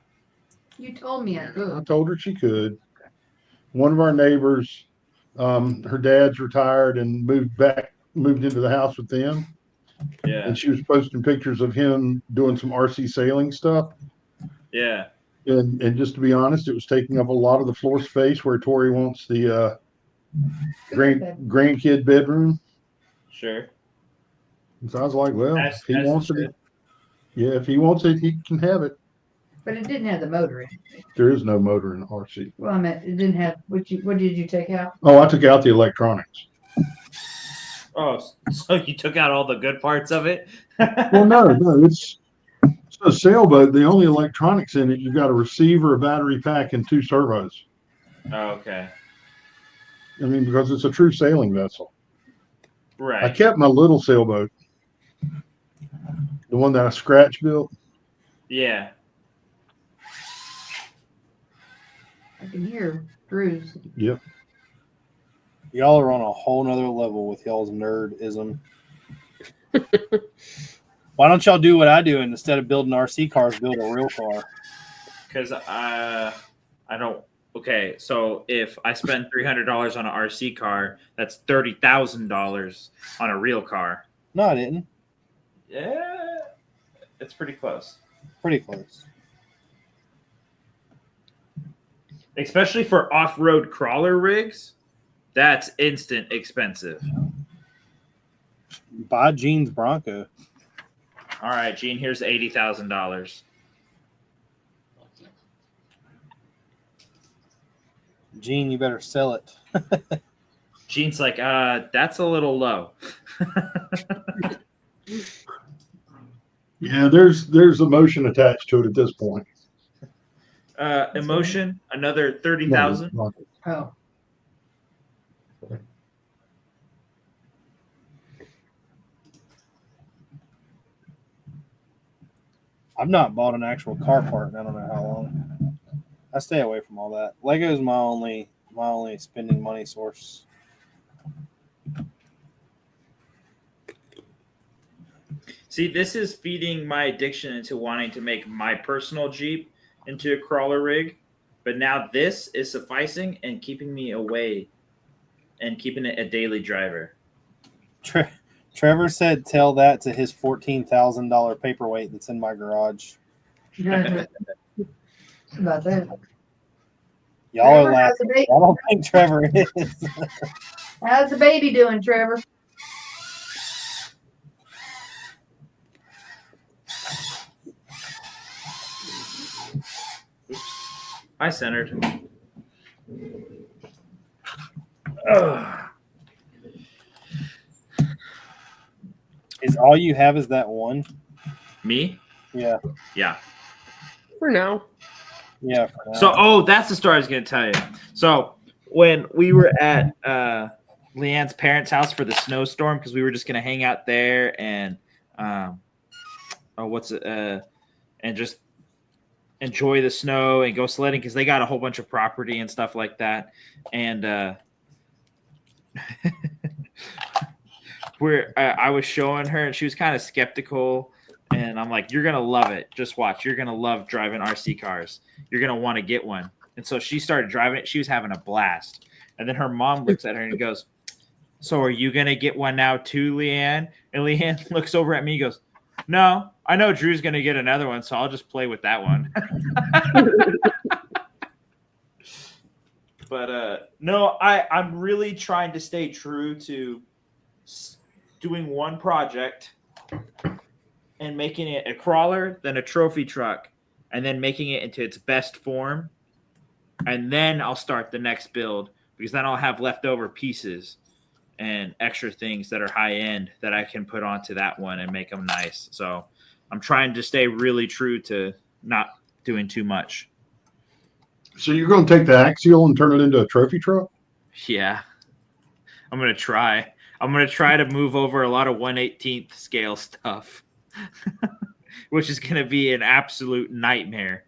You told me I I could. told her she could. One of our neighbors, her dad's retired and moved into the house with them. Yeah. And she was posting pictures of him doing some RC sailing stuff. Yeah. And just to be honest, it was taking up a lot of the floor space where Tori wants the grandkid bedroom. Sure. And so I was like, well, As if he wants it it, yeah, if he wants it, he can have it. But it didn't have the motor in it. There is no motor in the RC. Well, I meant it didn't have, what did you take out? Oh, I took out the electronics. Oh, so you took out all the good parts of it? Well, no, it's a sailboat. The only electronics in it, you've got a receiver, a battery pack, and 2 servos. Oh, okay. I mean, because it's a true sailing vessel. Right. I kept my little sailboat, the The one that I scratch built. Yeah. I can hear Drew's. Yep. Y'all are on a whole nother level with y'all's nerdism. Why don't y'all do what I do and instead of building RC cars, build a real car? Because I don't. Okay, so if I spend $300 on an RC car, that's $30,000 on a real car. No, I didn't. Yeah, it's pretty close. Pretty close. Especially for off-road crawler rigs, that's instant expensive. Buy Gene's Bronco. All right, Gene, here's $80,000. Gene, you better sell it. Gene's like, that's a little low. Yeah, there's emotion attached to it at this point. Emotion, another 30,000. Oh. I've not bought an actual car part in I don't know how long. I stay away from all that. Lego's my only spending money source. See, this is feeding my addiction into wanting to make my personal Jeep into a crawler rig. But now this is sufficing and keeping me away and keeping it a daily driver. Trevor said tell that to his $14,000 paperweight that's in my garage. About that. Y'all are Trevor, laughing. I don't think Trevor is. How's the baby doing, Trevor? I centered. Is all you have is that one? Me? Yeah. Yeah. For now. Yeah. For now. So, that's the story I was going to tell you. So, when we were at Leanne's parents' house for the snowstorm, because we were just going to hang out there and, and just enjoy the snow and go sledding, because they got a whole bunch of property and stuff like that. And I was showing her, and she was kind of skeptical. And I'm like, you're going to love it. Just watch. You're going to love driving RC cars. You're going to want to get one. And so she started driving it. She was having a blast. And then her mom looks at her and goes, so are you going to get one now too, Leanne? And Leanne looks over at me and goes, no, I know Drew's going to get another one, so I'll just play with that one. But no, I'm really trying to stay true to doing one project and making it a crawler, then a trophy truck, and then making it into its best form. And then I'll start the next build, because then I'll have leftover pieces and extra things that are high end that I can put onto that one and make them nice. So I'm trying to stay really true to not doing too much. So you're going to take the axial and turn it into a trophy truck? Yeah. I'm going to try. I'm going to try to move over a lot of 1/18th scale stuff, which is going to be an absolute nightmare.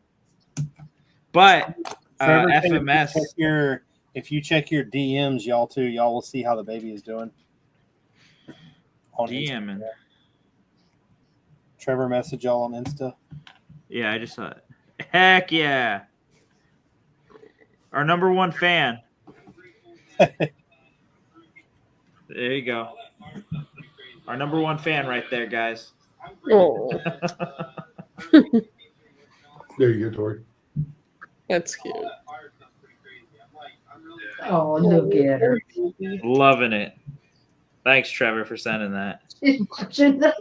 But Trevor, FMS. If you check your DMs, y'all will see how the baby is doing. On DMing. Trevor message y'all on Insta. Yeah, I just saw it. Heck yeah. Our number one fan. There you go. Our number one fan right there, guys. Oh, There you go, Tori. that's cute. Oh, look at her. Loving it. Thanks, Trevor, for sending that. She's watching the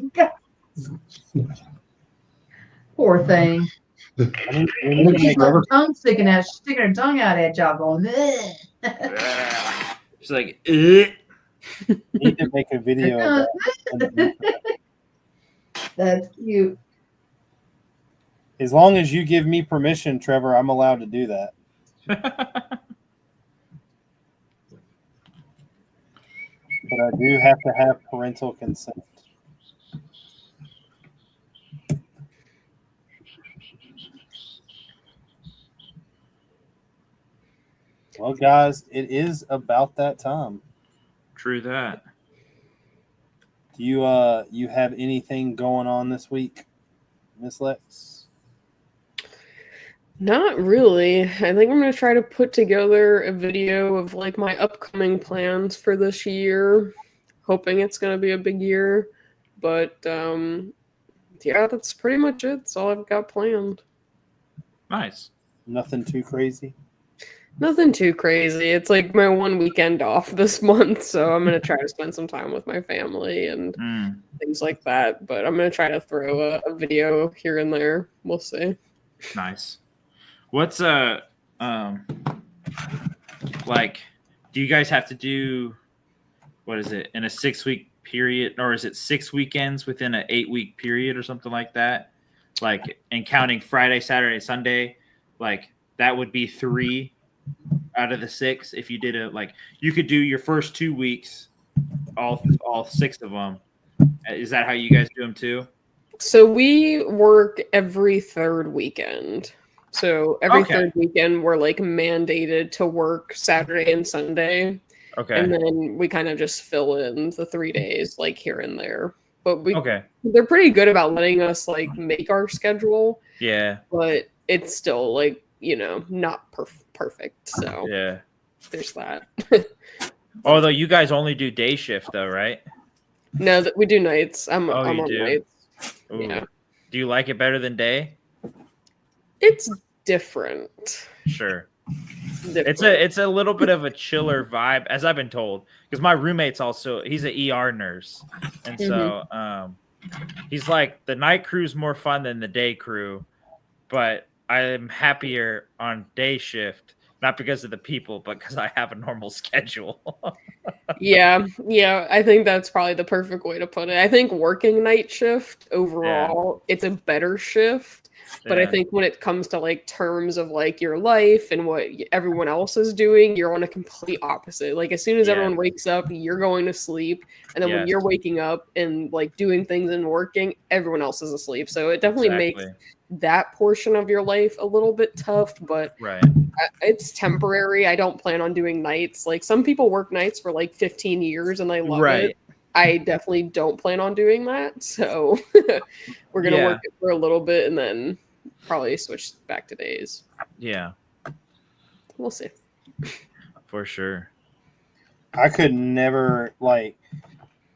poor thing. She's got her tongue sticking out. She's sticking her tongue out at y'all going, "Ugh." She's like, Need to make a video of that. That's cute. As long as you give me permission, Trevor, I'm allowed to do that. But I do have to have parental consent. Well, guys, it is about that time. True that. Do you you have anything going on this week, Miss Lex? Not really. I think I'm gonna try to put together a video of like my upcoming plans for this year, hoping it's gonna be a big year. But yeah, that's pretty much it. That's all I've got planned. Nice. Nothing too crazy. Nothing too crazy. It's like my one weekend off this month, so I'm gonna try to spend some time with my family and things like that. But I'm gonna try to throw a video here and there. We'll see. Nice. What's like? Do you guys have to do what is it in a 6-week period, or is it 6 weekends within an 8-week period, or something like that? Like, and counting Friday, Saturday, Sunday, like that would be 3 out of the 6. If you did it, like you could do your first 2 weeks, all 6 of them. Is that how you guys do them too? So we work every third weekend. So every third weekend, we're like mandated to work Saturday and Sunday. Okay. And then we kind of just fill in the 3 days like here and there. But they're pretty good about letting us like make our schedule. Yeah. But it's still like, not perfect. So yeah, there's that. Although you guys only do day shift though, right? No, we do nights. I'm you on do? nights. Ooh. Yeah. Do you like it better than day? It's different. Sure. It's a little bit of a chiller vibe, as I've been told, because my roommate's he's an ER nurse, and so he's like, the night crew's more fun than the day crew, but I'm happier on day shift, not because of the people, but because I have a normal schedule. Yeah, I think that's probably the perfect way to put it. I think working night shift overall, it's a better shift. But I think when it comes to like terms of like your life and what everyone else is doing, you're on a complete opposite. Like as soon as everyone wakes up, you're going to sleep. And then when you're waking up and like doing things and working, everyone else is asleep. So it definitely makes that portion of your life a little bit tough, but it's temporary. I don't plan on doing nights. Like some people work nights for like 15 years and they love it. I definitely don't plan on doing that. So we're going to work it for a little bit and then probably switch back to days. Yeah. We'll see. For sure. I could never, when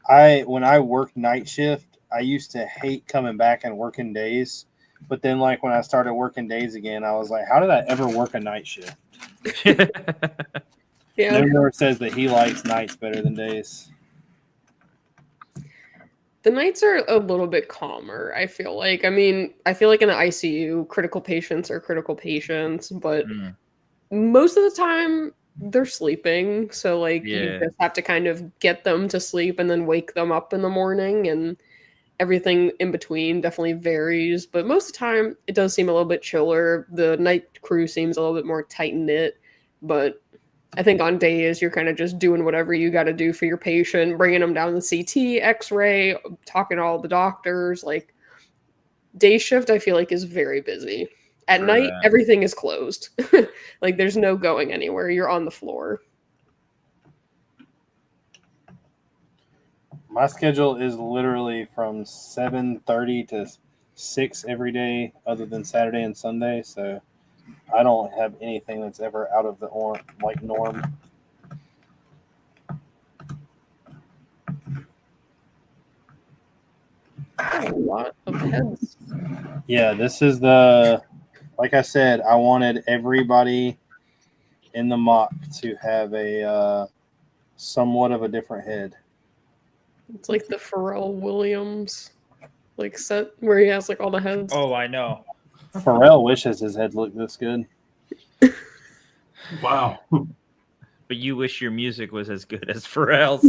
I worked night shift, I used to hate coming back and working days. But then, like, when I started working days again, I was like, how did I ever work a night shift? Never says that he likes nights better than days. The nights are a little bit calmer, I feel like. I mean, I feel like in the ICU, critical patients are critical patients, but most of the time they're sleeping. So, like, you just have to kind of get them to sleep and then wake them up in the morning, and everything in between definitely varies. But most of the time, it does seem a little bit chiller. The night crew seems a little bit more tight-knit, but I think on days, you're kind of just doing whatever you got to do for your patient, bringing them down the CT, X-ray, talking to all the doctors. Like, day shift, I feel like, is very busy. At night, everything is closed. Like, there's no going anywhere. You're on the floor. My schedule is literally from 7:30 to 6 every day other than Saturday and Sunday, so I don't have anything that's ever out of the norm. A lot of heads. Yeah, this is like I said, I wanted everybody in the mock to have a somewhat of a different head. It's like the Pharrell Williams like set where he has like all the heads. Oh, I know. Pharrell wishes his head looked this good. Wow. But you wish your music was as good as Pharrell's.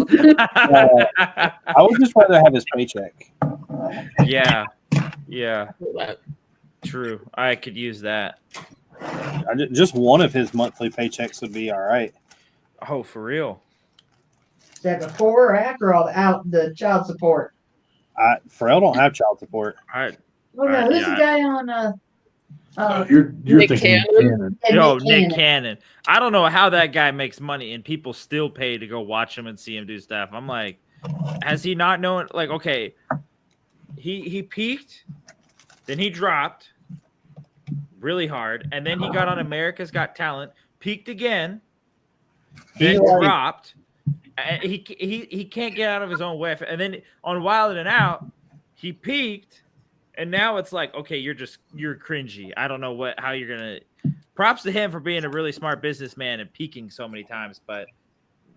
I would just rather have his paycheck. Yeah. That. True. I could use that. Just one of his monthly paychecks would be all right. Oh, for real? Is that before or after all the child support? Pharrell don't have child support. Oh no, who's the guy on You're Nick thinking Cannon? and Yo, Nick Nick Cannon. Cannon. I don't know how that guy makes money and people still pay to go watch him and see him do stuff. I'm like, has he not known? Like, okay, he peaked, then he dropped really hard, and then he got on America's Got Talent, peaked again, then dropped. He can't get out of his own way. And then on Wild and Out, he peaked, and now it's like, okay, you're cringy. I don't know how you're gonna. Props to him for being a really smart businessman and peaking so many times, but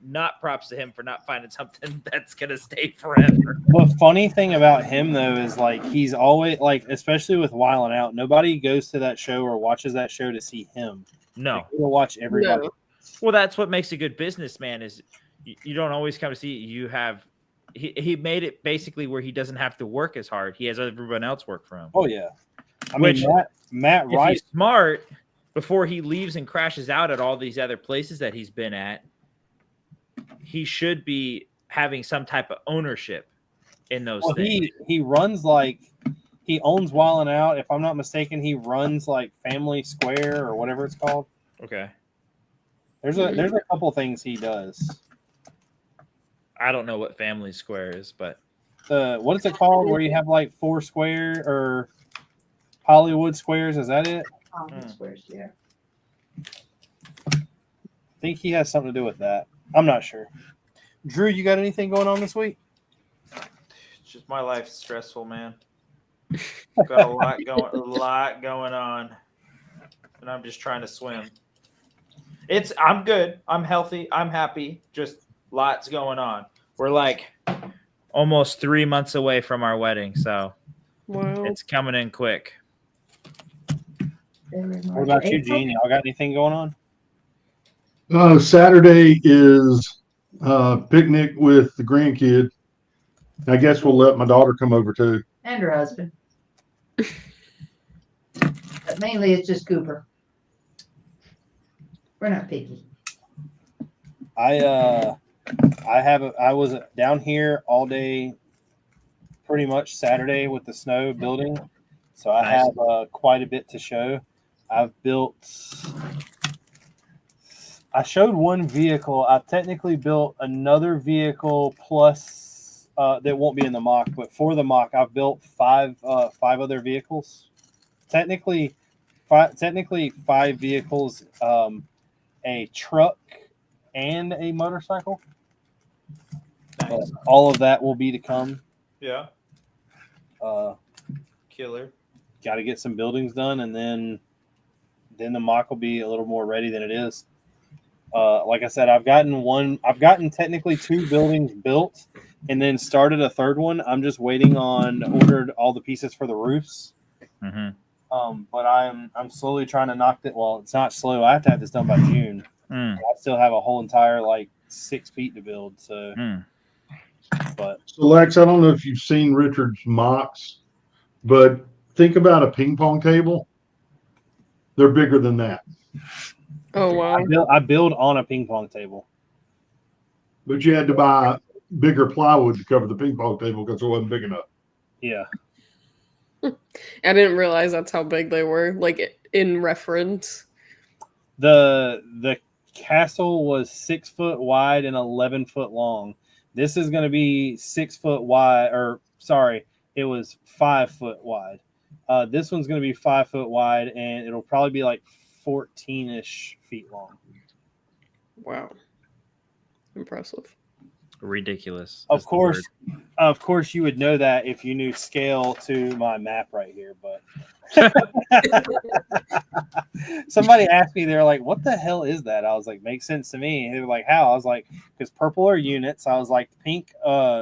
not props to him for not finding something that's gonna stay forever. The funny thing about him though is like he's always like, especially with Wild 'N Out, nobody goes to that show or watches that show to see him. No, Like, you'll watch everybody. No. well, that's what makes a good businessman is you don't always come to see. You have he made it basically where he doesn't have to work as hard. He has everyone else work for him. Oh yeah, I Which, mean Matt if Rife. he's smart, before he leaves and crashes out at all these other places that he's been at, he should be having some type of ownership in those Well, things. he runs like he owns Wild 'N Out. If I'm not mistaken, he runs like Family Square or whatever it's called. Okay. There's a couple things he does. I don't know what Family Square is, but What is it called where you have like 4 square or Hollywood squares? Is that it? Squares, yeah. I think he has something to do with that. I'm not sure. Drew, you got anything going on this week? it's just my life's stressful, man. Got a lot going on, and I'm just trying to swim. I'm good. I'm healthy. I'm happy. Just lots going on. We're like almost 3 months away from our wedding, so Wow. it's coming in quick. What about you, Gene? Y'all got anything going on? Saturday is picnic with the grandkid. I guess we'll let my daughter come over too. And her husband. But mainly it's just Cooper. We're not picky. I was down here all day, pretty much Saturday with the snow building, so I Nice. have quite a bit to show. I showed one vehicle. I've technically built another vehicle plus that won't be in the mock, but for the mock, I've built five other vehicles. Technically, five vehicles, a truck, and a motorcycle. Nice. All of that will be to come. Yeah. Killer. Got to get some buildings done, and then the mock will be a little more ready than it is. Like I said, I've gotten technically 2 buildings built, and then started a third one. I'm just waiting on ordered all the pieces for the roofs. Mm-hmm. But I'm slowly trying to knock it. Well, it's not slow. I have to have this done by June. Mm. I still have a whole entire like 6 feet to build. So, but So Lex, I don't know if you've seen Richard's mocks, but think about a ping pong table. They're bigger than that. Oh wow. I build on a ping pong table. But you had to buy bigger plywood to cover the ping pong table because it wasn't big enough. Yeah. I didn't realize that's how big they were, like in reference. The castle was 6 foot wide and 11 foot long. This is going to be 6 foot wide, or sorry, it was 5 foot wide. This one's going to be 5 foot wide, and it'll probably be like 14-ish feet long. Wow. Impressive. Ridiculous. Of course, you would know that if you knew scale to my map right here. But somebody asked me, they're like, "What the hell is that?" I was like, "Makes sense to me." They were like, "How?" I was like, "Because purple are units." I was like, "Pink,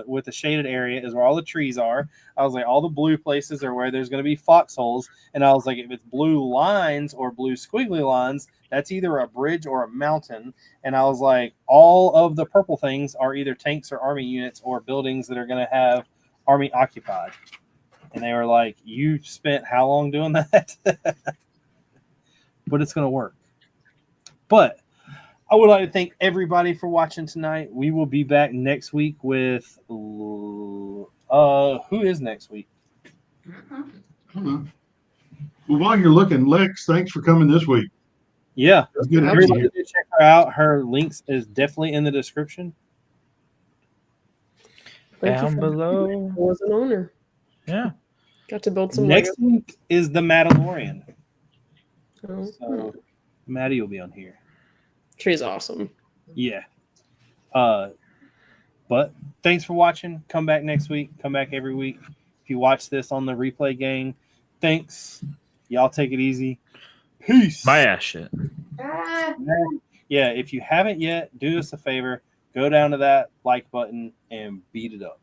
with the shaded area is where all the trees are." I was like, "All the blue places are where there's going to be foxholes." And I was like, "If it's blue lines or blue squiggly lines, that's either a bridge or a mountain." And I was like, all of the purple things are either tanks or army units or buildings that are going to have army occupied. And they were like, "You spent how long doing that?" But it's going to work. But I would like to thank everybody for watching tonight. We will be back next week with who is next week? Well, while you're looking, Lex, thanks for coming this week. Yeah. It's good to have you Everybody here. go check her out. Her links is definitely in the description. Thank you Down for- below. I was an owner. Yeah. Got to build some Next Lego. week is the Mandalorian. Oh, So Maddie will be on here. she's awesome. Yeah. But thanks for watching. Come back next week. Come back every week. If you watch this on the replay gang, thanks. Y'all take it easy. Peace. My ass shit. Ah. Yeah, if you haven't yet, do us a favor. Go down to that like button and beat it up.